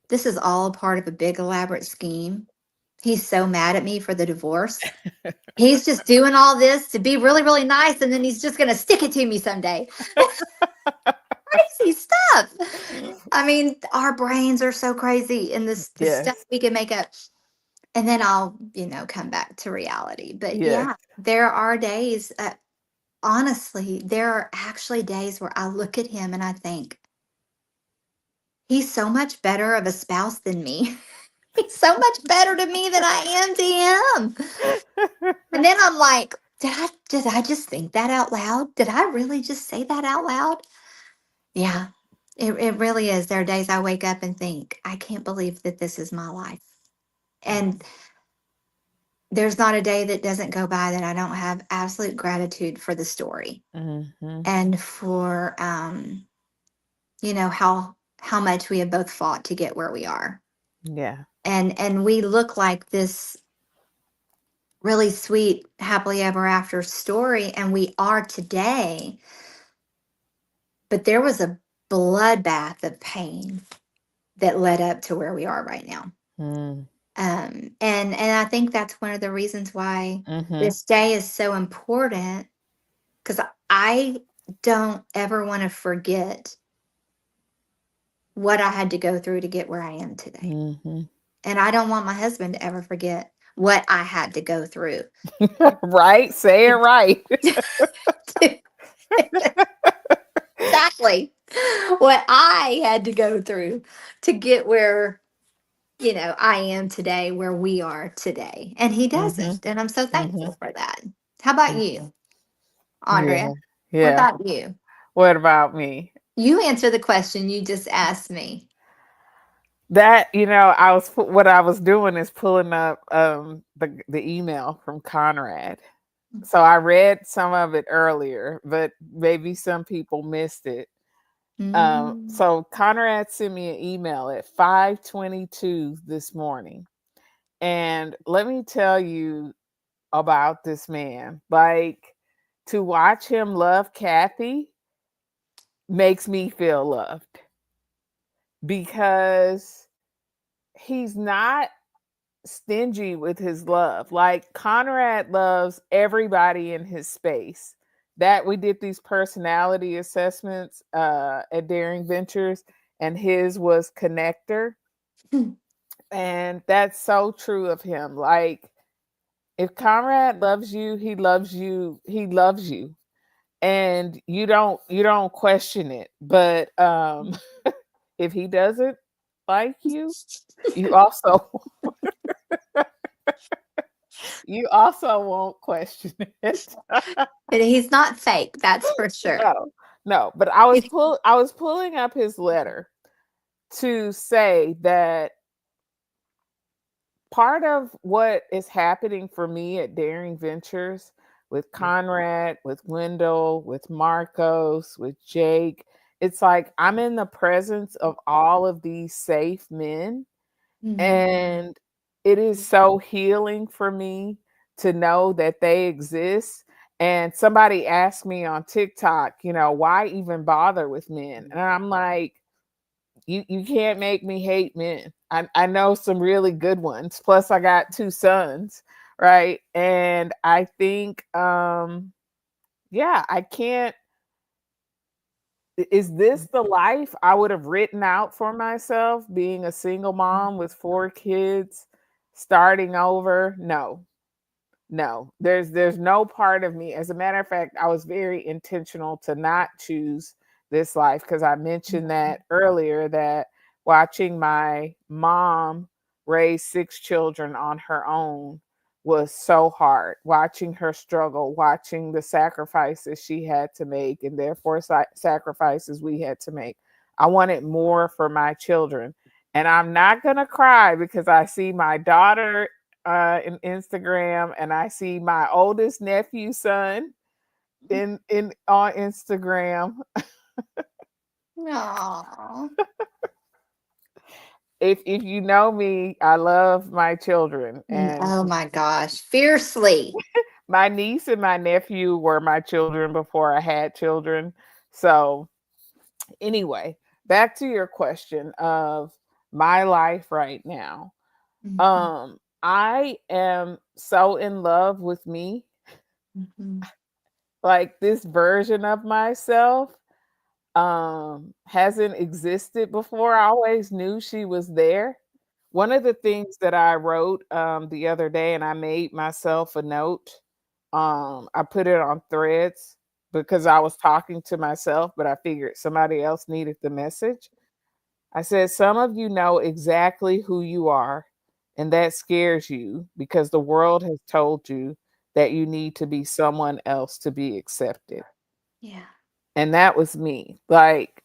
[SPEAKER 4] This is all part of a big elaborate scheme. He's so mad at me for the divorce. He's just doing all this to be really, really nice, and then he's just gonna stick it to me someday. Crazy stuff. I mean, our brains are so crazy, and this the stuff
[SPEAKER 1] Yes.
[SPEAKER 4] we can make up. And then I'll, come back to reality. But
[SPEAKER 1] Yes.
[SPEAKER 4] yeah, there are days. Honestly, there are actually days where I look at him and I think he's so much better of a spouse than me. He's so much better to me than I am to him. And then I'm like, did I just think that out loud? Did I really just say that out loud? Yeah, it really is. There are days I wake up and think, I can't believe that this is my life. And there's not a day that doesn't go by that I don't have absolute gratitude for the story
[SPEAKER 1] Hmm.
[SPEAKER 4] and for how much we have both fought to get where we are.
[SPEAKER 1] Yeah.
[SPEAKER 4] And we look like this really sweet happily ever after story, and we are today, but there was a bloodbath of pain that led up to where we are right now.
[SPEAKER 1] Mm.
[SPEAKER 4] And I think that's one of the reasons why
[SPEAKER 1] Hmm.
[SPEAKER 4] this day is so important, because I don't ever want to forget what I had to go through to get where I am today.
[SPEAKER 1] Hmm.
[SPEAKER 4] And I don't want my husband to ever forget what I had to go through.
[SPEAKER 1] Right? Say it right.
[SPEAKER 4] Exactly what I had to go through to get where, I am today, where we are today. And he
[SPEAKER 1] Hmm.
[SPEAKER 4] doesn't. And I'm so
[SPEAKER 1] Hmm.
[SPEAKER 4] thankful for that. How about you,
[SPEAKER 1] Yeah.
[SPEAKER 4] Andrea? What
[SPEAKER 1] Yeah.
[SPEAKER 4] about you?
[SPEAKER 1] What about me?
[SPEAKER 4] You answer the question you just asked me.
[SPEAKER 1] That, what I was doing is pulling up the email from Conrad. So I read some of it earlier, but maybe some people missed it.
[SPEAKER 4] Mm,
[SPEAKER 1] So Conrad sent me an email at 5:22 this morning. And let me tell you about this man. Like, to watch him love Kathy makes me feel loved, because he's not stingy with his love. Like, Conrad loves everybody in his space. That we did these personality assessments at Daring Ventures, and his was connector. And that's so true of him. Like, if Conrad loves you, he loves you, he loves you. And you don't question it. But if he doesn't like you, you also you also won't question it.
[SPEAKER 4] but he's not fake, that's for sure.
[SPEAKER 1] No, no. But I was pulling up his letter to say that part of what is happening for me at Daring Ventures with Conrad, with Wendell, with Marcos, with Jake. It's like I'm in the presence of all of these safe men,
[SPEAKER 4] Mhm.
[SPEAKER 1] and it is so healing for me to know that they exist. And somebody asked me on TikTok, why even bother with men? And I'm like, you can't make me hate men. I know some really good ones. Plus I got two sons, right? And I think yeah, I can't. Is this the life I would have written out for myself, being a single mom with four kids, starting over? No. No, there's no part of me. As a matter of fact, I was very intentional to not choose this life because I mentioned that earlier, that watching my mom raise six children on her own was so hard. Watching her struggle, watching the sacrifices she had to make, and therefore sacrifices we had to make. I wanted more for my children. And I'm not going to cry because I see my daughter in Instagram, and I see my oldest nephew son in on Instagram.
[SPEAKER 4] Aw.
[SPEAKER 1] If you know me, I love my children, and
[SPEAKER 4] Oh my gosh, fiercely.
[SPEAKER 1] my niece and my nephew were my children before I had children. So anyway, back to your question of my life right now.
[SPEAKER 4] Mhm,
[SPEAKER 1] I am so in love with me,
[SPEAKER 4] mhm,
[SPEAKER 1] like this version of myself hasn't existed before. I always knew she was there. One of the things that I wrote the other day, and I made myself a note, I put it on Threads because I was talking to myself, but I figured somebody else needed the message. I said, some of you know exactly who you are, and that scares you because the world has told you that you need to be someone else to be accepted.
[SPEAKER 4] yeah.
[SPEAKER 1] And that was me. Like,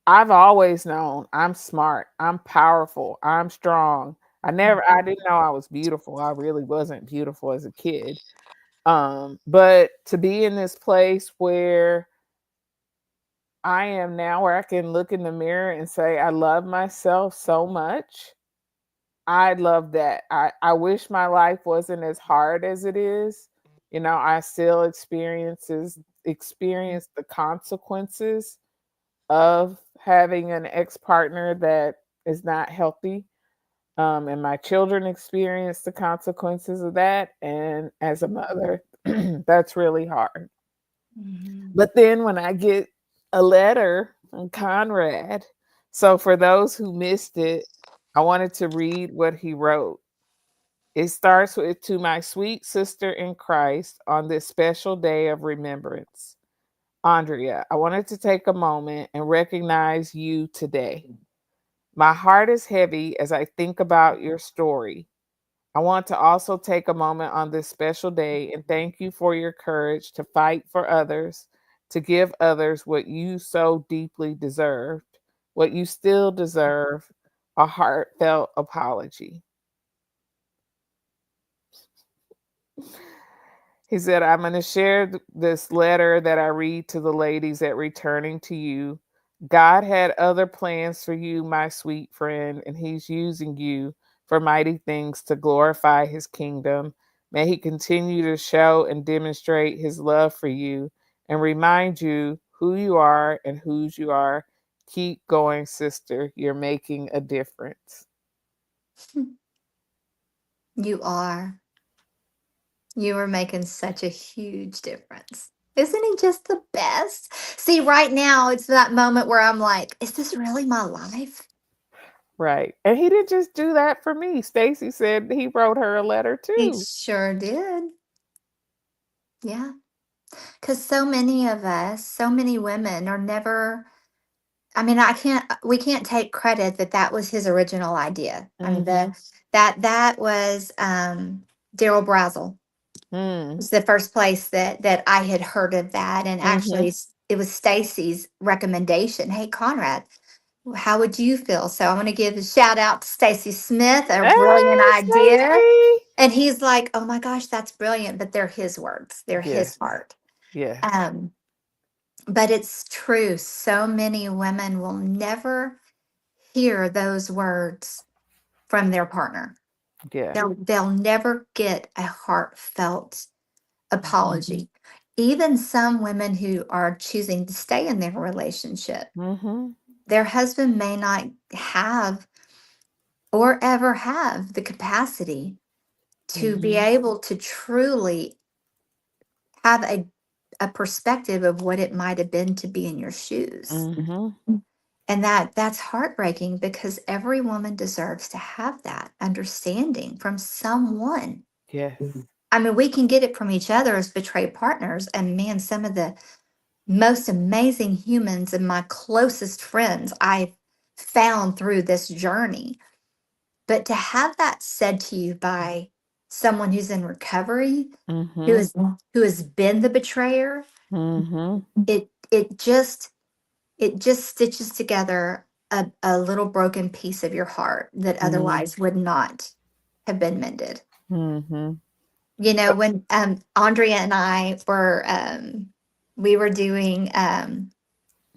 [SPEAKER 1] I've always known I'm smart, I'm powerful, I'm strong. I
[SPEAKER 4] Mhm,
[SPEAKER 1] didn't know I was beautiful. I really wasn't beautiful as a kid. But to be in this place where I am now, where I can look in the mirror and say, I love myself so much. I love that. I wish my life wasn't as hard as it is. I still experience the consequences of having an ex-partner that is not healthy. And my children experience the consequences of that. And as a mother, that's really hard.
[SPEAKER 4] mhm.
[SPEAKER 1] But then when I get a letter from Conrad, so for those who missed it, I wanted to read what he wrote. It starts with, to my sweet sister in Christ on this special day of remembrance. Andrea, I wanted to take a moment and recognize you today. My heart is heavy as I think about your story. I want to also take a moment on this special day and thank you for your courage to fight for others, to give others what you so deeply deserved, what you still deserve, a heartfelt apology. He said, I'm going to share this letter that I read to the ladies at Returning to You. God had other plans for you, my sweet friend, and He's using you for mighty things to glorify His kingdom. May He continue to show and demonstrate His love for you and remind you who you are and whose you are. Keep going, sister. You're making a difference.
[SPEAKER 4] You are. You are making such a huge difference. Isn't he just the best? See, right now, it's that moment where I'm like, is this really my life?
[SPEAKER 1] Right. And He didn't just do that for me. Stacy said He wrote her a letter
[SPEAKER 4] He
[SPEAKER 1] too.
[SPEAKER 4] sure did. Yeah. Because so many of us, so many women are never, I mean, we can't take credit that that was his original idea. I mean,
[SPEAKER 1] Mhm.
[SPEAKER 4] that was Daryl Brazel.
[SPEAKER 1] Mm.
[SPEAKER 4] Was the first place that I had heard of that, and actually,
[SPEAKER 1] Mhm.
[SPEAKER 4] it was Stacy's recommendation. Hey, Conrad, how would you feel? So I'm going to give a shout out to Stacy Smith, a
[SPEAKER 1] Hey,
[SPEAKER 4] brilliant idea.
[SPEAKER 1] Stacy.
[SPEAKER 4] And he's like, oh my gosh, that's brilliant. But they're his words, they're his
[SPEAKER 1] Yes.
[SPEAKER 4] heart.
[SPEAKER 1] Yes.
[SPEAKER 4] Um, but it's true. So many women will never hear those words from their partner.
[SPEAKER 1] Yeah.
[SPEAKER 4] They'll never get a heartfelt
[SPEAKER 1] Mhm.
[SPEAKER 4] apology. Even some women who are choosing to stay in their relationship,
[SPEAKER 1] Mhm.
[SPEAKER 4] their husband may not have or ever have the capacity to be
[SPEAKER 1] Mhm.
[SPEAKER 4] able to truly have a perspective of what it might have been to be in your shoes.
[SPEAKER 1] Mhm.
[SPEAKER 4] And that's heartbreaking because every woman deserves to have that understanding from someone.
[SPEAKER 1] Yes.
[SPEAKER 4] I mean, we can get it from each other as betrayed partners. And man, some of the most amazing humans and my closest friends I've found through this journey. But to have that said to you by someone who's in recovery, who
[SPEAKER 1] Mhm.
[SPEAKER 4] is who has been the betrayer,
[SPEAKER 1] Mhm.
[SPEAKER 4] it just stitches together a little broken piece of your heart that
[SPEAKER 1] Mhm.
[SPEAKER 4] otherwise would not have been mended.
[SPEAKER 1] Mhm.
[SPEAKER 4] You know, when Andrea and I were we were doing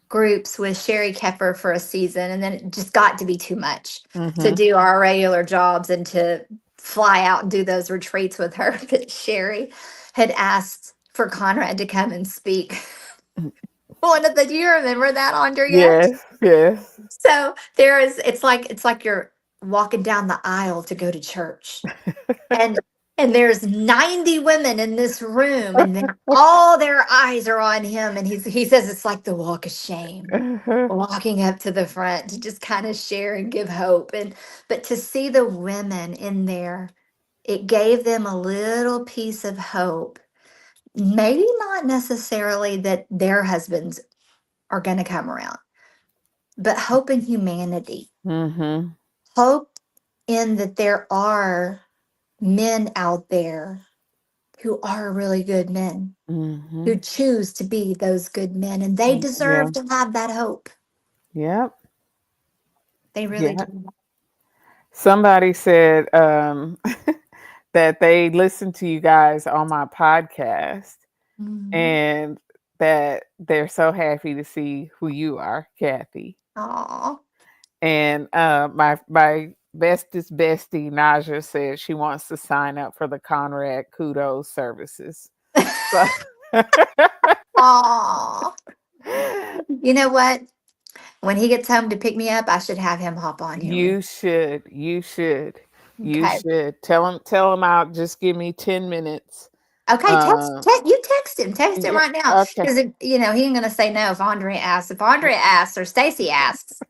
[SPEAKER 4] groups with Sherry Keffer for a season, and then it just got to be too much to
[SPEAKER 1] Mhm.
[SPEAKER 4] do our regular jobs and to fly out and do those retreats with her. But Sherry had asked for Conrad to come and speak. One of the, do you remember that, Andrea?
[SPEAKER 1] Yes. Yes.
[SPEAKER 4] So there is, it's like you're walking down the aisle to go to church, and there's 90 women in this room, and then all their eyes are on him, and he says it's like the walk of shame, walking up to the front to just kind of share and give hope. And but to see the women in there, it gave them a little piece of hope. Maybe not necessarily that their husbands are going to come around, but hope in humanity,
[SPEAKER 1] Mhm.
[SPEAKER 4] hope in that there are men out there who are really good men, who
[SPEAKER 1] Mhm.
[SPEAKER 4] choose to be those good men, and they
[SPEAKER 1] Yeah.
[SPEAKER 4] deserve to have that hope.
[SPEAKER 1] Yep.
[SPEAKER 4] They really
[SPEAKER 1] Yeah.
[SPEAKER 4] do.
[SPEAKER 1] Somebody said that they listened to you guys on my podcast
[SPEAKER 4] Mhm.
[SPEAKER 1] and that they're so happy to see who you are, Kathy.
[SPEAKER 4] Aw.
[SPEAKER 1] And my bestest bestie Naja said she wants to sign up for the Conrad Kudos services. So
[SPEAKER 4] Aw. You know what? When he gets home to pick me up, I should have him hop on here with.
[SPEAKER 1] you should, you should, you
[SPEAKER 4] Okay.
[SPEAKER 1] should tell him out. Just give me 10 minutes.
[SPEAKER 4] Okay,
[SPEAKER 1] Uh,
[SPEAKER 4] you text him
[SPEAKER 1] yeah,
[SPEAKER 4] right now.
[SPEAKER 1] okay.
[SPEAKER 4] Because he ain't gonna say no if Andrea asks. If Andrea asks or Stacy asks.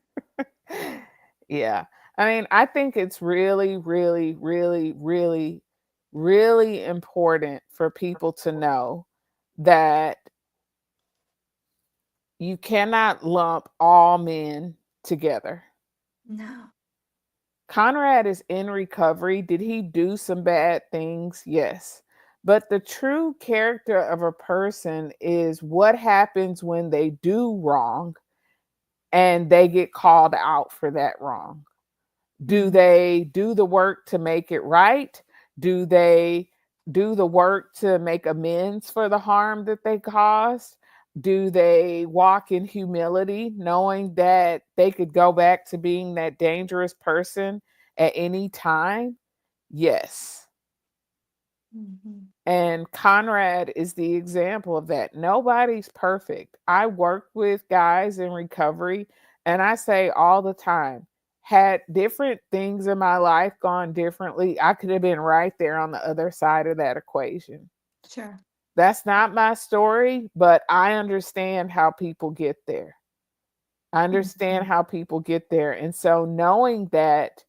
[SPEAKER 1] Yeah. I mean, I think it's really, really, really, really, really important for people to know that you cannot lump all men together.
[SPEAKER 4] No.
[SPEAKER 1] Conrad is in recovery. Did he do some bad things? Yes. But the true character of a person is what happens when they do wrong and they get called out for that wrong. Do
[SPEAKER 4] Mhm.
[SPEAKER 1] they do the work to make it right? Do they do the work to make amends for the harm that they caused? Do they walk in humility, knowing that they could go back to being that dangerous person at any time? Yes.
[SPEAKER 4] Mhm.
[SPEAKER 1] And Conrad is the example of that. Nobody's perfect. I work with guys in recovery, and I say all the time, had different things in my life gone differently, I could have been right there on the other side of that equation.
[SPEAKER 4] Sure.
[SPEAKER 1] That's not my story, but I understand how people get there. I understand
[SPEAKER 4] Mhm.
[SPEAKER 1] how people get there. And so knowing that,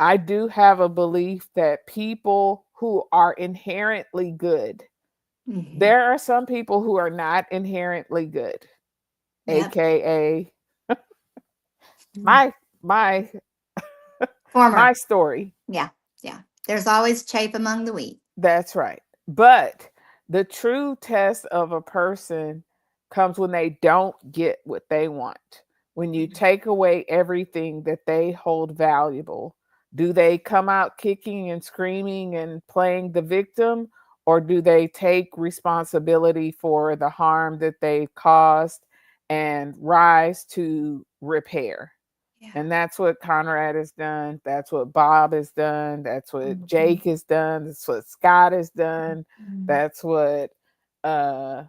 [SPEAKER 1] I do have a belief that people who are inherently good,
[SPEAKER 4] Mhm.
[SPEAKER 1] there are some people who are not inherently good,
[SPEAKER 4] Yep.
[SPEAKER 1] aka
[SPEAKER 4] Mhm.
[SPEAKER 1] my my my
[SPEAKER 4] Former.
[SPEAKER 1] story.
[SPEAKER 4] Yeah. Yeah. There's always chafe among the wheat.
[SPEAKER 1] That's right. But the true test of a person comes when they don't get what they want. When you take away everything that they hold valuable, Do they come out kicking and screaming and playing the victim, or do they take responsibility for the harm that they caused and rise to repair?
[SPEAKER 4] Yeah.
[SPEAKER 1] And that's what Conrad has done. That's what Bob has done. That's what
[SPEAKER 4] Mhm.
[SPEAKER 1] Jake has done. That's what Scott has done.
[SPEAKER 4] Mhm.
[SPEAKER 1] That's what uh,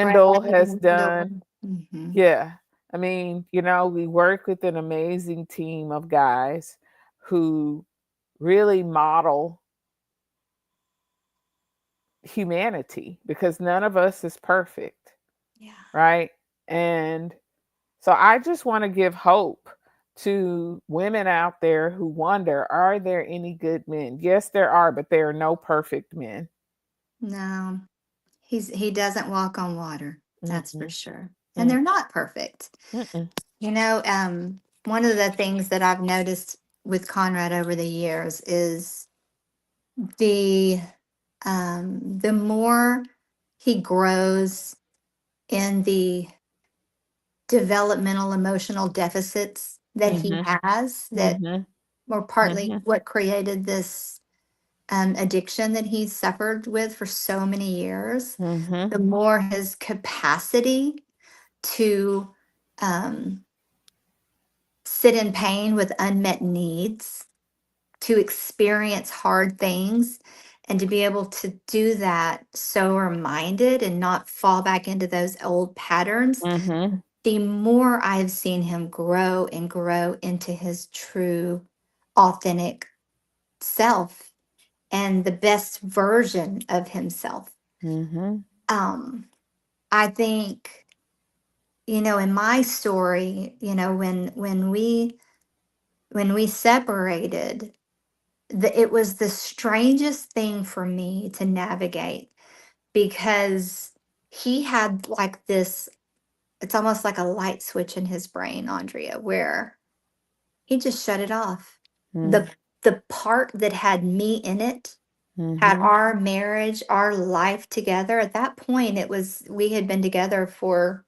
[SPEAKER 4] Brad
[SPEAKER 1] Wendell has
[SPEAKER 4] and
[SPEAKER 1] done.
[SPEAKER 4] Wendell. Mhm.
[SPEAKER 1] Yeah. I mean, we work with an amazing team of guys who really model humanity, because none of us is perfect,
[SPEAKER 4] Yeah.
[SPEAKER 1] right? And so I just want to give hope to women out there who wonder, are there any good men? Yes, there are, but there are no perfect men.
[SPEAKER 4] No, he doesn't walk on water. That's for
[SPEAKER 1] Mm-mm,
[SPEAKER 4] sure. And
[SPEAKER 1] mm,
[SPEAKER 4] they're not perfect.
[SPEAKER 1] mm-mm,
[SPEAKER 4] You know, one of the things that I've noticed with Conrad over the years is the the more he grows in the developmental emotional deficits that he
[SPEAKER 1] mhm,
[SPEAKER 4] has, that
[SPEAKER 1] mhm,
[SPEAKER 4] were partly
[SPEAKER 1] mhm,
[SPEAKER 4] what created this addiction that he's suffered with for so many years,
[SPEAKER 1] mhm,
[SPEAKER 4] the more his capacity to um, sit in pain with unmet needs, to experience hard things, and to be able to do that sober minded and not fall back into those old patterns,
[SPEAKER 1] mhm,
[SPEAKER 4] the more I've seen him grow and grow into his true, authentic self and the best version of himself.
[SPEAKER 1] mhm,
[SPEAKER 4] Um, I think, in my story, when we separated, it was the strangest thing for me to navigate, because he had like this, it's almost like a light switch in his brain, Andrea, where he just shut it off.
[SPEAKER 1] mhm,
[SPEAKER 4] The part that had me in it, had
[SPEAKER 1] mhm,
[SPEAKER 4] our marriage, our life together. At that point, we had been together for,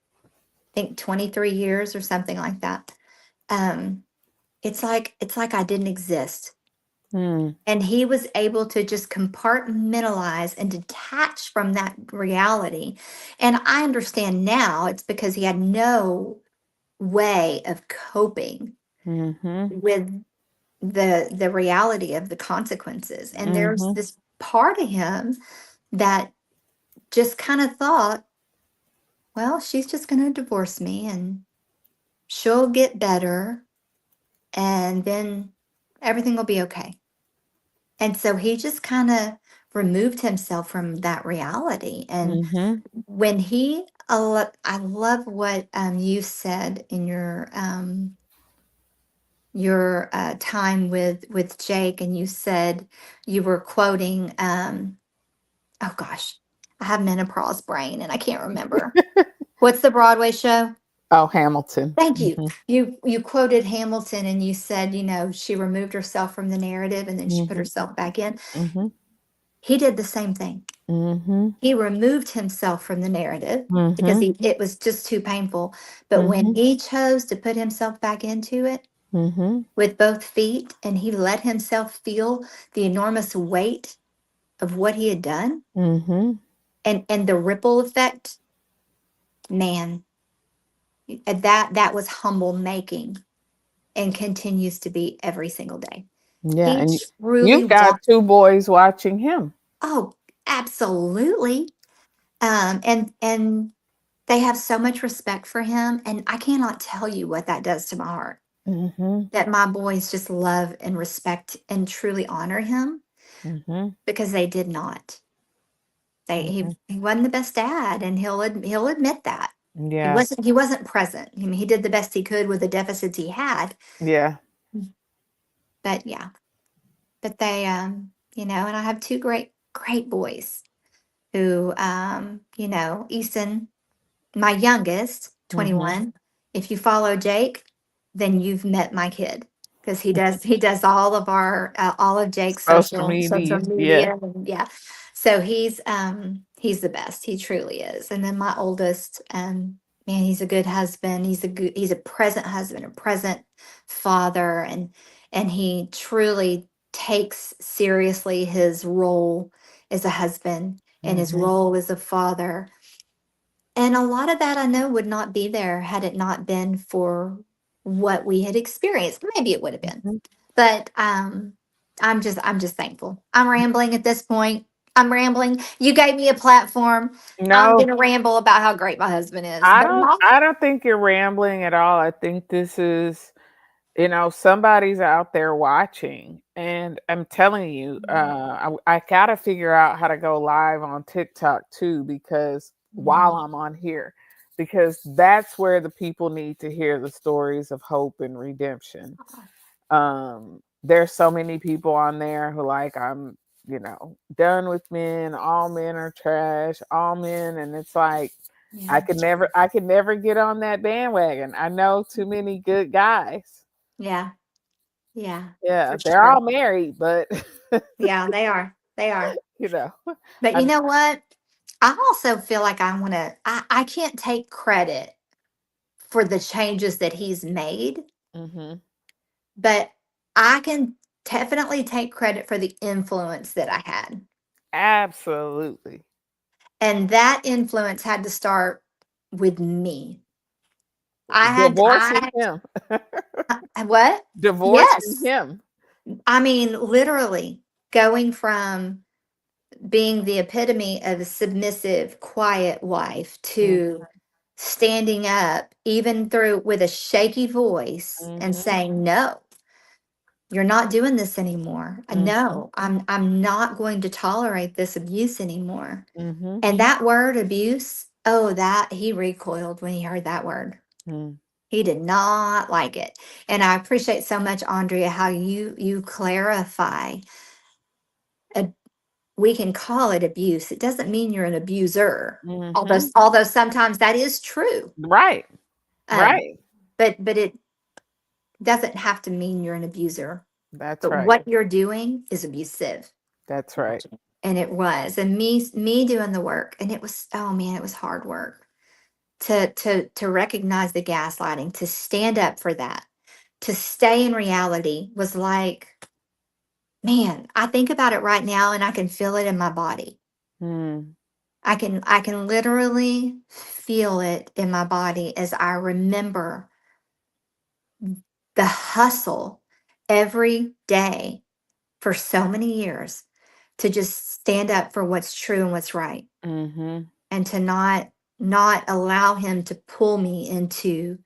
[SPEAKER 4] I think, 23 years or something like that. Um, it's like I didn't exist.
[SPEAKER 1] mhm,
[SPEAKER 4] And he was able to just compartmentalize and detach from that reality. And I understand now it's because he had no way of coping
[SPEAKER 1] mhm,
[SPEAKER 4] with the reality of the consequences. And there's
[SPEAKER 1] mhm,
[SPEAKER 4] this part of him that just kind of thought, well, she's just going to divorce me and she'll get better and then everything will be okay. And so he just kind of removed himself from that reality. And
[SPEAKER 1] mhm,
[SPEAKER 4] when I love what you said in your time with Jake, and you said you were quoting, oh gosh, I have menopause brain and I can't remember. What's the Broadway show?
[SPEAKER 1] Oh, Hamilton.
[SPEAKER 4] Thank you.
[SPEAKER 1] Mhm,
[SPEAKER 4] You quoted Hamilton and you said, she removed herself from the narrative and then she put
[SPEAKER 1] mhm,
[SPEAKER 4] herself back in.
[SPEAKER 1] mhm,
[SPEAKER 4] He did the same thing.
[SPEAKER 1] mhm,
[SPEAKER 4] He removed himself from the narrative because
[SPEAKER 1] mhm,
[SPEAKER 4] it was just too painful. But when
[SPEAKER 1] mhm,
[SPEAKER 4] he chose to put himself back into it
[SPEAKER 1] mhm,
[SPEAKER 4] with both feet, and he let himself feel the enormous weight of what he had done,
[SPEAKER 1] mhm.
[SPEAKER 4] and the ripple effect, man, that was humble making, and continues to be every single day.
[SPEAKER 1] Yeah,
[SPEAKER 4] He
[SPEAKER 1] and
[SPEAKER 4] truly
[SPEAKER 1] you've got
[SPEAKER 4] walked.
[SPEAKER 1] 2 boys watching him.
[SPEAKER 4] Oh, absolutely. And they have so much respect for him, and I cannot tell you what that does to my heart.
[SPEAKER 1] Mhm,
[SPEAKER 4] That my boys just love and respect and truly honor him,
[SPEAKER 1] mhm,
[SPEAKER 4] because they did not. They
[SPEAKER 1] mhm.
[SPEAKER 4] he wasn't the best dad, and he'll admit that. He
[SPEAKER 1] Yeah,
[SPEAKER 4] wasn't he wasn't present. I mean, he did the best he could with the deficits he had,
[SPEAKER 1] yeah.
[SPEAKER 4] but yeah. But they and I have two great boys who Easton, my youngest,
[SPEAKER 1] Mhm.
[SPEAKER 4] 21. If you follow Jake, then you've met my kid, because he does all of Jake's
[SPEAKER 1] Social
[SPEAKER 4] social
[SPEAKER 1] media, yeah.
[SPEAKER 4] media, and yeah. So he's the best. He truly is. And then my oldest, man, he's a good husband. He's a present husband, a present father, and and he truly takes seriously his role as a husband and his
[SPEAKER 1] Mm-hmm.
[SPEAKER 4] role as a father. And a lot of that I know would not be there had it not been for what we had experienced. Maybe it would have been.
[SPEAKER 1] Mm-hmm.
[SPEAKER 4] But I'm just thankful. I'm rambling at this point. I'm rambling. You gave me a platform. I'm
[SPEAKER 1] No,
[SPEAKER 4] gonna ramble about how great my husband is. But not,
[SPEAKER 1] I don't think you're rambling at all. I think this is, somebody's out there watching, and I'm telling you, I gotta figure out how to go live on TikTok too, because while I'm on here, because that's where the people need to hear the stories of hope and redemption. There's so many people on there who like, I'm, done with men, all men are trash, all men, and it's like,
[SPEAKER 4] yeah,
[SPEAKER 1] I could never get on that bandwagon. I know too many good guys.
[SPEAKER 4] yeah, yeah,
[SPEAKER 1] Yeah,
[SPEAKER 4] for
[SPEAKER 1] they're
[SPEAKER 4] sure.
[SPEAKER 1] all married, but
[SPEAKER 4] Yeah, they are. They are.
[SPEAKER 1] you know,
[SPEAKER 4] But
[SPEAKER 1] I
[SPEAKER 4] you know what? I also feel like I can't take credit for the changes that he's made,
[SPEAKER 1] hmm
[SPEAKER 4] but I can definitely take credit for the influence that I had.
[SPEAKER 1] absolutely
[SPEAKER 4] And that influence had to start with me. I had
[SPEAKER 1] divorcing
[SPEAKER 4] I
[SPEAKER 1] him,
[SPEAKER 4] what?
[SPEAKER 1] divorcing
[SPEAKER 4] Yes.
[SPEAKER 1] him.
[SPEAKER 4] I mean, literally going from being the epitome of a submissive, quiet wife to standing up, even through with a shaky voice and
[SPEAKER 1] Mm-hmm.
[SPEAKER 4] saying, "No, you're not doing this anymore.
[SPEAKER 1] Mm-hmm.
[SPEAKER 4] No, I'm not going to tolerate this abuse anymore."
[SPEAKER 1] Mm-hmm.
[SPEAKER 4] And that word abuse, oh, that he recoiled when he heard that word.
[SPEAKER 1] Mm-hmm.
[SPEAKER 4] He did not like it. And I appreciate so much, Andrea, how you clarify. A, we can call it abuse. It doesn't mean you're an abuser.
[SPEAKER 1] Mm-hmm.
[SPEAKER 4] Although sometimes that is true.
[SPEAKER 1] Right,
[SPEAKER 4] Um,
[SPEAKER 1] right.
[SPEAKER 4] but it doesn't have to mean you're an abuser.
[SPEAKER 1] That's
[SPEAKER 4] But
[SPEAKER 1] right.
[SPEAKER 4] what you're doing is abusive.
[SPEAKER 1] That's right.
[SPEAKER 4] And it was. And me doing the work, and it was, oh man, it was hard work to recognize the gaslighting, to stand up for that, to stay in reality was like, man, I think about it right now and I can feel it in my body.
[SPEAKER 1] Mm.
[SPEAKER 4] I can literally feel it in my body as I remember the hustle every day for so many years to just stand up for what's true and what's right,
[SPEAKER 1] Mm-hmm.
[SPEAKER 4] and to not allow him to pull me into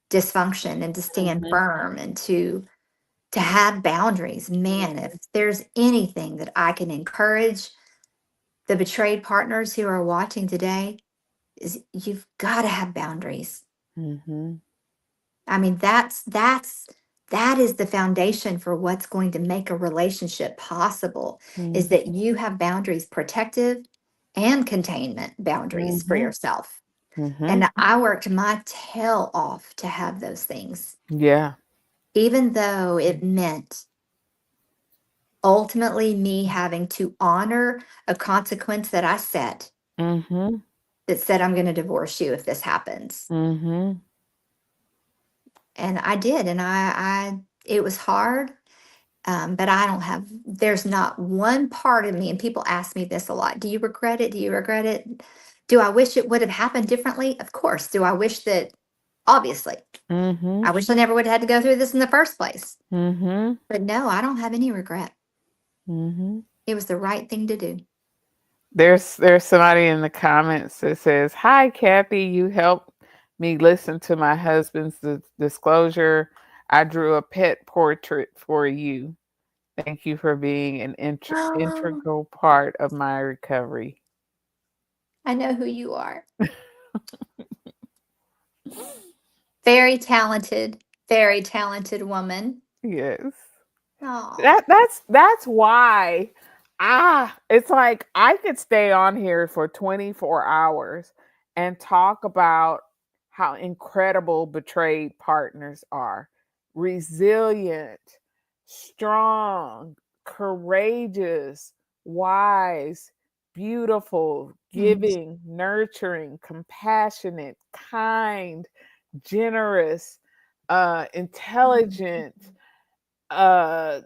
[SPEAKER 4] dysfunction, and to stand
[SPEAKER 1] Mm-hmm.
[SPEAKER 4] firm, and to have boundaries. Man, if there's anything that I can encourage the betrayed partners who are watching today, is you've got to have boundaries.
[SPEAKER 1] Mm-hmm.
[SPEAKER 4] I mean, that is the foundation for what's going to make a relationship possible, is
[SPEAKER 1] Mm-hmm.
[SPEAKER 4] that you have boundaries, protective and containment boundaries for
[SPEAKER 1] Mm-hmm.
[SPEAKER 4] yourself.
[SPEAKER 1] Mm-hmm.
[SPEAKER 4] And I worked my tail off to have those things,
[SPEAKER 1] Yeah.
[SPEAKER 4] even though it meant ultimately me having to honor a consequence that I set,
[SPEAKER 1] Mm-hmm.
[SPEAKER 4] that said, I'm going to divorce you if this happens.
[SPEAKER 1] Mm-hmm.
[SPEAKER 4] And I did. And it was hard. But I don't have, there's not one part of me, and people ask me this a lot. Do you regret it? Do you regret it? Do I wish it would have happened differently? Of course. Do I wish that, obviously,
[SPEAKER 1] Mm-hmm.
[SPEAKER 4] I wish I never would have had to go through this in the first place.
[SPEAKER 1] Mm-hmm.
[SPEAKER 4] But no, I don't have any regret.
[SPEAKER 1] Mm-hmm.
[SPEAKER 4] It was the right thing to do.
[SPEAKER 1] There's somebody in the comments that says, "Hi, Kathy. You helped me listen to my husband's disclosure. I drew a pet portrait for you. Thank you for being an
[SPEAKER 4] Oh,
[SPEAKER 1] integral part of my recovery."
[SPEAKER 4] I know who you are. Very talented woman.
[SPEAKER 1] Yes.
[SPEAKER 4] Oh,
[SPEAKER 1] That's why it's like I could stay on here for 24 hours and talk about how incredible betrayed partners are. Resilient, strong, courageous, wise, beautiful,
[SPEAKER 4] mm,
[SPEAKER 1] giving, nurturing, compassionate, kind, generous,
[SPEAKER 4] mm,
[SPEAKER 1] intelligent, uh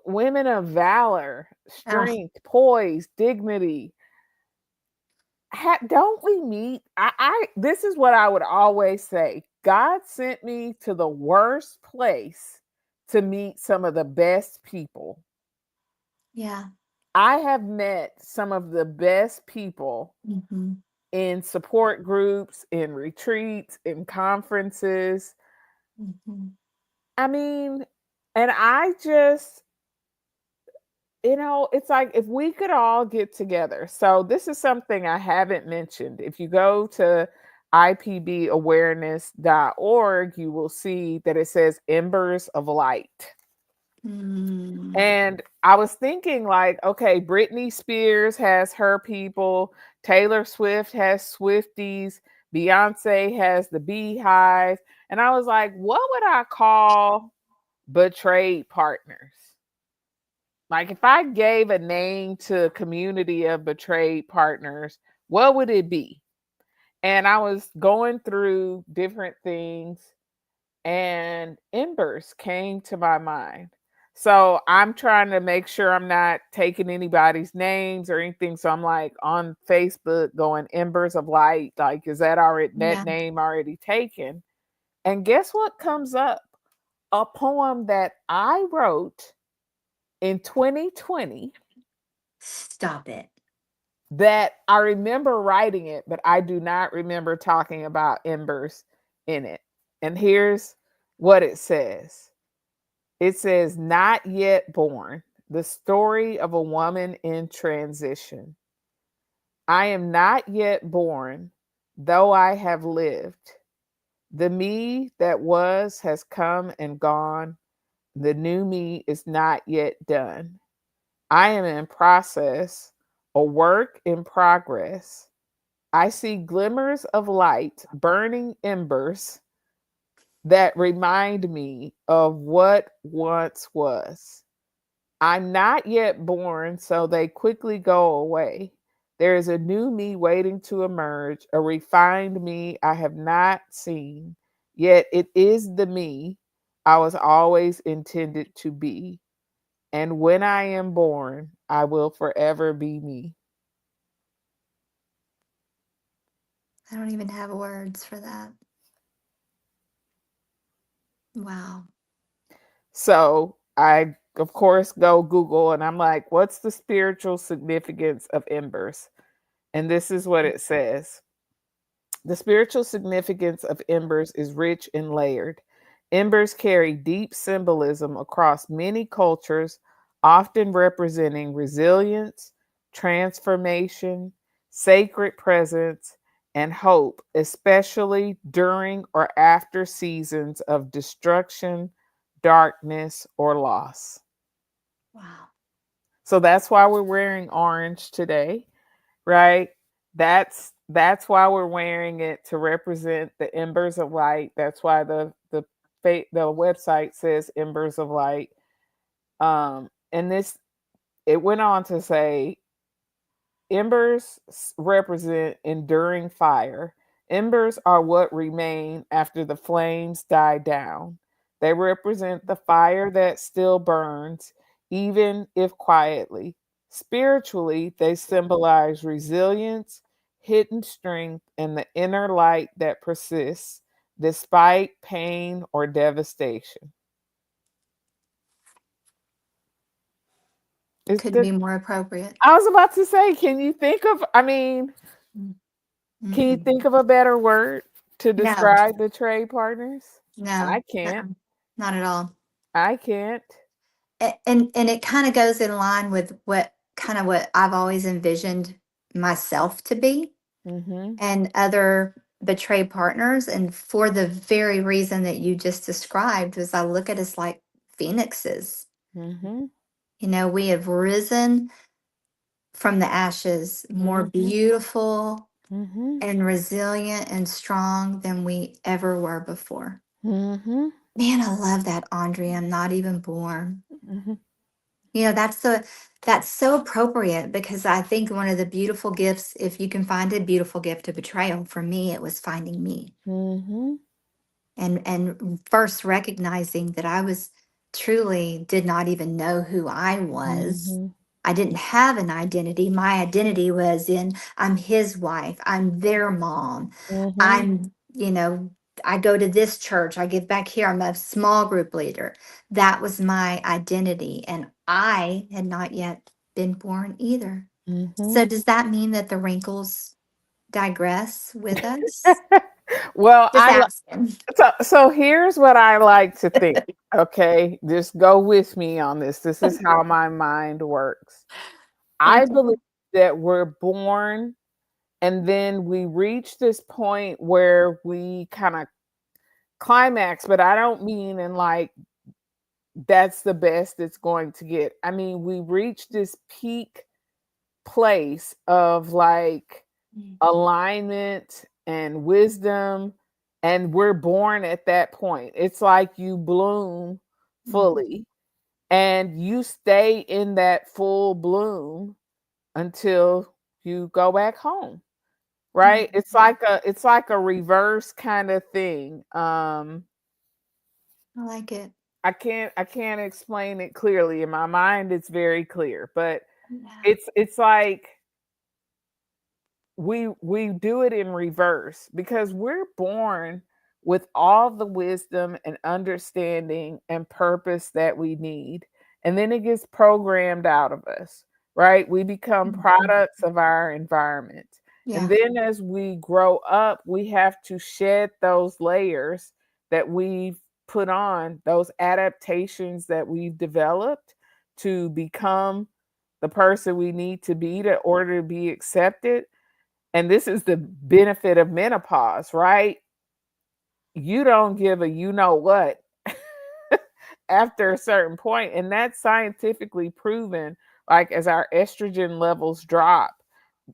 [SPEAKER 1] women of valor,
[SPEAKER 4] Oh,
[SPEAKER 1] strength, poise, dignity. Don't we meet? I This is what I would always say. God sent me to the worst place to meet some of the best people.
[SPEAKER 4] yeah.
[SPEAKER 1] I have met some of the best people
[SPEAKER 4] Hmm.
[SPEAKER 1] in support groups, in retreats, in conferences.
[SPEAKER 4] Hmm.
[SPEAKER 1] I mean, and I just, it's like if we could all get together. So, this is something I haven't mentioned. If you go to ipbawareness.org, you will see that it says Embers of Light.
[SPEAKER 4] Mm.
[SPEAKER 1] And I was thinking, like, okay, Britney Spears has her people, Taylor Swift has Swifties, Beyonce has the Beehive. And I was like, what would I call betrayed partners? Like, if I gave a name to a community of betrayed partners, what would it be? And I was going through different things, and embers came to my mind. So I'm trying to make sure I'm not taking anybody's names or anything. So I'm like on Facebook going embers of light. Like, is that already, that
[SPEAKER 4] Yeah.
[SPEAKER 1] name already taken? And guess what comes up? A poem that I wrote in 2020
[SPEAKER 4] Stop it.
[SPEAKER 1] that I remember writing it, but I do not remember talking about embers in it. And here's what it says. It says, Not Yet Born, the story of a woman in transition. I am not yet born, though I have lived. The me that was has come and gone. The new me is not yet done. I am in process, a work in progress. I see glimmers of light, burning embers that remind me of what once was. I'm not yet born, so they quickly go away. There is a new me waiting to emerge, a refined me I have not seen, yet it is the me I was always intended to be. And when I am born, I will forever be me.
[SPEAKER 4] I don't even have words for that. Wow.
[SPEAKER 1] So I, of course, go Google and I'm like, what's the spiritual significance of embers? And this is what it says. The spiritual significance of embers is rich and layered. Embers carry deep symbolism across many cultures, often representing resilience, transformation, sacred presence, and hope, especially during or after seasons of destruction, darkness, or loss.
[SPEAKER 4] Wow.
[SPEAKER 1] So that's why we're wearing orange today, right? That's why we're wearing it, to represent the embers of light. That's why the website says embers of light. And this, it went on to say, embers represent enduring fire. Embers are what remain after the flames die down. They represent the fire that still burns, even if quietly. Spiritually, they symbolize resilience, hidden strength, and the inner light that persists despite pain or devastation. Is
[SPEAKER 4] Couldn't
[SPEAKER 1] that,
[SPEAKER 4] be more appropriate.
[SPEAKER 1] I was about to say, can you think of, I mean, can you
[SPEAKER 4] Mm-mm.
[SPEAKER 1] think of a better word to
[SPEAKER 4] No,
[SPEAKER 1] describe the trade partners?
[SPEAKER 4] no,
[SPEAKER 1] I can't.
[SPEAKER 4] not at all.
[SPEAKER 1] I can't.
[SPEAKER 4] And it kind of goes in line with what I've always envisioned myself to be
[SPEAKER 1] Mhm.
[SPEAKER 4] and other betrayed partners. And for the very reason that you just described, was I look at us like phoenixes.
[SPEAKER 1] Mhm.
[SPEAKER 4] We have risen from the ashes more
[SPEAKER 1] Mhm.
[SPEAKER 4] beautiful
[SPEAKER 1] Mhm.
[SPEAKER 4] and resilient and strong than we ever were before.
[SPEAKER 1] Mhm.
[SPEAKER 4] Man, I love that, Andrea. I'm not even born.
[SPEAKER 1] Mhm.
[SPEAKER 4] That's so appropriate because I think one of the beautiful gifts, if you can find a beautiful gift of betrayal, for me, it was finding me
[SPEAKER 1] Mhm.
[SPEAKER 4] and first recognizing that I was truly did not even know who I was.
[SPEAKER 1] Mhm.
[SPEAKER 4] I didn't have an identity. My identity was in I'm his wife, I'm their mom,
[SPEAKER 1] Mhm.
[SPEAKER 4] I'm, I go to this church, I give back here, I'm a small group leader. That was my identity. And I had not yet been born either.
[SPEAKER 1] Mhm.
[SPEAKER 4] So, does that mean that the wrinkles digress with us?
[SPEAKER 1] Well,
[SPEAKER 4] Just asking.
[SPEAKER 1] so here's what I like to think. Okay, just go with me on this. This is how my mind works. I
[SPEAKER 4] Okay.
[SPEAKER 1] believe that we're born and then we reach this point where we kind of climax, but I don't mean in like that's the best it's going to get. I mean, we reach this peak place of like
[SPEAKER 4] Mm,
[SPEAKER 1] alignment and wisdom, and we're born at that point. It's like you bloom
[SPEAKER 4] mm,
[SPEAKER 1] fully and you stay in that full bloom until you go back home, right?
[SPEAKER 4] mm.
[SPEAKER 1] It's like a reverse kind of thing.
[SPEAKER 4] I like it.
[SPEAKER 1] I can't explain it clearly. In my mind it's very clear, but
[SPEAKER 4] Yeah.
[SPEAKER 1] it's like we do it in reverse because we're born with all the wisdom and understanding and purpose that we need, and then it gets programmed out of us, right? We become
[SPEAKER 4] Mhm.
[SPEAKER 1] products of our environment, and
[SPEAKER 4] Yeah.
[SPEAKER 1] then as we grow up we have to shed those layers that we've put on, those adaptations that we've developed to become the person we need to be to order to be accepted. And this is the benefit of menopause, right? You don't give a you know what after a certain point, and that's scientifically proven. Like as our estrogen levels drop,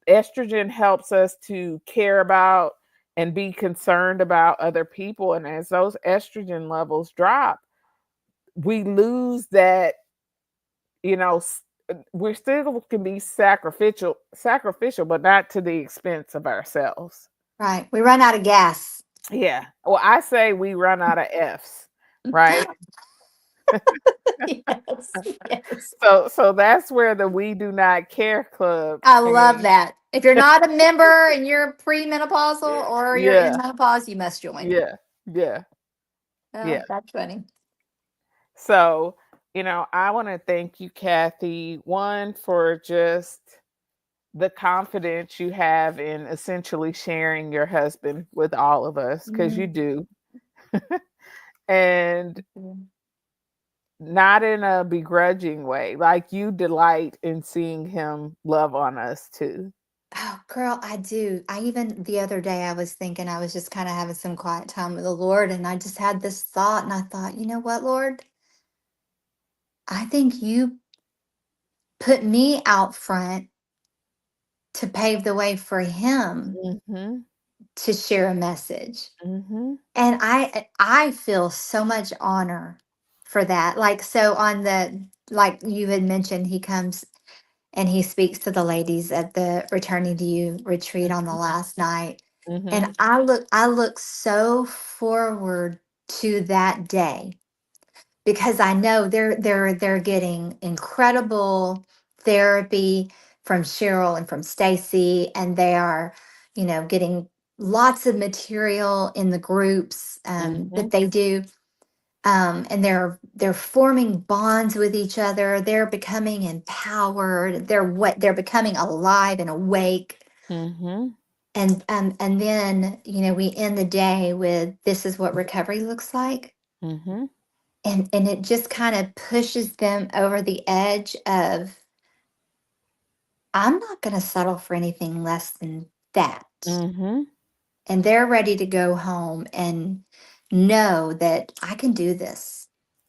[SPEAKER 1] estrogen helps us to care about and be concerned about other people, and as those estrogen levels drop, we lose that, we still can be sacrificial, but not to the expense of ourselves.
[SPEAKER 4] Right. We run out of gas.
[SPEAKER 1] Yeah. Well, I say we run out of F's, right?
[SPEAKER 4] Yes. Yes.
[SPEAKER 1] So that's where the We Do Not Care Club
[SPEAKER 4] I love
[SPEAKER 1] came.
[SPEAKER 4] that. If you're not a member and you're premenopausal or you're in
[SPEAKER 1] Yeah.
[SPEAKER 4] menopause, you must join.
[SPEAKER 1] Yeah. Yeah. Yeah.
[SPEAKER 4] Oh, that's funny.
[SPEAKER 1] So, I want to thank you, Kathy, one, for just the confidence you have in essentially sharing your husband with all of us, because you
[SPEAKER 4] Mm.
[SPEAKER 1] do. And not in a begrudging way. Like you delight in seeing him love on us too.
[SPEAKER 4] Oh, girl, I do. I even the other day I was thinking I was just kind of having some quiet time with the Lord and I just had this thought and I thought, you know what, Lord? I think you put me out front to pave the way for him
[SPEAKER 1] Mhm.
[SPEAKER 4] to share a message.
[SPEAKER 1] Mhm.
[SPEAKER 4] And I feel so much honor for that. Like so on the like you had mentioned, he comes and he speaks to the ladies at the Returning to You retreat on the last night.
[SPEAKER 1] Mhm.
[SPEAKER 4] And I look so forward to that day because I know they're getting incredible therapy from Cheryl and from Stacy, and they are, getting lots of material in the groups that
[SPEAKER 1] Mhm.
[SPEAKER 4] they do, and they're forming bonds with each other. They're becoming empowered. They're becoming alive and awake.
[SPEAKER 1] Mhm.
[SPEAKER 4] And then we end the day with this is what recovery looks like,
[SPEAKER 1] Mhm.
[SPEAKER 4] and it just kind of pushes them over the edge of I'm not going to settle for anything less than that.
[SPEAKER 1] Mhm.
[SPEAKER 4] And they're ready to go home and know that I can do this.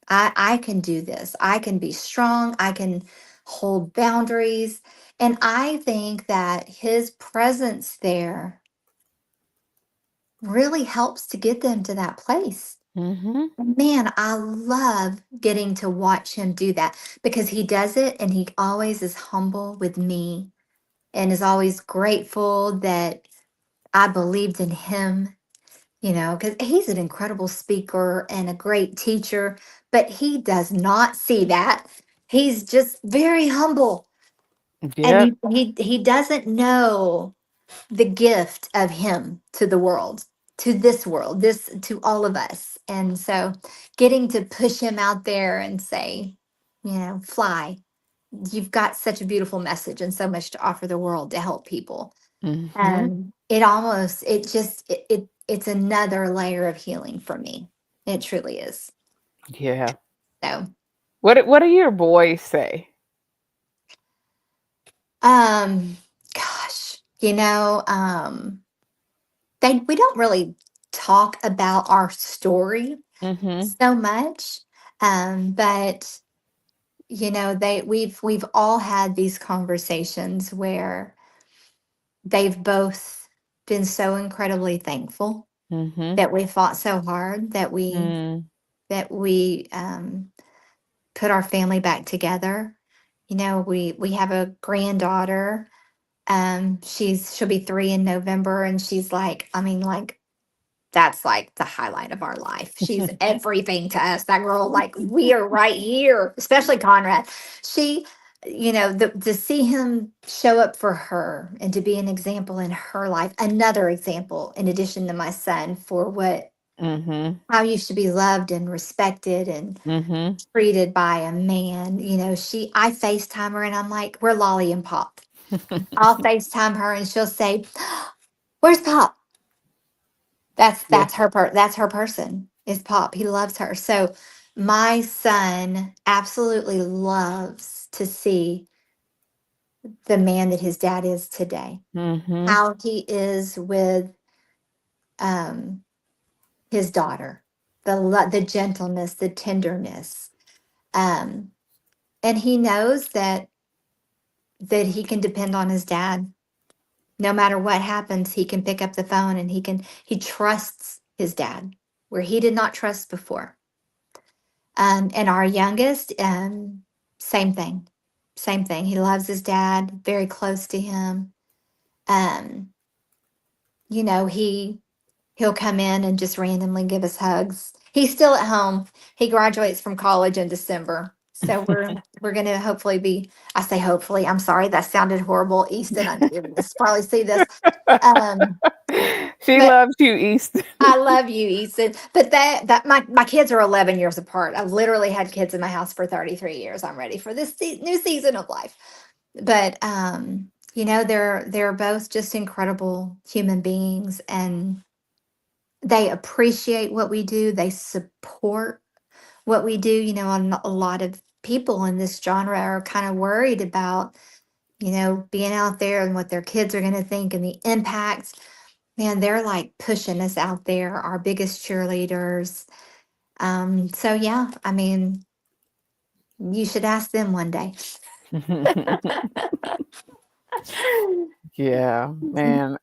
[SPEAKER 4] I can do this. I can be strong. I can hold boundaries. And I think that his presence there really helps to get them to that place.
[SPEAKER 1] Mhm.
[SPEAKER 4] Man, I love getting to watch him do that because he does it and he always is humble with me and is always grateful that I believed in him, because he's an incredible speaker and a great teacher. but he does not see that. He's just very humble, and
[SPEAKER 1] Yep.
[SPEAKER 4] he doesn't know the gift of him to the world, to this world, this to all of us. And so getting to push him out there and say, fly, you've got such a beautiful message and so much to offer the world to help people.
[SPEAKER 1] Mm-hmm.
[SPEAKER 4] It's another layer of healing for me. It truly is.
[SPEAKER 1] Yeah.
[SPEAKER 4] So
[SPEAKER 1] What do your boys say?
[SPEAKER 4] um gosh, we don't really talk about our story
[SPEAKER 1] Mm-hmm.
[SPEAKER 4] so much. But we've all had these conversations where they've both been so incredibly thankful
[SPEAKER 1] Mm-hmm.
[SPEAKER 4] that we fought so hard,
[SPEAKER 1] Mm.
[SPEAKER 4] that we put our family back together. We have a granddaughter. She'll be 3 in November, and she's like, I mean, like, that's like the highlight of our life. She's everything to us. That girl, like, we are right here, especially Conrad. She, to see him show up for her and to be an example in her life, another example in addition to my son for
[SPEAKER 1] Mm-hmm.
[SPEAKER 4] how you should be loved and respected and
[SPEAKER 1] Mm-hmm.
[SPEAKER 4] treated by a man. I FaceTime her and I'm like, we're Lolly and Pop. I'll FaceTime her and she'll say, "Where's Pop?"
[SPEAKER 1] Yeah.
[SPEAKER 4] That's her person is Pop. He loves her. So my son absolutely loves to see the man that his dad is today.
[SPEAKER 1] Mm-hmm.
[SPEAKER 4] How he is with um his daughter, the gentleness, the tenderness. Um and he knows that he can depend on his dad. No matter what happens, he can pick up the phone and he trusts his dad where he did not trust before. And our youngest, same thing. Same thing. He loves his dad, very close to him. Um, he'll come in and just randomly give us hugs. He's still at home. He graduates from college in December. So we're gonna hopefully be, I say hopefully, I'm sorry, that sounded horrible. Easton, I know you're gonna probably see this. Um,
[SPEAKER 1] She
[SPEAKER 4] but
[SPEAKER 1] loves you, East.
[SPEAKER 4] I love you, Easton. But that my kids are 11 years apart. I've literally had kids in my house for 33 years. I'm ready for this new season of life. But they're both just incredible human beings, and they appreciate what we do. They support what we do. And a lot of people in this genre are kind of worried about, being out there and what their kids are going to think and the impacts. Man, they're like pushing us out there, our biggest cheerleaders. So yeah, I mean, you should ask them one day.
[SPEAKER 1] Yeah, man.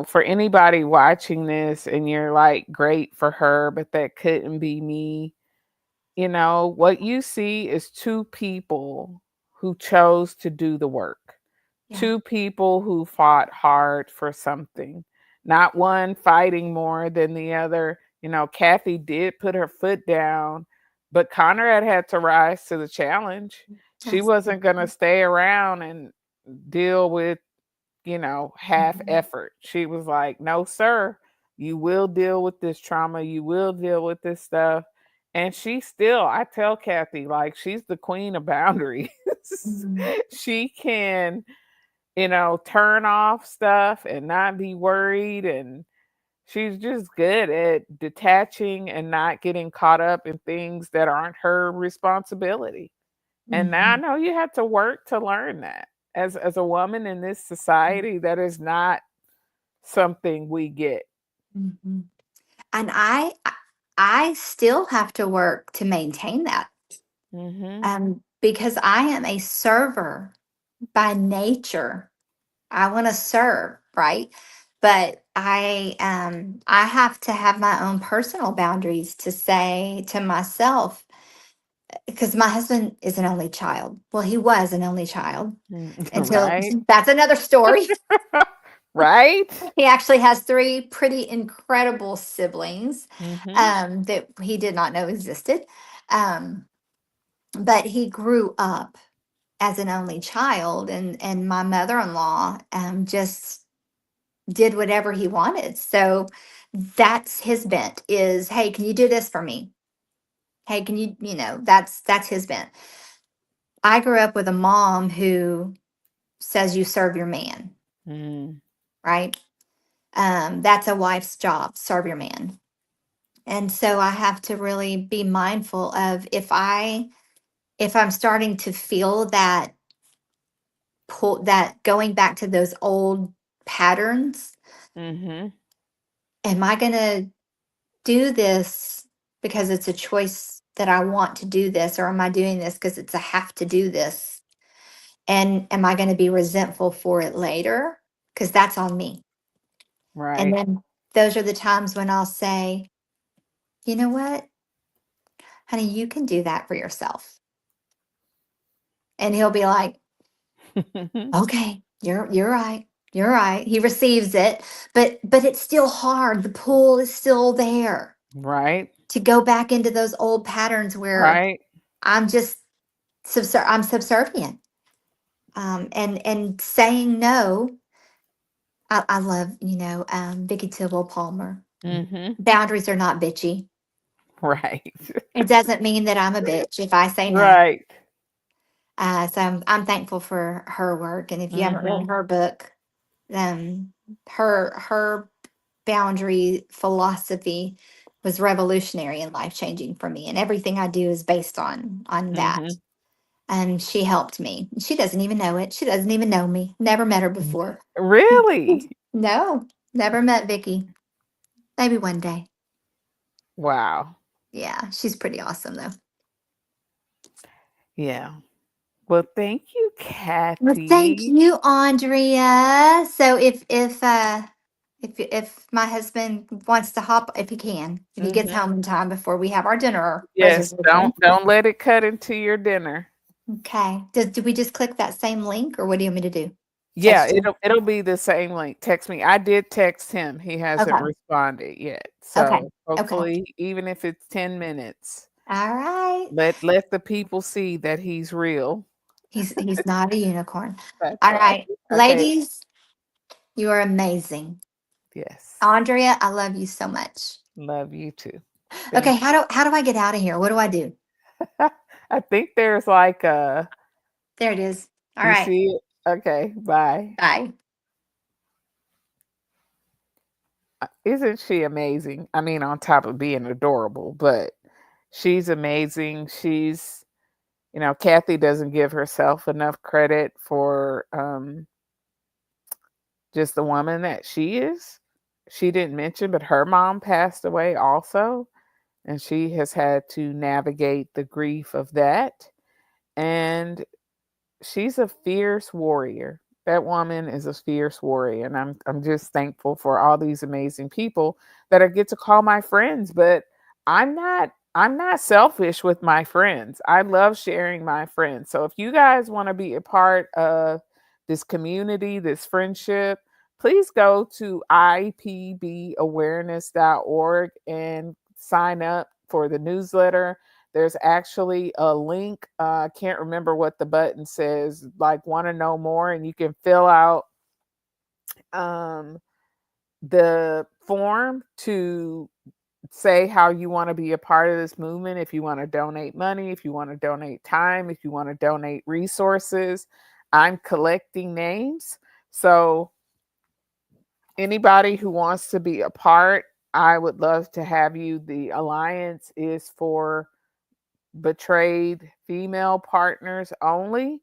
[SPEAKER 1] For anybody watching this and you're like, great for her, but that couldn't be me. What you see is two people who chose to do the work,
[SPEAKER 4] Yeah.
[SPEAKER 1] two people who fought hard for something, not one fighting more than the other. Kathy did put her foot down, but Conrad had to rise to the challenge. She wasn't going to
[SPEAKER 4] Absolutely.
[SPEAKER 1] stay around and deal with half
[SPEAKER 4] Mhm.
[SPEAKER 1] effort. She was like, no, sir, you will deal with this trauma. You will deal with this stuff. And she still, I tell Kathy, like, she's the queen of boundaries.
[SPEAKER 4] Mhm.
[SPEAKER 1] She can, turn off stuff and not be worried. And she's just good at detaching and not getting caught up in things that aren't her responsibility. And now I
[SPEAKER 4] Mhm.
[SPEAKER 1] know you have to work to learn that. As a woman in this society, that is not something we get.
[SPEAKER 4] Mhm. And I still have to work to maintain that.
[SPEAKER 1] Mhm.
[SPEAKER 4] Because I am a server by nature. I want to serve, right? But I have to have my own personal boundaries to say to myself, because my husband is an only child. Well, he was an only child
[SPEAKER 1] Mm,
[SPEAKER 4] until
[SPEAKER 1] right?
[SPEAKER 4] that's another story.
[SPEAKER 1] Right?
[SPEAKER 4] He actually has three pretty incredible siblings
[SPEAKER 1] Mm-hmm.
[SPEAKER 4] that he did not know existed. Um, but he grew up as an only child, and my mother-in-law just did whatever he wanted. So that's his bent is, hey, can you do this for me? Hey, can you, that's his bent. I grew up with a mom who says you serve your man,
[SPEAKER 1] Mm,
[SPEAKER 4] right? That's a wife's job, serve your man. And so I have to really be mindful of if I'm starting to feel that pull, that going back to those old patterns,
[SPEAKER 1] mm-hmm.
[SPEAKER 4] am I going to do this because it's a choice that I want to do this, or am I doing this because it's a have to do this? And am I going to be resentful for it later? Because that's on me. And
[SPEAKER 1] Right.
[SPEAKER 4] then those are the times when I'll say, you know what, honey, you can do that for yourself. And he'll be like, okay, you're right. You're right. He receives it, but it's still hard. The pull is still there
[SPEAKER 1] Right.
[SPEAKER 4] to go back into those old patterns where
[SPEAKER 1] Right.
[SPEAKER 4] I'm just I'm subservient. And saying no. I love, Vicky Tibble Palmer.
[SPEAKER 1] Mm-hmm.
[SPEAKER 4] Boundaries are not bitchy.
[SPEAKER 1] Right.
[SPEAKER 4] It doesn't mean that I'm a bitch if I say no.
[SPEAKER 1] Right.
[SPEAKER 4] So I'm thankful for her work. And if you haven't
[SPEAKER 1] Mm-hmm.
[SPEAKER 4] read her book, um, her boundary philosophy was revolutionary and life changing for me. And everything I do is based on that.
[SPEAKER 1] Mm-hmm.
[SPEAKER 4] And she helped me. She doesn't even know it. She doesn't even know me. Never met her before.
[SPEAKER 1] Really?
[SPEAKER 4] No, never met Vicky. Maybe one day.
[SPEAKER 1] Wow.
[SPEAKER 4] Yeah, she's pretty awesome though.
[SPEAKER 1] Yeah. Well, thank you,
[SPEAKER 4] Well, thank
[SPEAKER 1] Kathy.
[SPEAKER 4] you, Andrea. So if my husband wants to hop, if he can, if he gets
[SPEAKER 1] Mm-hmm.
[SPEAKER 4] home in time before we have our dinner
[SPEAKER 1] Yes.
[SPEAKER 4] reservation.
[SPEAKER 1] Don't let it cut into your dinner.
[SPEAKER 4] Okay. Do we just click that same link, or what do you want me to do?
[SPEAKER 1] Yeah,
[SPEAKER 4] Text you?
[SPEAKER 1] it'll be the same link. Text me. I did text him. He hasn't
[SPEAKER 4] Okay.
[SPEAKER 1] responded yet.
[SPEAKER 4] Okay.
[SPEAKER 1] So
[SPEAKER 4] Okay.
[SPEAKER 1] hopefully, even if it's 10 minutes,
[SPEAKER 4] All right.
[SPEAKER 1] let the people see that he's real.
[SPEAKER 4] He's not a unicorn.
[SPEAKER 1] That's
[SPEAKER 4] All
[SPEAKER 1] right.
[SPEAKER 4] right,
[SPEAKER 1] Okay.
[SPEAKER 4] ladies, you are amazing.
[SPEAKER 1] Yes.
[SPEAKER 4] Andrea, I love you so much.
[SPEAKER 1] Love you too.
[SPEAKER 4] Okay,
[SPEAKER 1] Thank
[SPEAKER 4] how do I get out of here? What do I do?
[SPEAKER 1] you. I think there's like a,
[SPEAKER 4] There it is. All
[SPEAKER 1] you
[SPEAKER 4] right.
[SPEAKER 1] see it? Okay, bye.
[SPEAKER 4] Bye.
[SPEAKER 1] Isn't she amazing? I mean, on top of being adorable, but she's amazing. Kathy doesn't give herself enough credit for just the woman that she is. She didn't mention, but her mom passed away also, and she has had to navigate the grief of that. And she's a fierce warrior. That woman is a fierce warrior, and I'm just thankful for all these amazing people that I get to call my friends. But I'm not selfish with my friends. I love sharing my friends. So if you guys want to be a part of this community, this friendship, please go to ipbawareness.org and sign up for the newsletter. There's actually a link. I can't remember what the button says, like want to know more, and you can fill out um, the form to say how you want to be a part of this movement. If you want to donate money, if you want to donate time, if you want to donate resources. I'm collecting names. So anybody who wants to be a part, I would love to have you. The alliance is for betrayed female partners only.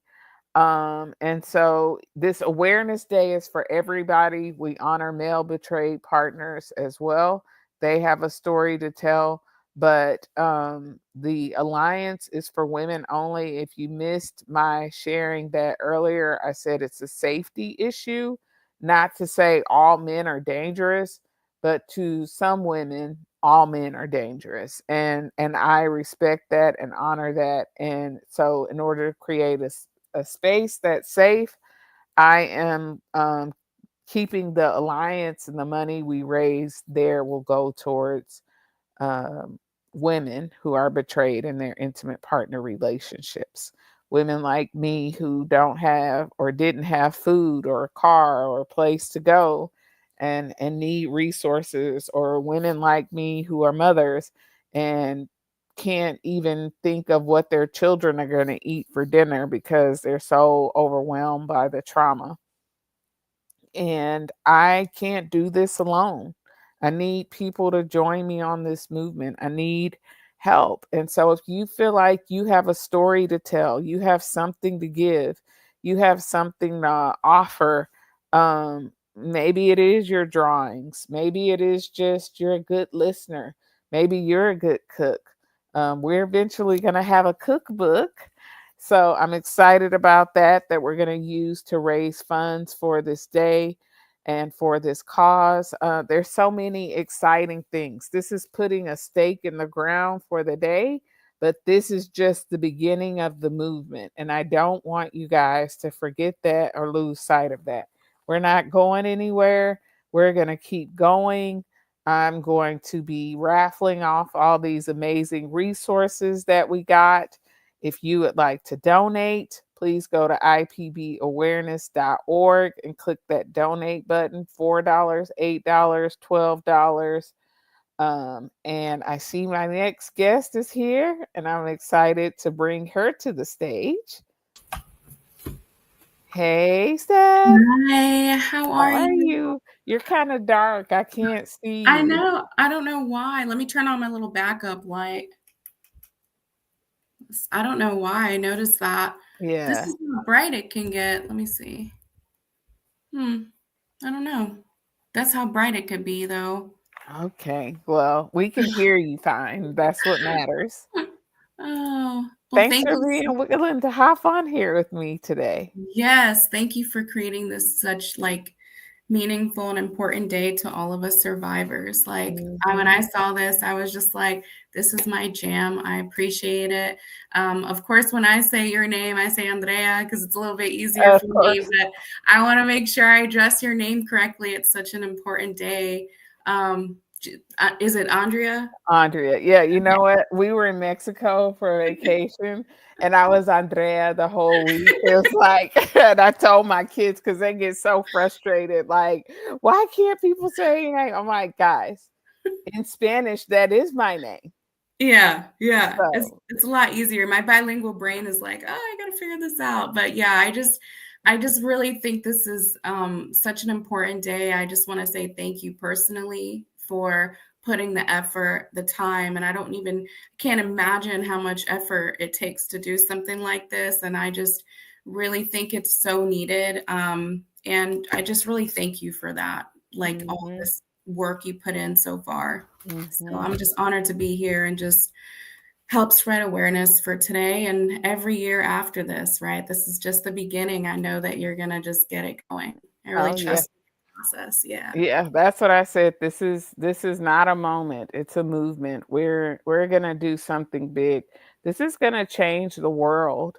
[SPEAKER 1] And so this awareness day is for everybody. We honor male betrayed partners as well. They have a story to tell, but the alliance is for women only. If you missed my sharing that earlier, I said it's a safety issue, not to say all men are dangerous, but to some women, all men are dangerous. And I respect that and honor that. And so in order to create a space that's safe, I am keeping the alliance, and the money we raise there will go towards um, women who are betrayed in their intimate partner relationships. Women like me who don't have or didn't have food or a car or a place to go, and need resources, or women like me who are mothers and can't even think of what their children are going to eat for dinner because they're so overwhelmed by the trauma. And I can't do this alone. I need people to join me on this movement. I need help. And so if you feel like you have a story to tell, you have something to give, you have something to offer, maybe it is your drawings, maybe it is just you're a good listener, maybe you're a good cook. We're eventually going to have a cookbook. So I'm excited about that, that we're going to use to raise funds for this day and for this cause. There's so many exciting things. This is putting a stake in the ground for the day, but this is just the beginning of the movement. And I don't want you guys to forget that or lose sight of that. We're not going anywhere. We're going to keep going. I'm going to be raffling off all these amazing resources that we got. If you would like to donate, please go to ipbawareness.org and click that donate button. $4, $8, $12. And I see my next guest is here, and I'm excited to bring her to the stage. Hey, Steph.
[SPEAKER 5] Hi, how
[SPEAKER 1] How
[SPEAKER 5] are
[SPEAKER 1] are
[SPEAKER 5] you?
[SPEAKER 1] you? You're kind of dark. I can't see
[SPEAKER 5] I
[SPEAKER 1] you.
[SPEAKER 5] know. I don't know why. Let me turn on my little backup light. I don't know why I noticed that. This
[SPEAKER 1] Yeah.
[SPEAKER 5] is how bright it can get. Let me see. I don't know. That's how bright it could be, though.
[SPEAKER 1] Okay. Well, we can hear you fine. That's what matters.
[SPEAKER 5] Oh, well,
[SPEAKER 1] Thanks
[SPEAKER 5] thank
[SPEAKER 1] for
[SPEAKER 5] you.
[SPEAKER 1] being willing to hop on here with me today.
[SPEAKER 5] Yes, thank you for creating this such meaningful and important day to all of us survivors. When
[SPEAKER 1] Mhm.
[SPEAKER 5] I saw this, I was just like, this is my jam. I appreciate it. Of course, when I say your name, I say Andrea because it's a little bit easier
[SPEAKER 1] Of
[SPEAKER 5] for me,
[SPEAKER 1] course.
[SPEAKER 5] but I want to make sure I address your name correctly. It's such an important day. Is it Andrea?
[SPEAKER 1] Andrea. Yeah, you know what? We were in Mexico for vacation, and I was Andrea the whole week. It was like, and I told my kids because they get so frustrated, like, why can't people say your name? I'm like, guys, in Spanish, that is my name.
[SPEAKER 5] Yeah. It's
[SPEAKER 1] So,
[SPEAKER 5] it's a lot easier. My bilingual brain is like, oh, I gotta figure this out. But yeah, I just really think this is such an important day. I just want to say thank you personally for putting the effort, the time, and I don't even can't imagine how much effort it takes to do something like this. And I just really think it's so needed. And I just really thank you for that, like all
[SPEAKER 1] mhm,
[SPEAKER 5] this work you put in so far. So
[SPEAKER 1] mhm.
[SPEAKER 5] I'm just honored to be here and just help spread awareness for today and every year after this, right? This is just the beginning. I know that you're going to just get it going. I really
[SPEAKER 1] Oh yeah.
[SPEAKER 5] trust the process. Yeah.
[SPEAKER 1] Yeah, that's what I said. This is not a moment. It's a movement. We're gonna do something big. This is gonna change the world.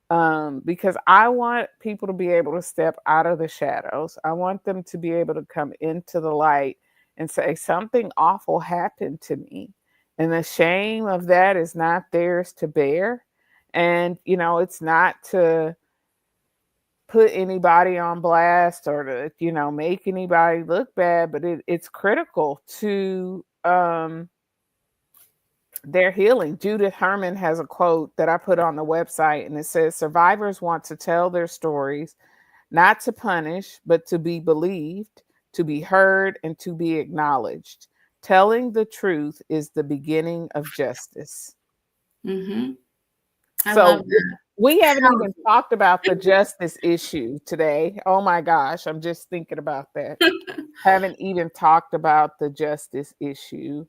[SPEAKER 1] Because I want people to be able to step out of the shadows. I want them to be able to come into the light and say something awful happened to me. And the shame of that is not theirs to bear. And it's not to put anybody on blast or to make anybody look bad, but it's critical to their healing. Judith Herman has a quote that I put on the website, and it says survivors want to tell their stories, not to punish but to be believed, to be heard, and to be acknowledged. Telling the truth is the beginning of justice.
[SPEAKER 5] hmm I love
[SPEAKER 1] So
[SPEAKER 5] that.
[SPEAKER 1] we haven't even
[SPEAKER 5] Powerful.
[SPEAKER 1] talked about the justice issue today. Oh my gosh, I'm just thinking about that. Haven't even talked about the justice issue.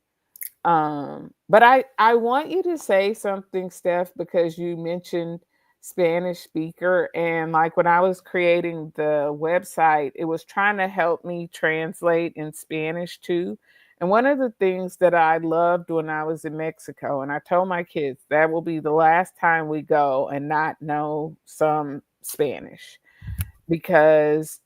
[SPEAKER 1] But I want you to say something, Steph, because you mentioned Spanish speaker, and like when I was creating the website, it was trying to help me translate in Spanish too. And one of the things that I loved when I was in Mexico, and I told my kids that will be the last time we go and not know some Spanish, because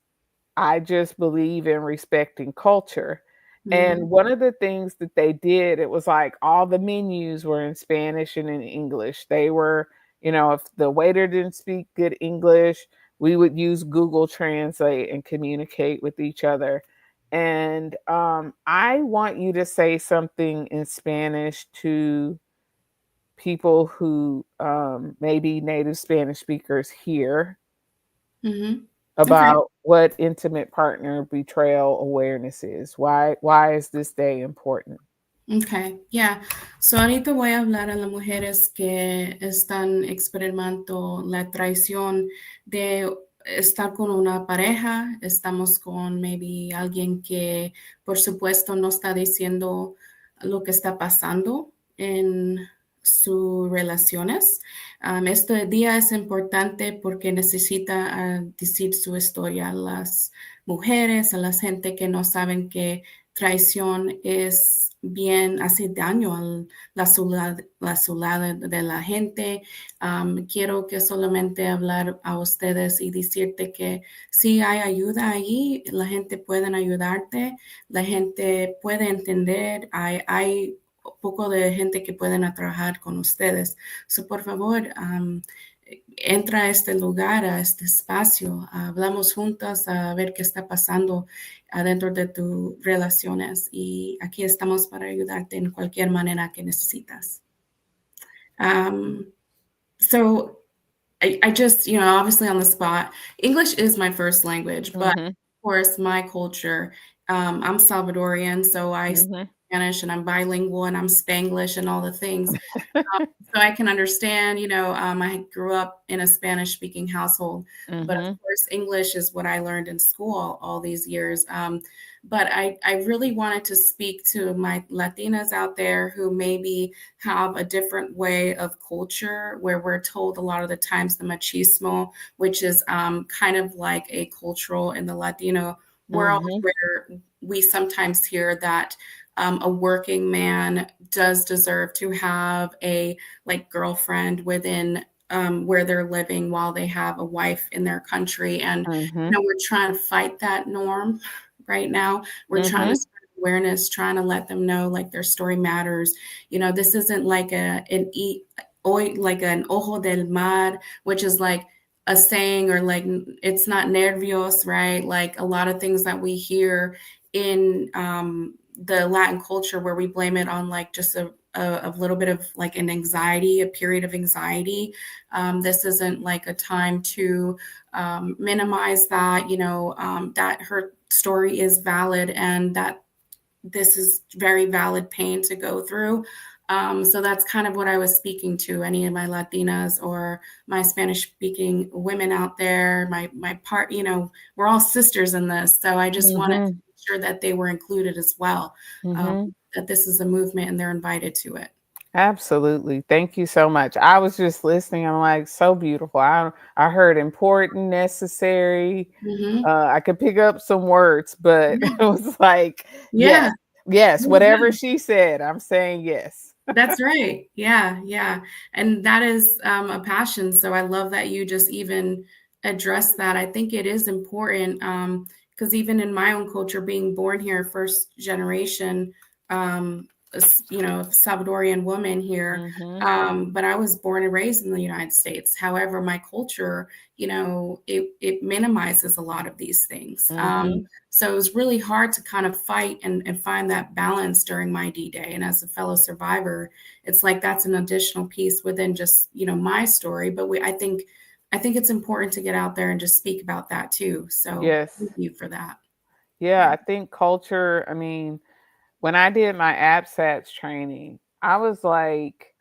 [SPEAKER 1] I just believe in respecting culture.
[SPEAKER 5] Mhm.
[SPEAKER 1] And one of the things that they did, it was like all the menus were in Spanish and in English. They were, if the waiter didn't speak good English, we would use Google Translate and communicate with each other. And I want you to say something in Spanish to people who maybe native Spanish speakers here
[SPEAKER 5] Mhm. Okay.
[SPEAKER 1] about what intimate partner betrayal awareness is. Why is this day important?
[SPEAKER 5] Okay, yeah. So ahorita voy a hablar a las mujeres que están experimentando la traición de estar con una pareja. Estamos con maybe alguien que, por supuesto, no está diciendo lo que está pasando en sus relaciones. Este día es importante porque necesita decir su historia a las mujeres, a la gente que no saben que traición es bien, hace daño a la salud de la gente. Quiero que solamente hablar a ustedes y decirte que sí hay ayuda allí, la gente puede ayudarte, la gente puede entender, hay poco de gente que pueden trabajar con ustedes. So, por favor, entra a este lugar, a este espacio, hablamos juntas a ver qué está pasando adentro de tus relaciones y aquí estamos para ayudarte en cualquier manera que necesitas. Um, so I just, obviously on the spot, English is my first language, but
[SPEAKER 1] Mhm.
[SPEAKER 5] of course, my culture, I'm Salvadorian, so I speak
[SPEAKER 1] Mhm.
[SPEAKER 5] Spanish and I'm bilingual and I'm Spanglish and all the things. Um, so I can understand, I grew up in a Spanish speaking household, but of
[SPEAKER 1] Mhm.
[SPEAKER 5] course, English is what I learned in school all these years. But I really wanted to speak to my Latinas out there who maybe have a different way of culture where we're told a lot of the times the machismo, which is kind of like a cultural in the Latino world
[SPEAKER 1] Mhm.
[SPEAKER 5] where we sometimes hear that a working man does deserve to have a like girlfriend within where they're living while they have a wife in their country. And,
[SPEAKER 1] Mhm.
[SPEAKER 5] we're trying to fight that norm right now. We're trying to
[SPEAKER 1] Mhm.
[SPEAKER 5] spread awareness, trying to let them know like their story matters. This isn't like like an ojo del mar, which is like a saying or like it's not nervios, right? Like a lot of things that we hear in the Latin culture where we blame it on like just a little bit of like an anxiety, a period of anxiety. This isn't like a time to minimize that, that her story is valid and that this is very valid pain to go through. So that's kind of what I was speaking to any of my Latinas or my Spanish speaking women out there. My part, we're all sisters in this. So I just wanted to
[SPEAKER 1] Mhm.
[SPEAKER 5] make sure that they were included as well,
[SPEAKER 1] Mhm.
[SPEAKER 5] that this is a movement and they're invited to it.
[SPEAKER 1] Absolutely. Thank you so much. I was just listening. I'm like, so beautiful. I heard important, necessary.
[SPEAKER 5] Hmm.
[SPEAKER 1] I could pick up some words, but it
[SPEAKER 5] Yeah.
[SPEAKER 1] was like,
[SPEAKER 5] Yeah.
[SPEAKER 1] yes, yes,
[SPEAKER 5] Really
[SPEAKER 1] whatever
[SPEAKER 5] good.
[SPEAKER 1] she said, I'm saying yes.
[SPEAKER 5] That's right. Yeah, yeah. And that is a passion. So I love that you just even address that. I think it is important because even in my own culture, being born here, first generation, Salvadorian woman here,
[SPEAKER 1] Mhm.
[SPEAKER 5] but I was born and raised in the United States. However, my culture, it minimizes a lot of these things.
[SPEAKER 1] Mhm.
[SPEAKER 5] So it was really hard to kind of fight and find that balance during my D-Day. And as a fellow survivor, it's like that's an additional piece within just, my story. But I think it's important to get out there and just speak about that too. So
[SPEAKER 1] Yes.
[SPEAKER 5] thank you for that.
[SPEAKER 1] Yeah,
[SPEAKER 5] Yeah.
[SPEAKER 1] I think culture, I mean, when I did my ABSATs training, I was like,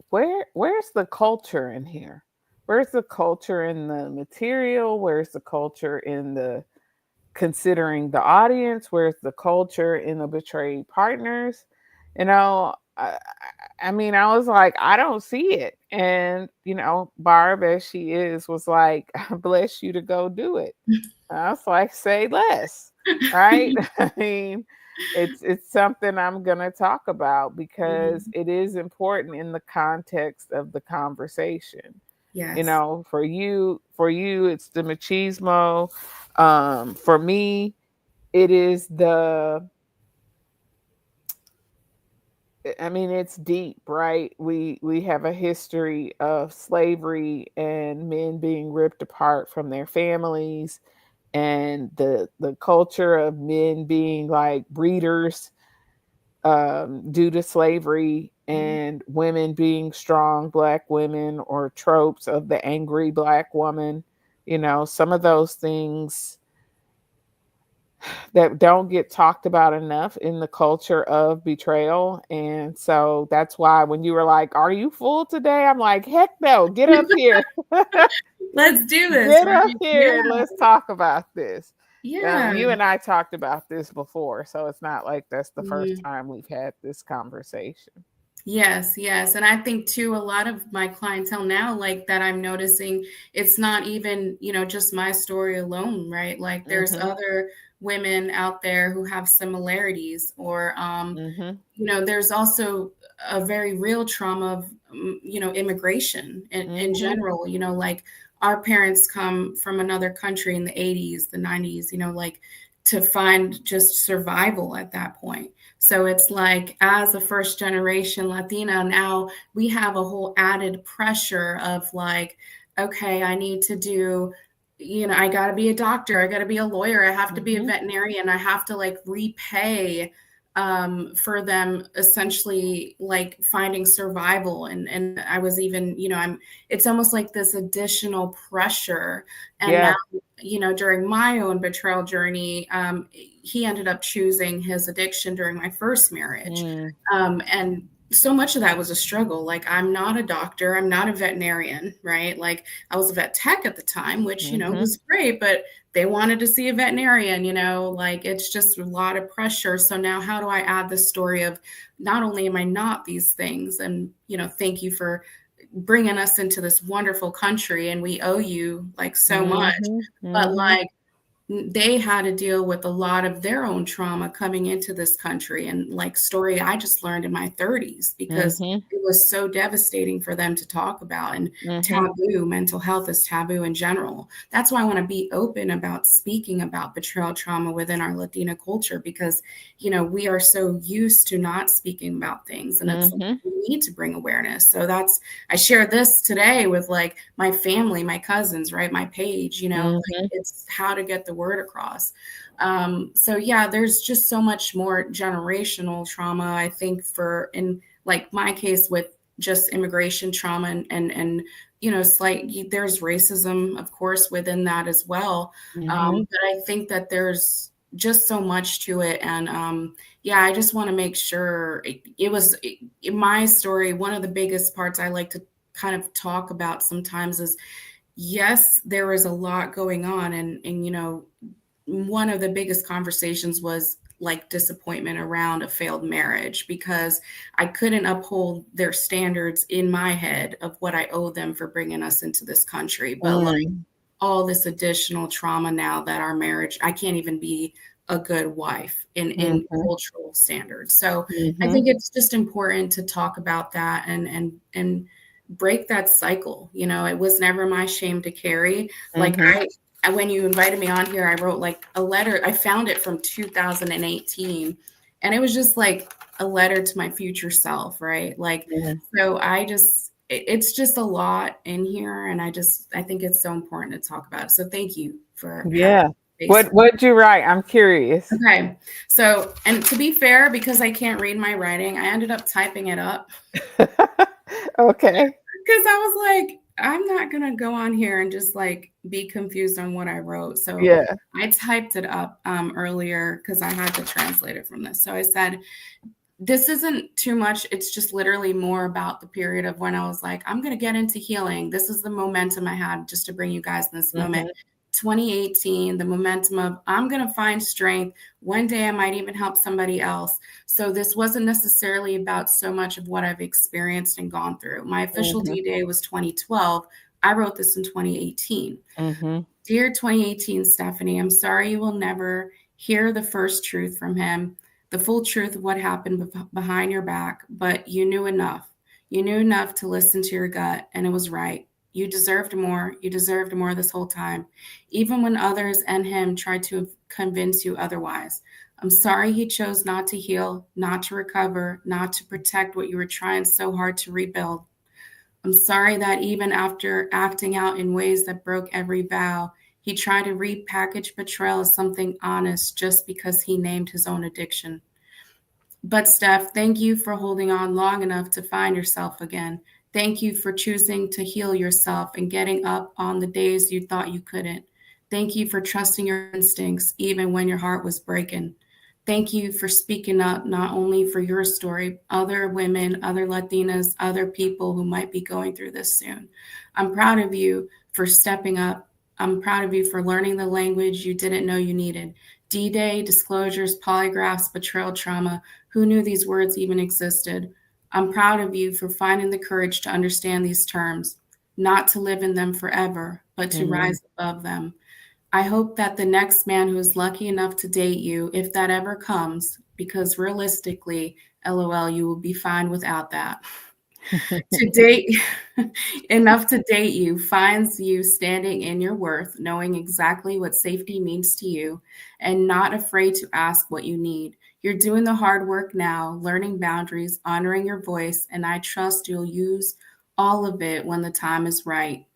[SPEAKER 1] where's the culture in here? Where's the culture in the material? Where's the culture in the considering the audience? Where's the culture in the betrayed partners? You know, I mean, I was like, I don't see it. And, Barb, as she is, was like, I bless you to go do it. I was like, say less, right? I mean, it's something I'm gonna talk about because
[SPEAKER 5] Mhm.
[SPEAKER 1] it is important in the context of the conversation.
[SPEAKER 5] Yes.
[SPEAKER 1] For you, it's the machismo. For me, it is I mean, it's deep, right? We have a history of slavery and men being ripped apart from their families, and the culture of men being like breeders due to slavery, and women being strong black women, or tropes of the angry black woman. Some of those things that don't get talked about enough in the culture of betrayal. And so that's why when you were like, "Are you full today?" I'm like, "Heck no, get up here."
[SPEAKER 5] Let's do this,
[SPEAKER 1] Get up
[SPEAKER 5] right? Yeah.
[SPEAKER 1] here and let's talk about this.
[SPEAKER 5] Yeah.
[SPEAKER 1] You and I talked about this before, so it's not like that's the first
[SPEAKER 5] Mhm.
[SPEAKER 1] time we've had this conversation.
[SPEAKER 5] Yes, yes. And I think too, a lot of my clientele now, like that I'm noticing, it's not even, just my story alone, right? Like there's
[SPEAKER 1] Mhm.
[SPEAKER 5] other women out there who have similarities, or
[SPEAKER 1] Mhm.
[SPEAKER 5] there's also a very real trauma of, immigration in
[SPEAKER 1] Mhm.
[SPEAKER 5] general, like our parents come from another country in the 80s, the 90s, like to find just survival at that point. So it's like, as a first generation Latina, now we have a whole added pressure of like, okay, I need to do, I got to be a doctor, I got to be a lawyer, I have to be a
[SPEAKER 1] Mhm.
[SPEAKER 5] veterinarian, I have to like repay for them essentially like finding survival. And I was even, it's almost like this additional pressure. And now,
[SPEAKER 1] Yeah.
[SPEAKER 5] during my own betrayal journey, he ended up choosing his addiction during my first marriage.
[SPEAKER 1] Mm.
[SPEAKER 5] And so much of that was a struggle. Like, I'm not a doctor, I'm not a veterinarian, right? Like, I was a vet tech at the time, which,
[SPEAKER 1] Mhm.
[SPEAKER 5] was great, but they wanted to see a veterinarian, like it's just a lot of pressure. So now, how do I add the story of not only am I not these things, and, thank you for bringing us into this wonderful country and we owe you like so much,
[SPEAKER 1] Mhm.
[SPEAKER 5] but
[SPEAKER 1] Mhm.
[SPEAKER 5] like, they had to deal with a lot of their own trauma coming into this country, and like story I just learned in my 30s, because
[SPEAKER 1] Mhm.
[SPEAKER 5] it was so devastating for them to talk about, and
[SPEAKER 1] Mhm.
[SPEAKER 5] taboo. Mental health is taboo in general. That's why I want to be open about speaking about betrayal trauma within our Latina culture, because we are so used to not speaking about things, and it's like,
[SPEAKER 1] Mhm.
[SPEAKER 5] we need to bring awareness. So that's, I share this today with like my family, my cousins, right, my page, like
[SPEAKER 1] Mhm.
[SPEAKER 5] it's how to get the word across. So yeah, there's just so much more generational trauma, I think, for in like my case with just immigration trauma, and slight, there's racism, of course, within that as well.
[SPEAKER 1] Mhm.
[SPEAKER 5] But I think that there's just so much to it. And yeah, I just want to make sure it was in my story. One of the biggest parts I like to kind of talk about sometimes is, yes, there was a lot going on, and one of the biggest conversations was like disappointment around a failed marriage, because I couldn't uphold their standards in my head of what I owe them for bringing us into this country. But like,
[SPEAKER 1] Mm.
[SPEAKER 5] all this additional trauma now that our marriage, I can't even be a good wife in
[SPEAKER 1] Mhm.
[SPEAKER 5] cultural standards. So I
[SPEAKER 1] Mhm.
[SPEAKER 5] think it's just important to talk about that, and break that cycle. It was never my shame to carry. Like,
[SPEAKER 1] Mhm.
[SPEAKER 5] when you invited me on here, I wrote like a letter. I found it from 2018, and it was just like a letter to my future self, right? Like,
[SPEAKER 1] Mhm.
[SPEAKER 5] so it's just a lot in here, and I think it's so important to talk about. So thank you for having
[SPEAKER 1] Yeah.
[SPEAKER 5] space.
[SPEAKER 1] What'd you write? I'm curious.
[SPEAKER 5] Okay. So, and to be fair, because I can't read my writing, I ended up typing it up,
[SPEAKER 1] Okay.
[SPEAKER 5] because I was like, I'm not going to go on here and just like be confused on what I wrote. So
[SPEAKER 1] Yeah.
[SPEAKER 5] I typed it up earlier because I had to translate it from this. So I said, this isn't too much. It's just literally more about the period of when I was like, I'm going to get into healing. This is the momentum I had, just to bring you guys in this moment.
[SPEAKER 1] Mhm.
[SPEAKER 5] 2018, the momentum of, I'm going to find strength. One day I might even help somebody else. So this wasn't necessarily about so much of what I've experienced and gone through. My official
[SPEAKER 1] Mhm.
[SPEAKER 5] D-Day was 2012. I wrote this in 2018.
[SPEAKER 1] Mhm.
[SPEAKER 5] Dear 2018 Stephanie, I'm sorry you will never hear the first truth from him, the full truth of what happened behind your back, but you knew enough. You knew enough to listen to your gut, and it was right. You deserved more. You deserved more this whole time, even when others and him tried to convince you otherwise. I'm sorry he chose not to heal, not to recover, not to protect what you were trying so hard to rebuild. I'm sorry that even after acting out in ways that broke every vow, he tried to repackage betrayal as something honest just because he named his own addiction. But, Steph, thank you for holding on long enough to find yourself again. Thank you for choosing to heal yourself and getting up on the days you thought you couldn't. Thank you for trusting your instincts even when your heart was breaking. Thank you for speaking up, not only for your story, other women, other Latinas, other people who might be going through this soon. I'm proud of you for stepping up. I'm proud of you for learning the language you didn't know you needed. D-Day, disclosures, polygraphs, betrayal trauma. Who knew these words even existed? I'm proud of you for finding the courage to understand these terms, not to live in them forever, but to
[SPEAKER 1] Mhm.
[SPEAKER 5] rise above them. I hope that the next man who is lucky enough to date you, if that ever comes, because realistically, LOL, you will be fine without that. To date enough to date you finds you standing in your worth, knowing exactly what safety means to you, and not afraid to ask what you need. You're doing the hard work now, learning boundaries, honoring your voice, and I trust you'll use all of it when the time is right.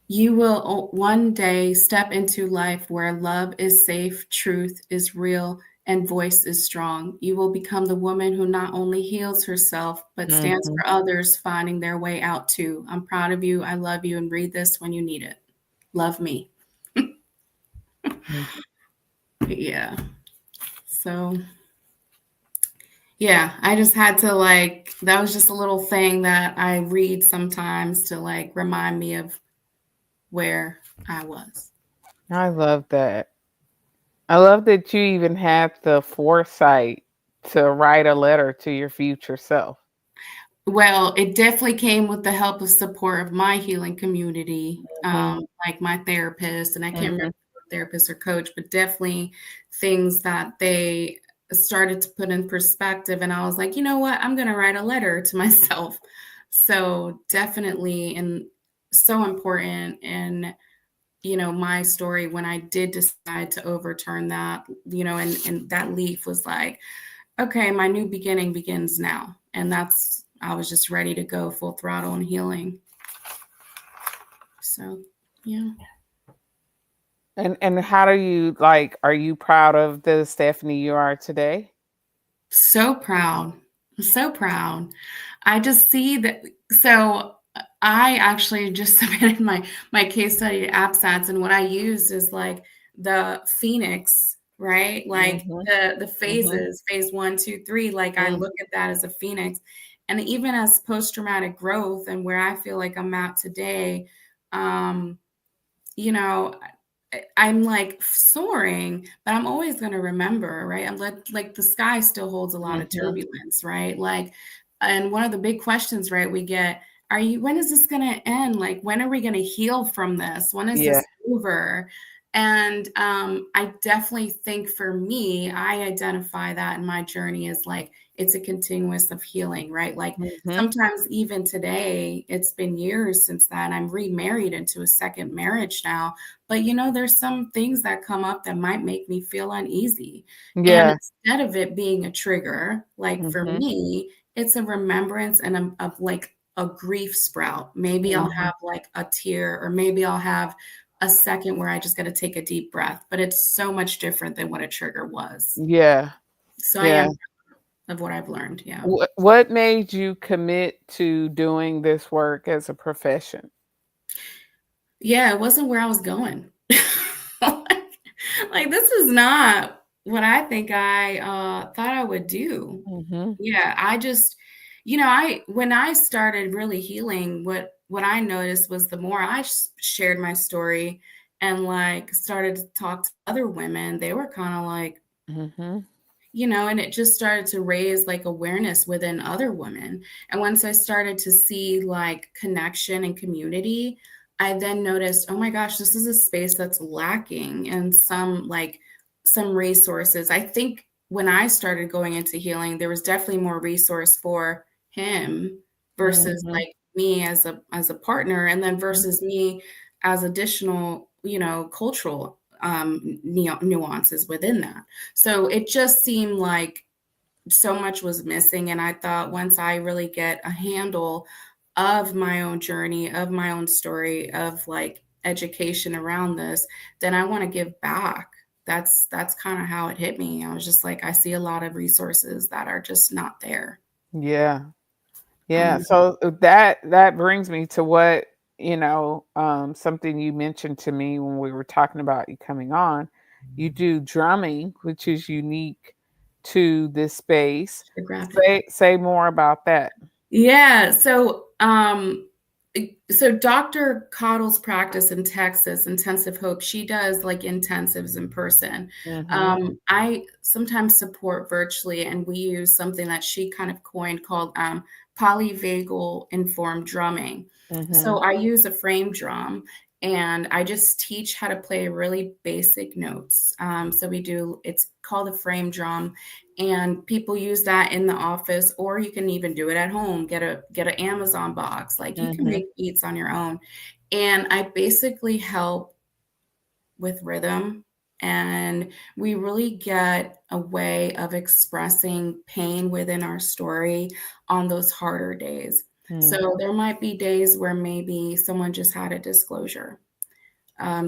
[SPEAKER 5] You will one day step into life where love is safe, truth is real, and voice is strong. You will become the woman who not only heals herself, but stands
[SPEAKER 1] Mhm.
[SPEAKER 5] for others finding their way out too. I'm proud of you. I love you. And read this when you need it. Love me.
[SPEAKER 1] Mhm.
[SPEAKER 5] Yeah. So, yeah, I just had to like, that was just a little thing that I read sometimes to like remind me of where I was.
[SPEAKER 1] I love that. I love that you even had the foresight to write a letter to your future self.
[SPEAKER 5] Well, it definitely came with the help of support of my healing community,
[SPEAKER 1] Mhm.
[SPEAKER 5] like my therapist, and I can't remember
[SPEAKER 1] Mhm.
[SPEAKER 5] therapist or coach, but definitely things that they started to put in perspective. And I was like, you know what? I'm going to write a letter to myself. So definitely, and so important. And my story when I did decide to overturn that, and that leaf was like, okay, my new beginning begins now. And I was just ready to go full throttle and healing. So, yeah.
[SPEAKER 1] And how do you like are you proud of the Stephanie you are today?
[SPEAKER 5] So proud. So proud. I just see that. So I actually just submitted my case study to AppStats, and what I used is like the phoenix, right? Like
[SPEAKER 1] Mhm.
[SPEAKER 5] the
[SPEAKER 1] Mhm.
[SPEAKER 5] phases, phase 1, 2, 3. Like I
[SPEAKER 1] Mm.
[SPEAKER 5] look at that as a phoenix, and even as post traumatic growth, and where I feel like I'm at today, um, you know, I'm like soaring, but I'm always going to remember, right? I'm like the sky still holds a lot of
[SPEAKER 1] Mhm.
[SPEAKER 5] turbulence, right? Like, and one of the big questions, right, we get, when is this going to end? Like, when are we going to heal from this? When is
[SPEAKER 1] Yeah.
[SPEAKER 5] this over? And I definitely think for me, I identify that in my journey as like, it's a continuous of healing, right? Like
[SPEAKER 1] Mhm.
[SPEAKER 5] sometimes even today, it's been years since that. I'm remarried into a second marriage now, but there's some things that come up that might make me feel uneasy. And
[SPEAKER 1] Yeah.
[SPEAKER 5] instead of it being a trigger, like for
[SPEAKER 1] Mhm.
[SPEAKER 5] me, it's a remembrance and of like a grief sprout. Maybe I'll
[SPEAKER 1] Mhm.
[SPEAKER 5] have like a tear, or maybe I'll have a second where I just got to take a deep breath. But it's so much different than what a trigger was.
[SPEAKER 1] Yeah.
[SPEAKER 5] So I
[SPEAKER 1] Yeah.
[SPEAKER 5] am proud of what I've learned. Yeah.
[SPEAKER 1] What made you commit to doing this work as a profession?
[SPEAKER 5] Yeah, it wasn't where I was going. Like this is not what I think I thought I would do.
[SPEAKER 1] Mhm.
[SPEAKER 5] Yeah, I just, I when I started really healing, what I noticed was the more I shared my story and like started to talk to other women, they were kind of like,
[SPEAKER 1] Mhm.
[SPEAKER 5] and it just started to raise like awareness within other women. And once I started to see like connection and community, I then noticed, oh my gosh, this is a space that's lacking and some resources. I think when I started going into healing, there was definitely more resource for him versus
[SPEAKER 1] Mhm.
[SPEAKER 5] like me as a partner, and then versus me as additional, cultural nuances within that. So it just seemed like so much was missing. And I thought once I really get a handle of my own journey, of my own story, of like education around this, then I want to give back. That's kind of how it hit me. I was just like, I see a lot of resources that are just not there.
[SPEAKER 1] Yeah. Yeah.
[SPEAKER 5] Um,
[SPEAKER 1] So that brings me to what, something you mentioned to me when we were talking about you coming on. You do drumming, which is unique to this space.
[SPEAKER 5] the graphic.
[SPEAKER 1] Say more about that.
[SPEAKER 5] Yeah. So Dr. Cottle's practice in Texas, Intensive Hope, she does like intensives in person.
[SPEAKER 1] Mhm.
[SPEAKER 5] I sometimes support virtually, and we use something that she kind of coined called polyvagal informed drumming. So
[SPEAKER 1] Mhm.
[SPEAKER 5] I use a frame drum, and I just teach how to play really basic notes. So it's called a frame drum, and people use that in the office, or you can even do it at home. Get an Amazon box. Like, you can
[SPEAKER 1] Mhm.
[SPEAKER 5] make beats on your own. And I basically help with rhythm, and we really get a way of expressing pain within our story on those harder days.
[SPEAKER 1] Mhm.
[SPEAKER 5] So there might be days where maybe someone just had a disclosure,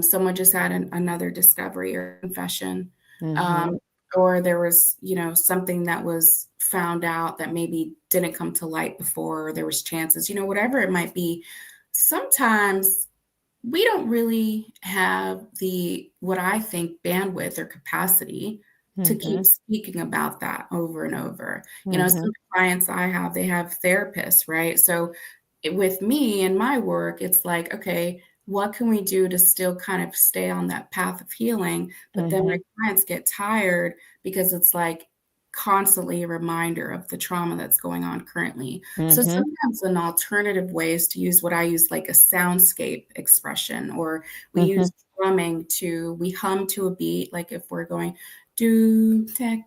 [SPEAKER 5] someone just had another discovery or confession,
[SPEAKER 1] Mhm.
[SPEAKER 5] um, or there was, something that was found out that maybe didn't come to light before, or there was chances, whatever it might be. Sometimes we don't really have the, what I think, bandwidth or capacity to keep
[SPEAKER 1] Mhm.
[SPEAKER 5] speaking about that over and over.
[SPEAKER 1] Mhm.
[SPEAKER 5] Some clients I have, they have therapists, right? So with me and my work, it's like, okay, what can we do to still kind of stay on that path of healing? But then my
[SPEAKER 1] Mhm.
[SPEAKER 5] clients get tired because it's like constantly a reminder of the trauma that's going on currently. So
[SPEAKER 1] Mhm.
[SPEAKER 5] sometimes an alternative way is to use what I use, like a soundscape expression, or we
[SPEAKER 1] Mhm.
[SPEAKER 5] use drumming we hum to a beat. Like if we're going doom tech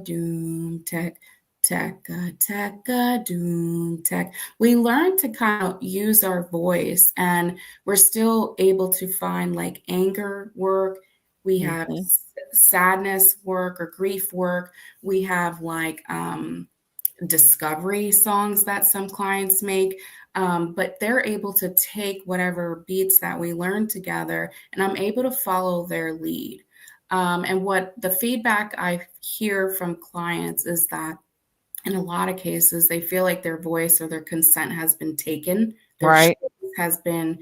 [SPEAKER 5] doom tech tech tech doom tech, we learn to kind of use our voice, and we're still able to find like anger work. We have
[SPEAKER 1] Mhm.
[SPEAKER 5] sadness work or grief work. We have like discovery songs that some clients make. But they're able to take whatever beats that we learn together, and I'm able to follow their lead. And what the feedback I hear from clients is that in a lot of cases, they feel like their voice or their consent has been taken. Their choice
[SPEAKER 1] Right.
[SPEAKER 5] has been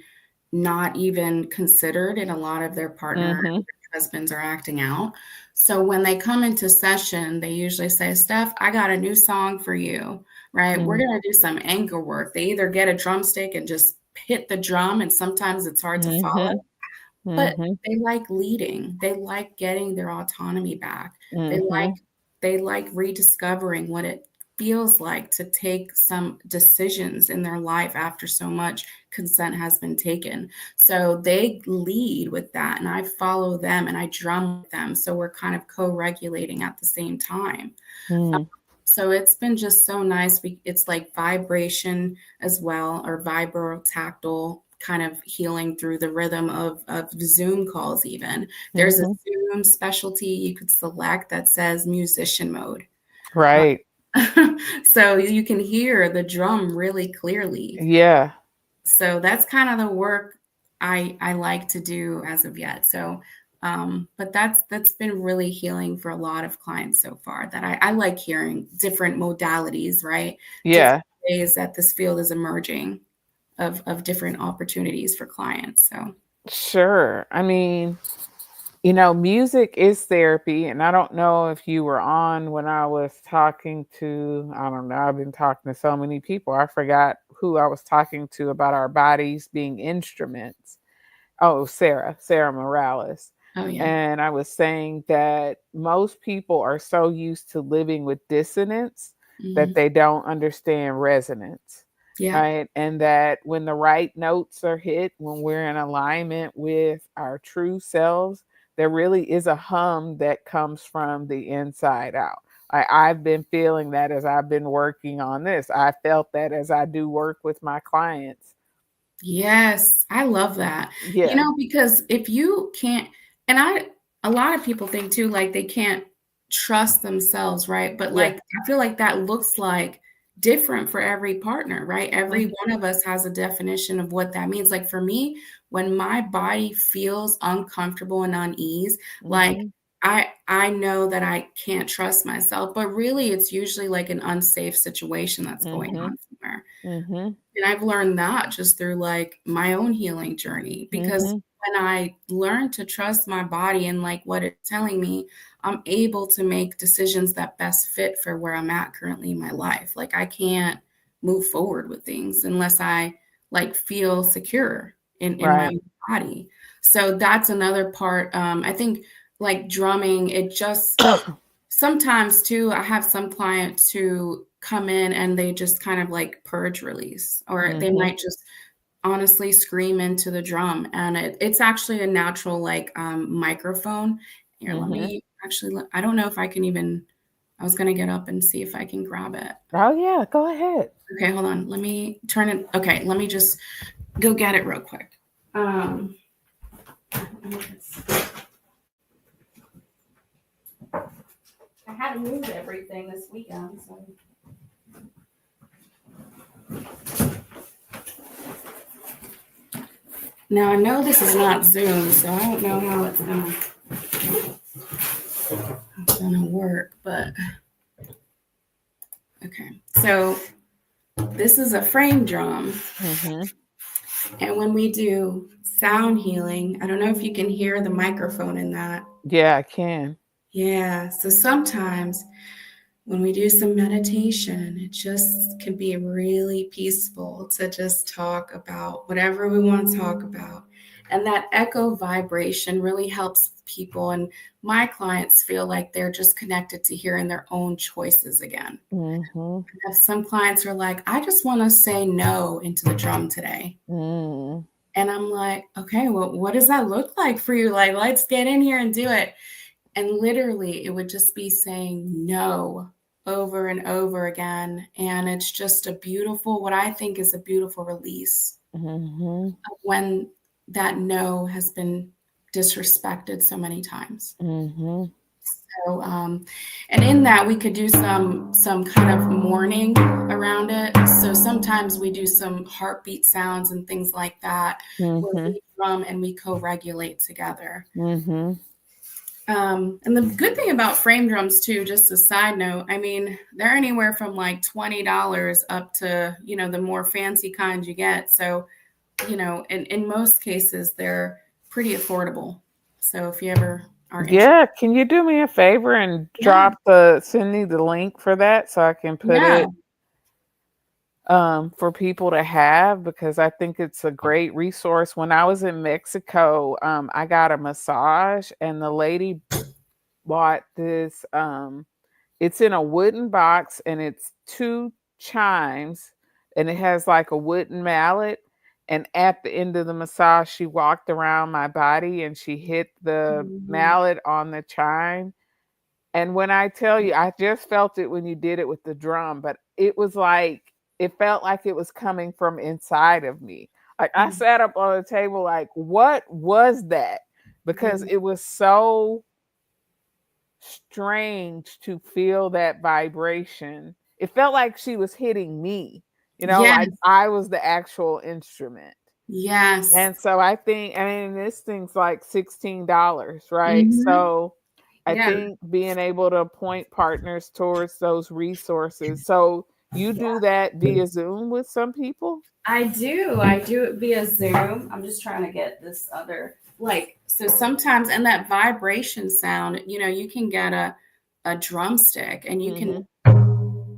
[SPEAKER 5] not even considered, and a lot of their partner
[SPEAKER 1] Mhm.
[SPEAKER 5] husbands are acting out. So when they come into session, they usually say, Steph, I got a new song for you, right? We're
[SPEAKER 1] Mhm.
[SPEAKER 5] going to do some anger work. They either get a drumstick and just hit the drum, and sometimes it's hard to follow,
[SPEAKER 1] Mhm.
[SPEAKER 5] but
[SPEAKER 1] Mhm.
[SPEAKER 5] they like leading. They like getting their autonomy back. They like
[SPEAKER 1] Mhm.
[SPEAKER 5] they like rediscovering what it feels like to take some decisions in their life after so much consent has been taken. So they lead with that, and I follow them and I drum with them. So we're kind of co-regulating at the same time.
[SPEAKER 1] Mhm.
[SPEAKER 5] So it's been just so nice. It's like vibration as well, or vibrotactile kind of healing through the rhythm of Zoom calls even. There's a
[SPEAKER 1] Mhm.
[SPEAKER 5] Zoom specialty you could select that says musician mode.
[SPEAKER 1] Right.
[SPEAKER 5] So you can hear the drum really clearly.
[SPEAKER 1] Yeah.
[SPEAKER 5] So that's kind of the work I like to do as of yet. So but that's been really healing for a lot of clients so far, that I like hearing different modalities, right? Different
[SPEAKER 1] Yeah.
[SPEAKER 5] ways that this field is emerging of different opportunities for clients. So
[SPEAKER 1] Sure. I mean, music is therapy. And I don't know if you were on when I was talking to, I don't know, I've been talking to so many people. I forgot who I was talking to about our bodies being instruments. Oh, Sarah Morales.
[SPEAKER 5] oh yeah.
[SPEAKER 1] And I was saying that most people are so used to living with dissonance that
[SPEAKER 5] Hmm.
[SPEAKER 1] they don't understand resonance,
[SPEAKER 5] Yeah.
[SPEAKER 1] right? And that when the right notes are hit, when we're in alignment with our true selves, there really is a hum that comes from the inside out. I've been feeling that as I've been working on this. I felt that as I do work with my clients.
[SPEAKER 5] Yes, I love that. You
[SPEAKER 1] Yeah.
[SPEAKER 5] know, because if you can't, and a lot of people think too, like they can't trust themselves, right? But
[SPEAKER 1] Yeah.
[SPEAKER 5] like, I feel like that looks like different for every partner, right? Every
[SPEAKER 1] Mhm.
[SPEAKER 5] one of us has a definition of what that means. Like for me, when my body feels uncomfortable and unease, like
[SPEAKER 1] Mhm.
[SPEAKER 5] I know that I can't trust myself, but really it's usually like an unsafe situation that's going
[SPEAKER 1] Mhm.
[SPEAKER 5] on somewhere.
[SPEAKER 1] Mhm.
[SPEAKER 5] And I've learned that just through like my own healing journey because
[SPEAKER 1] Mhm.
[SPEAKER 5] when I learn to trust my body and like what it's telling me, I'm able to make decisions that best fit for where I'm at currently in my life. Like I can't move forward with things unless I like feel secure in my
[SPEAKER 1] Right.
[SPEAKER 5] own body. So that's another part. I think like drumming, it just sometimes too, I have some clients who come in and they just kind of like purge release, or they
[SPEAKER 1] Mhm.
[SPEAKER 5] might just honestly scream into the drum. And it's actually a natural like microphone. Here, let
[SPEAKER 1] Mhm.
[SPEAKER 5] me actually, I don't know if I can even, I was gonna get up and see if I can grab it.
[SPEAKER 1] Oh yeah, go ahead.
[SPEAKER 5] Okay, hold on. Let me turn it. Okay, let me just go get it real quick. I had to move everything this weekend, so. Now I know this is not Zoom, so I don't know how it's gonna work, but okay. So this is a frame drum,
[SPEAKER 1] Mhm.
[SPEAKER 5] and when we do sound healing, I don't know if you can hear the microphone in that.
[SPEAKER 1] Yeah, I can.
[SPEAKER 5] Yeah, so sometimes when we do some meditation, it just can be really peaceful to just talk about whatever we want to talk about. And that echo vibration really helps people and my clients feel like they're just connected to hearing their own choices again.
[SPEAKER 1] Mhm.
[SPEAKER 5] I have some clients who are like, I just want to say no into the drum today.
[SPEAKER 1] Mm.
[SPEAKER 5] And I'm like, okay, well, what does that look like for you? Like, let's get in here and do it. And literally, it would just be saying no over and over again. And it's just a beautiful, what I think is a beautiful release
[SPEAKER 1] Mhm.
[SPEAKER 5] of when that no has been disrespected so many times.
[SPEAKER 1] Mhm.
[SPEAKER 5] So, and in that we could do some kind of mourning around it. So sometimes we do some heartbeat sounds and things like that, where
[SPEAKER 1] Mhm.
[SPEAKER 5] we drum and we co-regulate together.
[SPEAKER 1] Mhm.
[SPEAKER 5] And the good thing about frame drums too, just a side note, I mean, they're anywhere from like $20 up to, you know, the more fancy kind you get. So, you know, in most cases, they're pretty affordable. So if you ever are interested,
[SPEAKER 1] Yeah, can you do me a favor and
[SPEAKER 5] yeah,
[SPEAKER 1] send me the link for that so I can put
[SPEAKER 5] yeah.
[SPEAKER 1] it for people to have, because I think it's a great resource. When I was in Mexico, I got a massage and the lady bought this it's in a wooden box and it's two chimes and it has like a wooden mallet, and at the end of the massage she walked around my body and she hit the
[SPEAKER 5] Mhm.
[SPEAKER 1] mallet on the chime. And when I tell you, I just felt it when you did it with the drum, but it was like it felt like it was coming from inside of me. Like I sat up on the table like, what was that? Because
[SPEAKER 5] Mhm.
[SPEAKER 1] it was so strange to feel that vibration. It felt like she was hitting me,
[SPEAKER 5] Yes,
[SPEAKER 1] like I was the actual instrument.
[SPEAKER 5] yes.
[SPEAKER 1] And so I think, I mean, this thing's like $16, right?
[SPEAKER 5] Mhm.
[SPEAKER 1] So I
[SPEAKER 5] Yeah.
[SPEAKER 1] think being able to point partners towards those resources. So you do that via Zoom with some people?
[SPEAKER 5] I do. I do it via Zoom. I'm just trying to get this other like so sometimes and that vibration sound, you know, you can get a drumstick and you can
[SPEAKER 1] Mm-hmm.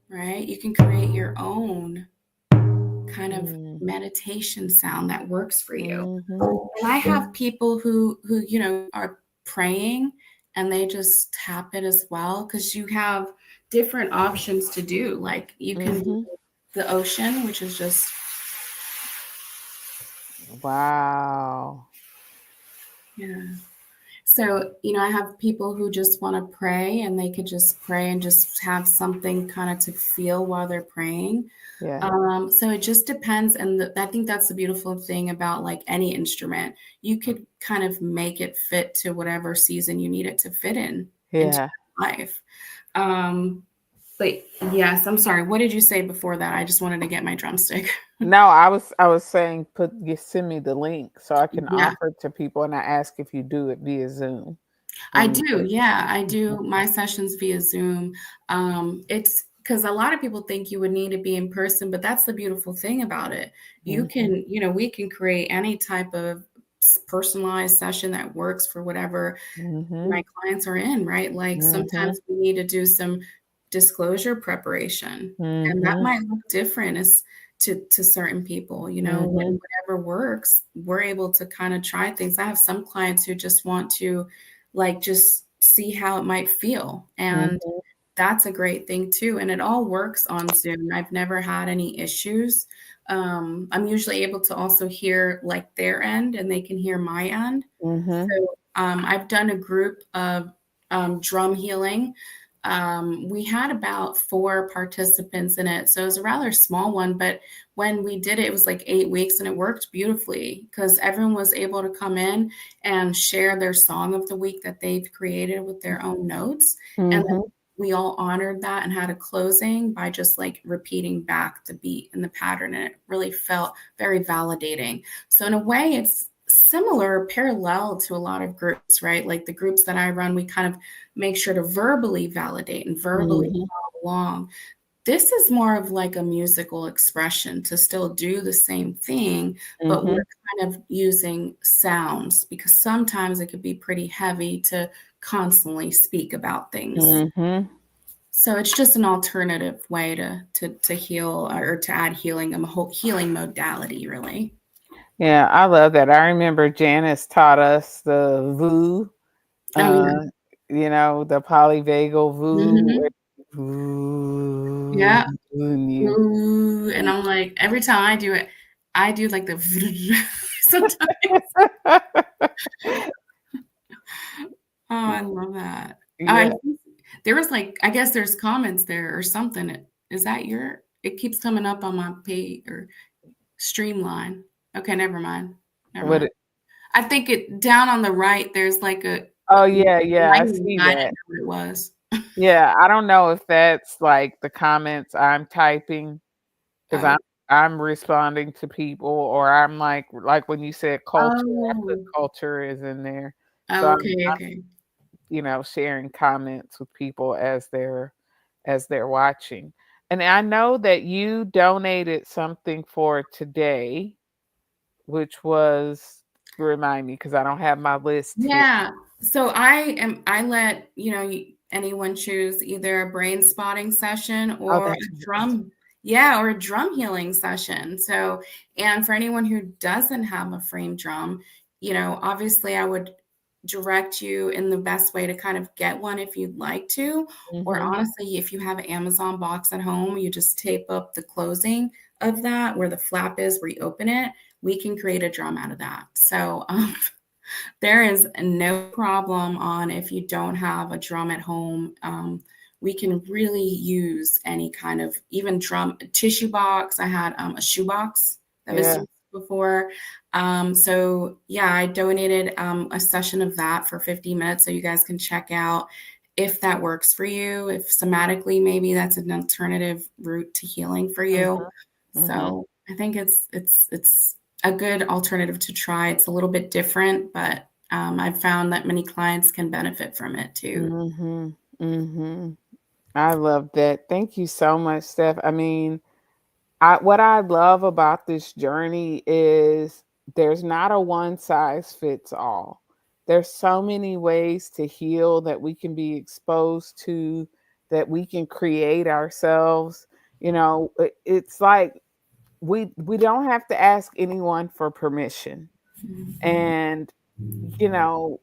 [SPEAKER 5] right, you can create your own kind of
[SPEAKER 1] Mm-hmm.
[SPEAKER 5] meditation sound that works for you.
[SPEAKER 1] Mm-hmm.
[SPEAKER 5] And I have people who you know are praying and they just tap it as well because you have different options to do. Like you can do
[SPEAKER 1] Mm-hmm.
[SPEAKER 5] the ocean, which is just
[SPEAKER 1] Wow.
[SPEAKER 5] yeah. So, I have people who just want to pray and they could just pray and just have something kind of to feel while they're praying.
[SPEAKER 1] Yeah.
[SPEAKER 5] So it just depends. And I think that's the beautiful thing about like any instrument. You could kind of make it fit to whatever season you need it to fit into
[SPEAKER 1] Yeah.
[SPEAKER 5] life. Um, but yes, I'm sorry. What did you say before that? I just wanted to get my drumstick.
[SPEAKER 1] No, I was saying you send me the link so I can
[SPEAKER 5] Yeah.
[SPEAKER 1] offer it to people, and I ask if you do it via Zoom
[SPEAKER 5] I
[SPEAKER 1] when you
[SPEAKER 5] do.
[SPEAKER 1] do.
[SPEAKER 5] Yeah, I
[SPEAKER 1] Mhm.
[SPEAKER 5] do my sessions via Zoom. It's because a lot of people think you would need to be in person, but that's the beautiful thing about it. You
[SPEAKER 1] Mhm.
[SPEAKER 5] can, we can create any type of personalized session that works for whatever
[SPEAKER 1] Mhm.
[SPEAKER 5] my clients are in, right? Like
[SPEAKER 1] Mhm.
[SPEAKER 5] sometimes we need to do some disclosure preparation, and that
[SPEAKER 1] Mhm.
[SPEAKER 5] might look different as to certain people,
[SPEAKER 1] Mhm.
[SPEAKER 5] whatever works, we're able to kind of try things. I have some clients who just want to like just see how it might feel. And
[SPEAKER 1] Mhm.
[SPEAKER 5] that's a great thing too. And it all works on Zoom. I've never had any issues. I'm usually able to also hear like their end and they can hear my end.
[SPEAKER 1] Mhm.
[SPEAKER 5] So I've done a group of drum healing. We had about 4 participants in it. So it was a rather small one, but when we did it, it was like 8 weeks and it worked beautifully because everyone was able to come in and share their song of the week that they've created with their own notes. And then
[SPEAKER 1] Mhm.
[SPEAKER 5] we all honored that and had a closing by just like repeating back the beat and the pattern. And it really felt very validating. So in a way, it's similar, parallel to a lot of groups, right? Like the groups that I run, we kind of make sure to verbally validate and verbally
[SPEAKER 1] Mhm.
[SPEAKER 5] follow along. This is more of like a musical expression to still do the same thing, but
[SPEAKER 1] Mhm.
[SPEAKER 5] we're kind of using sounds because sometimes it could be pretty heavy to constantly speak about things.
[SPEAKER 1] Mhm.
[SPEAKER 5] So it's just an alternative way to heal or to add healing, a whole healing modality, really.
[SPEAKER 1] Yeah, I love that. I remember Janice taught us the VU,
[SPEAKER 5] Oh yeah.
[SPEAKER 1] uh, the polyvagal VU.
[SPEAKER 5] Hmm.
[SPEAKER 1] VU,
[SPEAKER 5] Yeah. Ooh, and I'm like, every time I do it, I do like the sometimes. Oh, I love that. I
[SPEAKER 1] Yeah.
[SPEAKER 5] there was like, I guess there's comments there or something. Is that your? It keeps coming up on my page or streamline. Okay, never mind. Never
[SPEAKER 1] What
[SPEAKER 5] mind. I think it down on the right. There's like a
[SPEAKER 1] Oh, yeah, yeah, I
[SPEAKER 5] line.
[SPEAKER 1] see
[SPEAKER 5] I didn't
[SPEAKER 1] that.
[SPEAKER 5] know what it was.
[SPEAKER 1] Yeah, I don't know if that's, like, the comments I'm typing because
[SPEAKER 5] Oh,
[SPEAKER 1] I'm responding to people, or I'm like when you said culture, I put
[SPEAKER 5] oh,
[SPEAKER 1] culture is in there. So
[SPEAKER 5] okay, okay.
[SPEAKER 1] sharing comments with people as they're watching. And I know that you donated something for today, which was remind me because I don't have my list here.
[SPEAKER 5] Yeah. So I let, anyone choose either a brain spotting session
[SPEAKER 1] Oh,
[SPEAKER 5] or a
[SPEAKER 1] that's right.
[SPEAKER 5] drum, yeah, or a drum healing session. So, and for anyone who doesn't have a frame drum, obviously I would direct you in the best way to kind of get one if you'd like to. Or
[SPEAKER 1] Mhm.
[SPEAKER 5] honestly, if you have an Amazon box at home, you just tape up the closing of that where the flap is where you open it. We can create a drum out of that. So, there is no problem on if you don't have a drum at home. We can really use any kind of even drum tissue box. I had a shoe box that was
[SPEAKER 1] Yeah.
[SPEAKER 5] used before. So yeah, I donated a session of that for 50 minutes so you guys can check out if that works for you. If somatically, maybe that's an alternative route to healing for you.
[SPEAKER 1] Mhm. Mhm.
[SPEAKER 5] So I think it's a good alternative to try. It's a little bit different, but I've found that many clients can benefit from it too.
[SPEAKER 1] Mhm. Mhm. I love that. Thank you so much, Steph. I mean, what I love about this journey is there's not a one size fits all. There's so many ways to heal that we can be exposed to, that we can create ourselves. It's like we don't have to ask anyone for permission. And you know,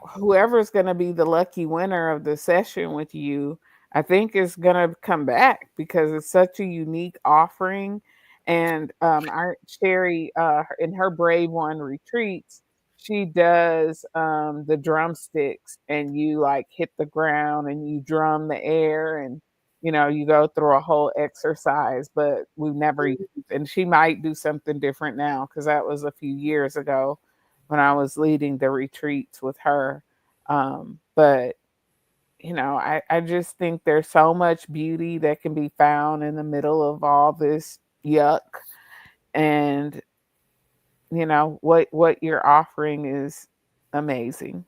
[SPEAKER 1] whoever's going to be the lucky winner of the session with you, I think is going to come back because it's such a unique offering. And our Sherry, in her Brave One retreats, she does the drumsticks, and you like hit the ground and you drum the air, and you go through a whole exercise, but we've never used, and she might do something different now because that was a few years ago when I was leading the retreats with her. But I just think there's so much beauty that can be found in the middle of all this yuck. And what you're offering is amazing.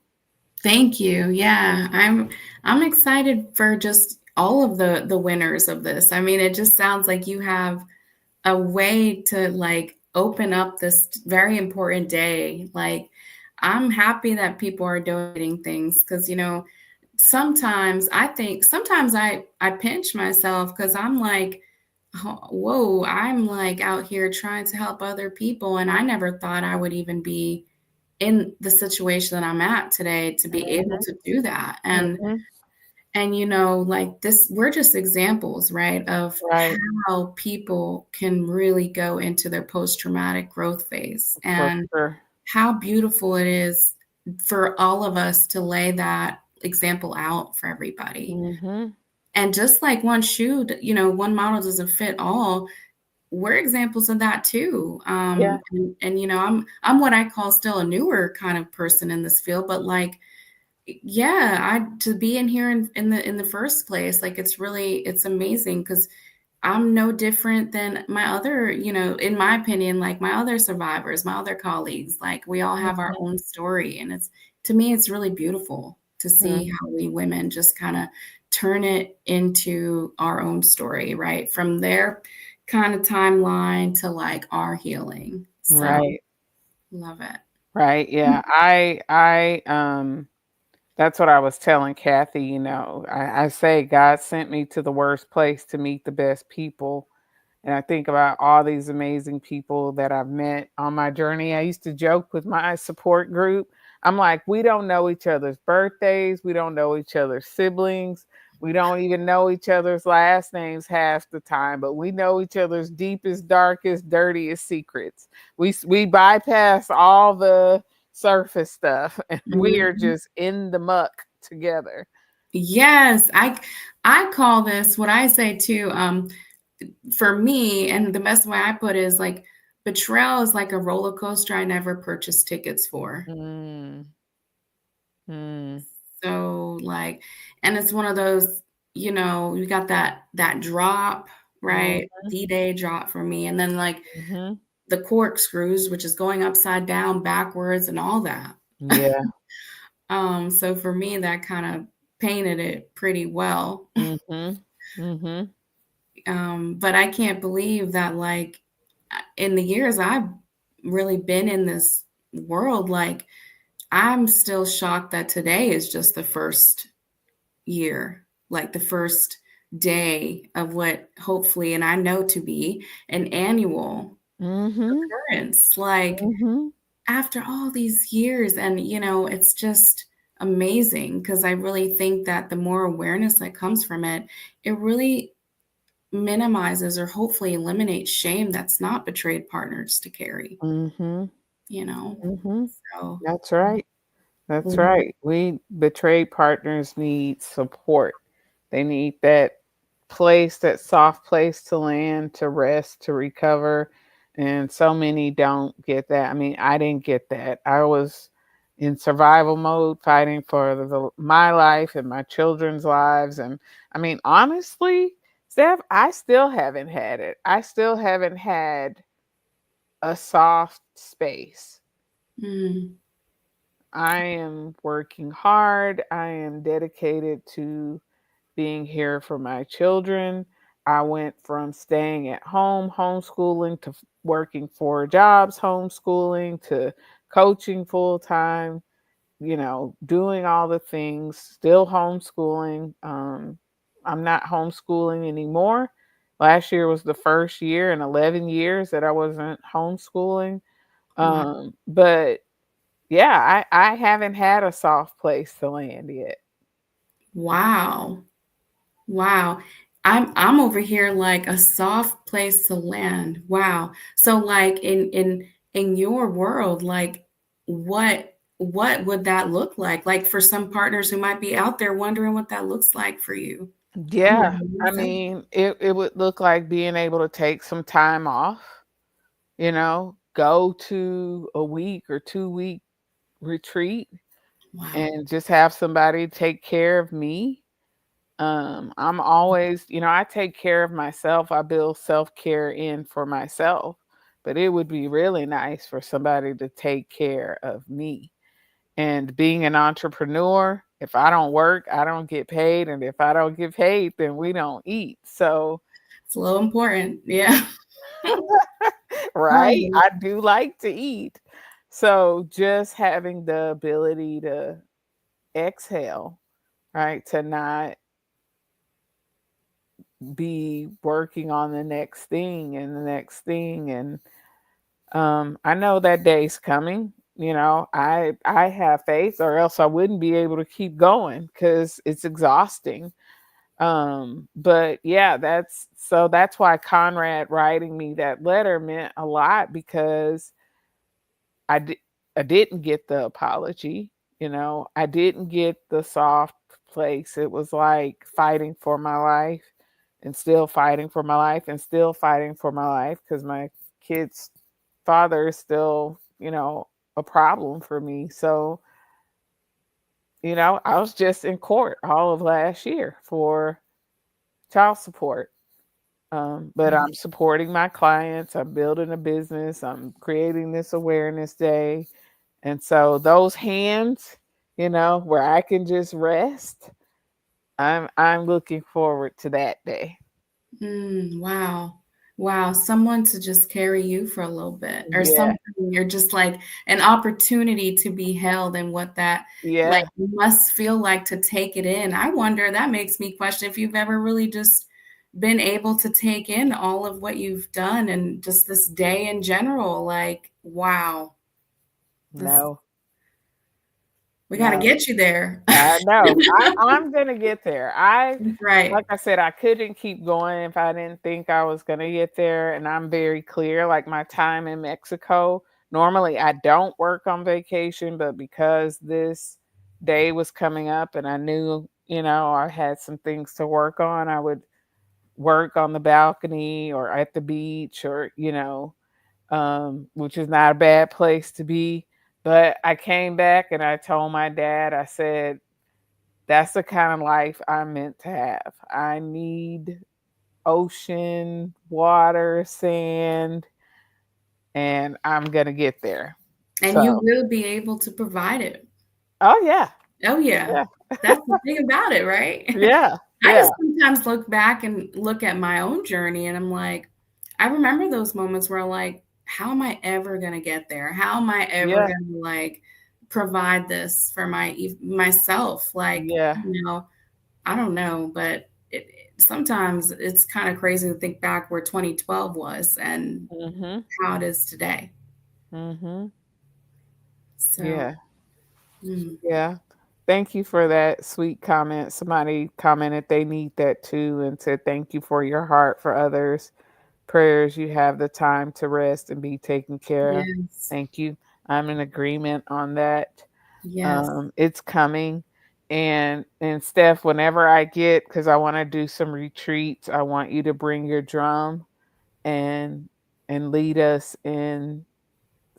[SPEAKER 5] Thank you. Yeah, I'm excited for just all of the winners of this. I mean, it just sounds like you have a way to like open up this very important day. Like, I'm happy that people are donating things because sometimes I pinch myself because I'm like, whoa, I'm like out here trying to help other people, and I never thought I would even be in the situation that I'm at today to be able
[SPEAKER 1] Mhm,
[SPEAKER 5] to do that.
[SPEAKER 1] mhm.
[SPEAKER 5] And like this, we're just examples, right, of
[SPEAKER 1] Right,
[SPEAKER 5] how people can really go into their post-traumatic growth phase,
[SPEAKER 1] for
[SPEAKER 5] and
[SPEAKER 1] sure.
[SPEAKER 5] how beautiful it is for all of us to lay that example out for everybody.
[SPEAKER 1] Mhm.
[SPEAKER 5] And just like one model doesn't fit all, we're examples of that too.
[SPEAKER 1] Yeah.
[SPEAKER 5] And I'm what I call still a newer kind of person in this field, but like, yeah, I to be in here in the first place, like it's amazing because I'm no different than my other, in my opinion, like my other survivors, my other colleagues. Like we all have our
[SPEAKER 1] Mhm,
[SPEAKER 5] own story. And to me, it's really beautiful to see
[SPEAKER 1] mhm.
[SPEAKER 5] how we women just kind of turn it into our own story, right? From their kind of timeline to like our healing. So
[SPEAKER 1] Right,
[SPEAKER 5] love it.
[SPEAKER 1] right. Yeah. That's what I was telling Kathy. I say God sent me to the worst place to meet the best people. And I think about all these amazing people that I've met on my journey. I used to joke with my support group. I'm like, we don't know each other's birthdays. We don't know each other's siblings. We don't even know each other's last names half the time, but we know each other's deepest, darkest, dirtiest secrets. We bypass all the surface stuff and we are
[SPEAKER 5] Mhm.
[SPEAKER 1] just in the muck together.
[SPEAKER 5] Yes, I call this what I say too. For me, and the best way I put it is like betrayal is like a roller coaster I never purchased tickets for.
[SPEAKER 1] Mm, mm,
[SPEAKER 5] So like, and it's one of those, you got that drop, right?
[SPEAKER 1] mm,
[SPEAKER 5] D-Day drop for me, and then like
[SPEAKER 1] mhm.
[SPEAKER 5] the corkscrews, which is going upside down, backwards, and all that.
[SPEAKER 1] Yeah.
[SPEAKER 5] So for me, that kind of painted it pretty well.
[SPEAKER 1] Mhm. Mhm.
[SPEAKER 5] But I can't believe that, like, in the years I've really been in this world, like, I'm still shocked that today is just the first year, like the first day of what hopefully, and I know to be an annual
[SPEAKER 1] Mhm.
[SPEAKER 5] occurrence. Like,
[SPEAKER 1] Mhm.
[SPEAKER 5] after all these years, and, it's just amazing because I really think that the more awareness that comes from it, it really minimizes or hopefully eliminates shame that's not betrayed partners to carry,
[SPEAKER 1] Mhm.
[SPEAKER 5] you know?
[SPEAKER 1] Mhm.
[SPEAKER 5] So,
[SPEAKER 1] That's right. That's
[SPEAKER 5] mhm.
[SPEAKER 1] right. We betrayed partners need support. They need that place, that soft place to land, to rest, to recover. And so many don't get that. I mean, I didn't get that. I was in survival mode, fighting for my life and my children's lives. And I mean, honestly, Steph, I still haven't had it. I still haven't had a soft space.
[SPEAKER 5] Mm,
[SPEAKER 1] I am working hard. I am dedicated to being here for my children. I went from staying at home, homeschooling, to working 4 jobs, homeschooling, to coaching full time, doing all the things, still homeschooling. I'm not homeschooling anymore. Last year was the first year in 11 years that I wasn't homeschooling.
[SPEAKER 5] wow.
[SPEAKER 1] But yeah, I haven't had a soft place to land yet.
[SPEAKER 5] Wow. Wow. I'm over here like a soft place to land. Wow. So like in your world, like what would that look like? Like for some partners who might be out there wondering what that looks like for you. I'm
[SPEAKER 1] Yeah,
[SPEAKER 5] ready to
[SPEAKER 1] I
[SPEAKER 5] say.
[SPEAKER 1] mean, it would look like being able to take some time off, go to a week or 2 week retreat
[SPEAKER 5] Wow.
[SPEAKER 1] and just have somebody take care of me. I'm always, I take care of myself. I build self-care in for myself, but it would be really nice for somebody to take care of me. And being an entrepreneur, if I don't work, I don't get paid. And if I don't get paid, then we don't eat. So,
[SPEAKER 5] It's a little important. Yeah.
[SPEAKER 1] right,
[SPEAKER 5] Right.
[SPEAKER 1] I do like to eat. So, just having the ability to exhale, right, to not be working on the next thing and the next thing. And I know that day's coming. I have faith, or else I wouldn't be able to keep going because it's exhausting. But yeah, that's why Conrad writing me that letter meant a lot, because I did I didn't get the apology, I didn't get the soft place. It was like fighting for my life and still fighting for my life and still fighting for my life, because my kid's father is still, a problem for me. So, I was just in court all of last year for child support. But I'm supporting my clients. I'm building a business. I'm creating this awareness day. And so those hands, where I can just rest, I'm looking forward to that day.
[SPEAKER 5] Wow. Wow. Someone to just carry you for a little bit or
[SPEAKER 1] Yeah.
[SPEAKER 5] something. You're just like an opportunity to be held and what that like
[SPEAKER 1] Yeah.
[SPEAKER 5] must feel like to take it in. I wonder, that makes me question if you've ever really just been able to take in all of what you've done and just this day in general. Like, wow, this
[SPEAKER 1] No.
[SPEAKER 5] we got to
[SPEAKER 1] No.
[SPEAKER 5] get you there.
[SPEAKER 1] I know. I'm gonna get there.
[SPEAKER 5] Right.
[SPEAKER 1] Like I said, I couldn't keep going if I didn't think I was gonna get there. And I'm very clear. Like my time in Mexico, normally I don't work on vacation, but because this day was coming up and I knew, I had some things to work on, I would work on the balcony or at the beach, or, which is not a bad place to be. But I came back and I told my dad, I said, that's the kind of life I'm meant to have. I need ocean, water, sand, and I'm going to get there.
[SPEAKER 5] And you
[SPEAKER 1] So,
[SPEAKER 5] will be able to provide it.
[SPEAKER 1] oh, yeah.
[SPEAKER 5] Oh, yeah.
[SPEAKER 1] Yeah.
[SPEAKER 5] That's the thing about it, right?
[SPEAKER 1] Yeah.
[SPEAKER 5] I
[SPEAKER 1] Yeah.
[SPEAKER 5] just sometimes look back and look at my own journey, and I'm like, I remember those moments where like, how am I ever gonna get there? How am I ever
[SPEAKER 1] Yeah.
[SPEAKER 5] gonna like provide this for myself? Like,
[SPEAKER 1] Yeah.
[SPEAKER 5] I don't know, but sometimes it's kind of crazy to think back where 2012 was and
[SPEAKER 1] Mhm.
[SPEAKER 5] how it is today.
[SPEAKER 1] Mhm.
[SPEAKER 5] So,
[SPEAKER 1] Yeah.
[SPEAKER 5] mm,
[SPEAKER 1] Yeah. Thank you for that sweet comment. Somebody commented they need that too, and said thank you for your heart for others. Prayers you have the time to rest and be taken care of.
[SPEAKER 5] yes,
[SPEAKER 1] Thank you. I'm in agreement on that.
[SPEAKER 5] yes.
[SPEAKER 1] It's coming. And Steph, whenever I get, because I want to do some retreats, I want you to bring your drum and lead us in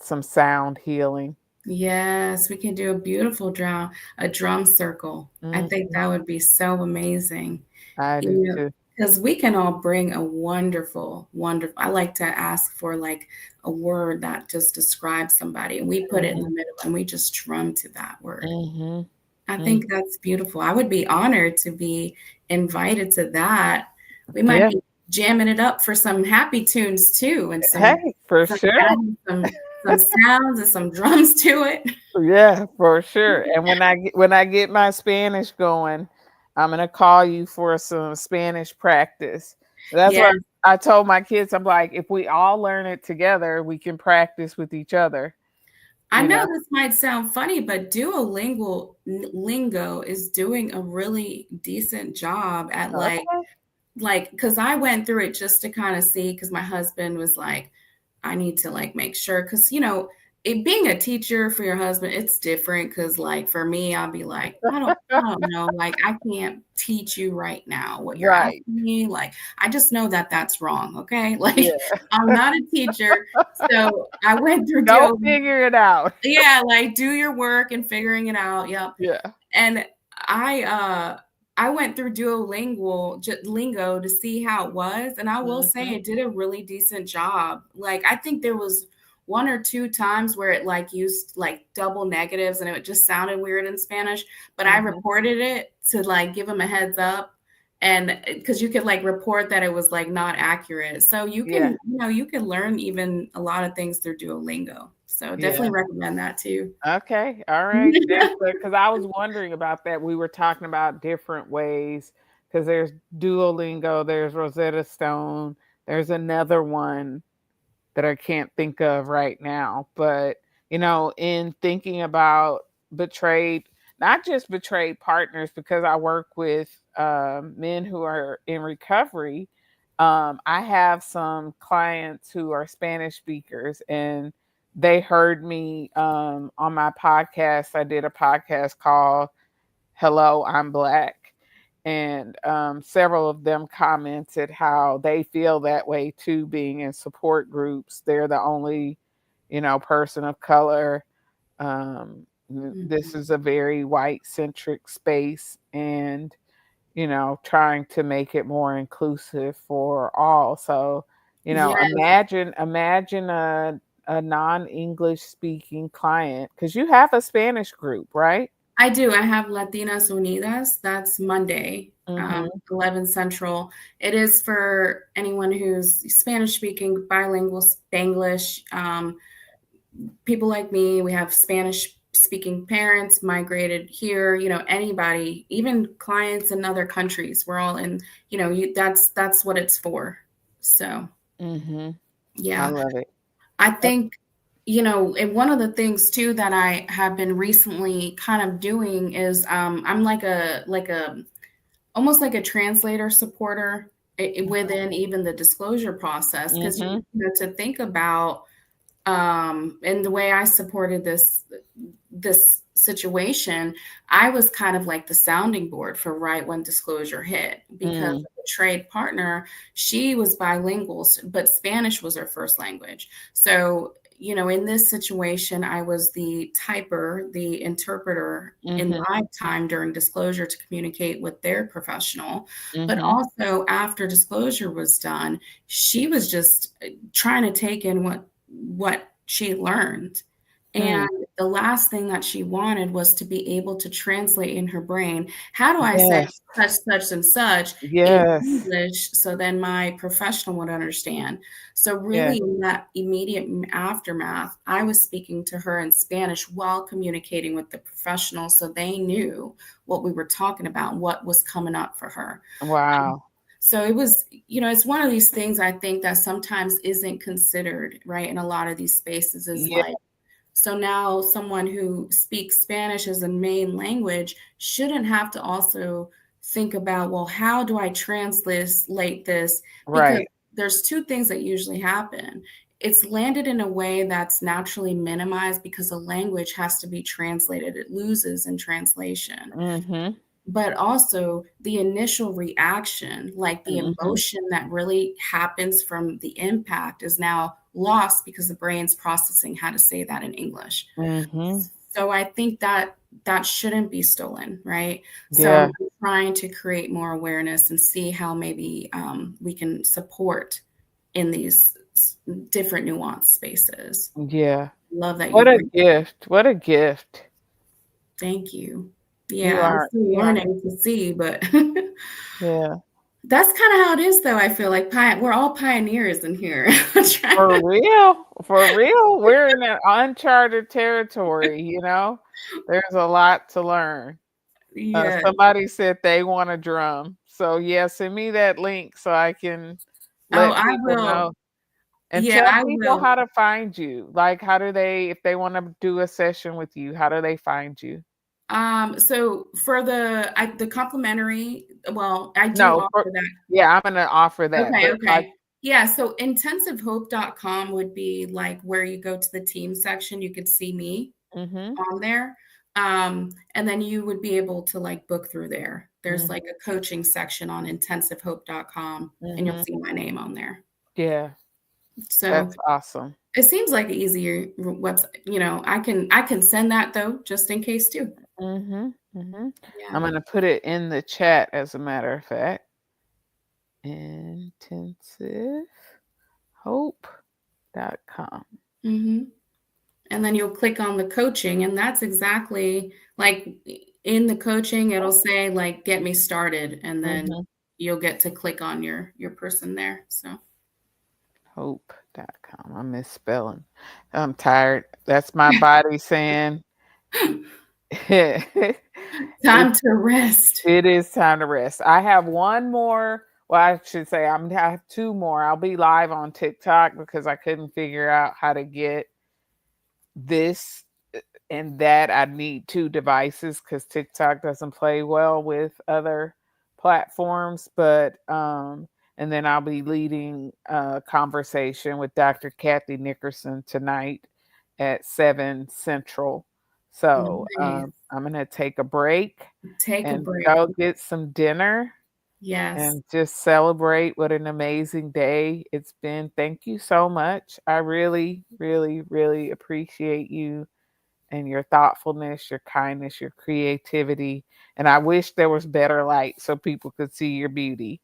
[SPEAKER 1] some sound healing.
[SPEAKER 5] Yes, we can do a drum circle. I think
[SPEAKER 1] Mhm.
[SPEAKER 5] that would be so amazing.
[SPEAKER 1] I do too.
[SPEAKER 5] Because we can all bring a wonderful. I like to ask for like a word that just describes somebody, and we put it in the
[SPEAKER 1] Mhm.
[SPEAKER 5] middle and we just drum to that word.
[SPEAKER 1] Mhm.
[SPEAKER 5] I
[SPEAKER 1] Mm.
[SPEAKER 5] think that's beautiful. I would be honored to be invited to that. We might
[SPEAKER 1] Yeah.
[SPEAKER 5] be jamming it up for some happy tunes too, and
[SPEAKER 1] Hey, for
[SPEAKER 5] some
[SPEAKER 1] sure.
[SPEAKER 5] adding some sounds and some drums to it.
[SPEAKER 1] Yeah, for sure. And when I get my Spanish going, I'm gonna call you for some Spanish practice. That's
[SPEAKER 5] Yes.
[SPEAKER 1] what I told my kids. I'm like, if we all learn it together, we can practice with each other.
[SPEAKER 5] I
[SPEAKER 1] You
[SPEAKER 5] know
[SPEAKER 1] know.
[SPEAKER 5] this might sound funny, but Lingo is doing a really decent job at
[SPEAKER 1] Okay.
[SPEAKER 5] because I went through it just to kind of see because my husband was like, I need to like make sure because being a teacher for your husband, it's different because, like, for me, I'll be like, I don't know, like, I can't teach you right now what you're
[SPEAKER 1] Right.
[SPEAKER 5] asking me. Like, I just know that that's wrong. Okay, like,
[SPEAKER 1] Yeah.
[SPEAKER 5] I'm not a teacher, so I went through
[SPEAKER 1] Go
[SPEAKER 5] deal.
[SPEAKER 1] figure it out.
[SPEAKER 5] Yeah, like do your work and figuring it out. Yep.
[SPEAKER 1] Yeah.
[SPEAKER 5] And I went through Lingo to see how it was, and I will say
[SPEAKER 1] Mhm.
[SPEAKER 5] it did a really decent job. Like I think there was one or two times where it like used like double negatives and it just sounded weird in Spanish, but I
[SPEAKER 1] Mhm.
[SPEAKER 5] reported it to like give them a heads up, and because you could like report that it was like not accurate. So you can,
[SPEAKER 1] Yeah.
[SPEAKER 5] you can learn even a lot of things through Duolingo. So
[SPEAKER 1] Yeah.
[SPEAKER 5] definitely recommend that too.
[SPEAKER 1] Okay. All right. That's good. Because I was wondering about that. We were talking about different ways because there's Duolingo, there's Rosetta Stone, there's another one that I can't think of right now. But, in thinking about betrayed, not just betrayed partners, because I work with men who are in recovery. I have some clients who are Spanish speakers, and they heard me on my podcast. I did a podcast called Hello, I'm Black. And several of them commented how they feel that way too, being in support groups. They're the only, person of color. This
[SPEAKER 5] Mhm.
[SPEAKER 1] is a very white centric space, and, trying to make it more inclusive for all. So,
[SPEAKER 5] Yes,
[SPEAKER 1] imagine a non-English speaking client, because you have a Spanish group, right?
[SPEAKER 5] I do. I have Latinas Unidas. That's Monday,
[SPEAKER 1] Mm-hmm.
[SPEAKER 5] 11 Central. It is for anyone who's Spanish speaking, bilingual, Spanglish. People like me, we have Spanish speaking parents migrated here, anybody, even clients in other countries. We're all in, that's what it's for. So,
[SPEAKER 1] Mm-hmm. I
[SPEAKER 5] yeah.
[SPEAKER 1] love it.
[SPEAKER 5] I think, and one of the things too that I have been recently kind of doing is I'm like a almost like a translator supporter within even the disclosure process because
[SPEAKER 1] Mm-hmm.
[SPEAKER 5] to think about and the way I supported this situation, I was kind of like the sounding board for right when disclosure hit because
[SPEAKER 1] Mm.
[SPEAKER 5] the trade partner, she was bilingual, but Spanish was her first language. So, in this situation, I was the typer, the interpreter in
[SPEAKER 1] Mm-hmm.
[SPEAKER 5] live time during disclosure to communicate with their professional. But
[SPEAKER 1] Mm-hmm.
[SPEAKER 5] also after disclosure was done, she was just trying to take in what she learned.
[SPEAKER 1] Mm.
[SPEAKER 5] And the last thing that she wanted was to be able to translate in her brain, how do I say
[SPEAKER 1] Yes.
[SPEAKER 5] such, such, and such in
[SPEAKER 1] Yes.
[SPEAKER 5] English so then my professional would understand? So,
[SPEAKER 1] Yes.
[SPEAKER 5] really, in that immediate aftermath, I was speaking to her in Spanish while communicating with the professional so they knew what we were talking about, what was coming up for her.
[SPEAKER 1] Wow.
[SPEAKER 5] So it was, it's one of these things I think that sometimes isn't considered, right? In a lot of these spaces is
[SPEAKER 1] Yeah.
[SPEAKER 5] like, so now someone who speaks Spanish as a main language shouldn't have to also think about, well, how do I translate this? Because
[SPEAKER 1] Right.
[SPEAKER 5] there's two things that usually happen. It's landed in a way that's naturally minimized because a language has to be translated. It loses in translation,
[SPEAKER 1] Mm-hmm.
[SPEAKER 5] but also the initial reaction, like the
[SPEAKER 1] Mm-hmm.
[SPEAKER 5] emotion that really happens from the impact, is now lost because the brain's processing how to say that in English.
[SPEAKER 1] Mm-hmm.
[SPEAKER 5] So I think that that shouldn't be stolen, right? So
[SPEAKER 1] Yeah.
[SPEAKER 5] I'm trying to create more awareness and see how maybe we can support in these different nuanced spaces.
[SPEAKER 1] Yeah.
[SPEAKER 5] Love that you
[SPEAKER 1] What a
[SPEAKER 5] bring.
[SPEAKER 1] gift. What a gift.
[SPEAKER 5] Thank you.
[SPEAKER 1] You
[SPEAKER 5] Yeah, I'm
[SPEAKER 1] are.
[SPEAKER 5] still
[SPEAKER 1] You are.
[SPEAKER 5] learning to see, but
[SPEAKER 1] Yeah.
[SPEAKER 5] that's kind of how it is, though. I feel like we're all pioneers in here.
[SPEAKER 1] For real. For real. We're in an uncharted territory. There's a lot to learn.
[SPEAKER 5] Yeah.
[SPEAKER 1] Somebody said they want a drum. So yeah, send me that link so I can
[SPEAKER 5] Oh,
[SPEAKER 1] let
[SPEAKER 5] I
[SPEAKER 1] people
[SPEAKER 5] will.
[SPEAKER 1] know. And
[SPEAKER 5] Yeah,
[SPEAKER 1] tell
[SPEAKER 5] I
[SPEAKER 1] people
[SPEAKER 5] will.
[SPEAKER 1] how to find you. Like, how do they, if they want to do a session with you, how do they find you?
[SPEAKER 5] So for the complimentary, well, I do
[SPEAKER 1] No,
[SPEAKER 5] offer that.
[SPEAKER 1] yeah, I'm gonna offer that,
[SPEAKER 5] Okay,
[SPEAKER 1] but like,
[SPEAKER 5] okay. Yeah, so intensivehope.com would be like where you go to the team section. You could see me
[SPEAKER 1] Mm-hmm.
[SPEAKER 5] on there. And then you would be able to like book through there. There's like a coaching section on intensivehope.com and you'll
[SPEAKER 1] Mm-hmm.
[SPEAKER 5] see my name on there.
[SPEAKER 1] Yeah,
[SPEAKER 5] So
[SPEAKER 1] that's awesome.
[SPEAKER 5] it seems like an easier website. I can send that though, just in case too.
[SPEAKER 1] Mm-hmm. Mm-hmm.
[SPEAKER 5] Yeah.
[SPEAKER 1] I'm gonna put it in the chat as a matter of fact. Intensivehope.com.
[SPEAKER 5] hmm And then you'll click on the coaching, and that's exactly like in the coaching, it'll say like get me started, and then
[SPEAKER 1] Mm-hmm.
[SPEAKER 5] you'll get to click on your person there. So
[SPEAKER 1] Hope.com. I'm misspelling. I'm tired. That's my body saying it,
[SPEAKER 5] time to rest.
[SPEAKER 1] it is time to rest. I have one more. Well, I should say I have two more. I'll be live on TikTok because I couldn't figure out how to get this and that. I need two devices because TikTok doesn't play well with other platforms. But and then I'll be leading a conversation with Dr. Kathy Nickerson tonight at 7 Central. So
[SPEAKER 5] Nice.
[SPEAKER 1] I'm gonna take a break
[SPEAKER 5] Take a
[SPEAKER 1] and
[SPEAKER 5] break.
[SPEAKER 1] go get some dinner
[SPEAKER 5] Yes.
[SPEAKER 1] and just celebrate what an amazing day it's been. Thank you so much. I really, really, really appreciate you and your thoughtfulness, your kindness, your creativity. And I wish there was better light so people could see your beauty.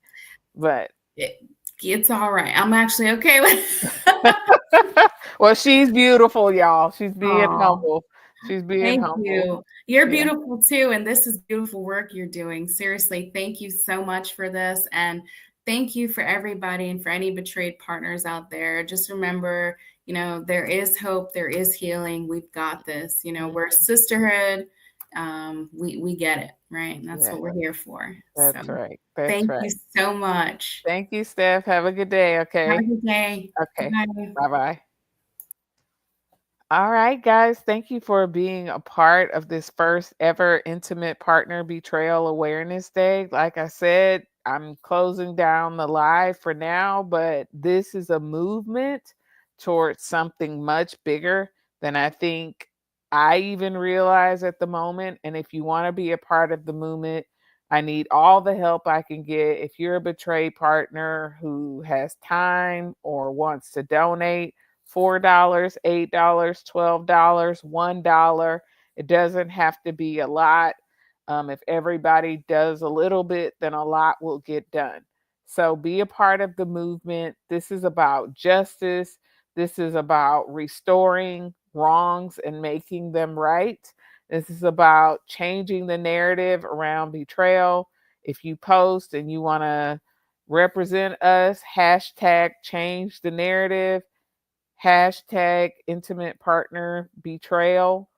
[SPEAKER 1] But
[SPEAKER 5] It, it's all right. I'm actually okay with
[SPEAKER 1] well, she's beautiful, y'all. She's being
[SPEAKER 5] Oh,
[SPEAKER 1] humble. She's being
[SPEAKER 5] thank
[SPEAKER 1] humble.
[SPEAKER 5] you. You're
[SPEAKER 1] Yeah.
[SPEAKER 5] beautiful too, and this is beautiful work you're doing. Seriously, thank you so much for this. And thank you for everybody and for any betrayed partners out there. Just remember, there is hope, there is healing. We've got this. We're a sisterhood. We get it, right? And that's
[SPEAKER 1] Yeah,
[SPEAKER 5] what we're here for. So
[SPEAKER 1] that's right. That's
[SPEAKER 5] thank you
[SPEAKER 1] right.
[SPEAKER 5] so much.
[SPEAKER 1] Thank you, Steph. Have a good day.
[SPEAKER 5] Have a
[SPEAKER 1] Okay.
[SPEAKER 5] good day.
[SPEAKER 1] Okay.
[SPEAKER 5] Bye.
[SPEAKER 1] Bye bye. All right, guys. Thank you for being a part of this first ever Intimate Partner Betrayal Awareness Day. Like I said, I'm closing down the live for now, but this is a movement towards something much bigger than I think I even realize at the moment. And if you want to be a part of the movement, I need all the help I can get. If you're a betrayed partner who has time or wants to donate, $4, $8, $12, $1. It doesn't have to be a lot. If everybody does a little bit, then a lot will get done. So be a part of the movement. This is about justice. This is about restoring wrongs and making them right. This is about changing the narrative around betrayal. If you post and you want to represent us, hashtag change the narrative, hashtag Intimate Partner Betrayal.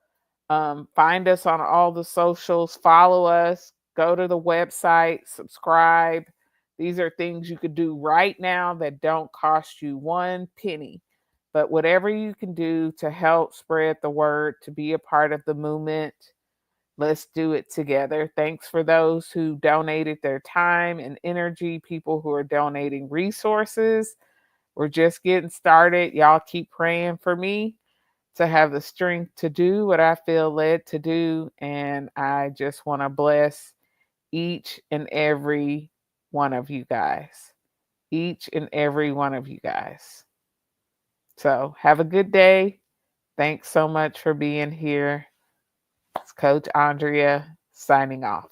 [SPEAKER 1] Find us on all the socials, follow us, go to the website, subscribe. These are things you could do right now that don't cost you one penny. But whatever you can do to help spread the word, to be a part of the movement, let's do it together. Thanks for those who donated their time and energy, people who are donating resources. We're just getting started. Y'all keep praying for me to have the strength to do what I feel led to do. And I just want to bless each and every one of you guys. Each and every one of you guys. So have a good day. Thanks so much for being here. It's Coach Andrea signing off.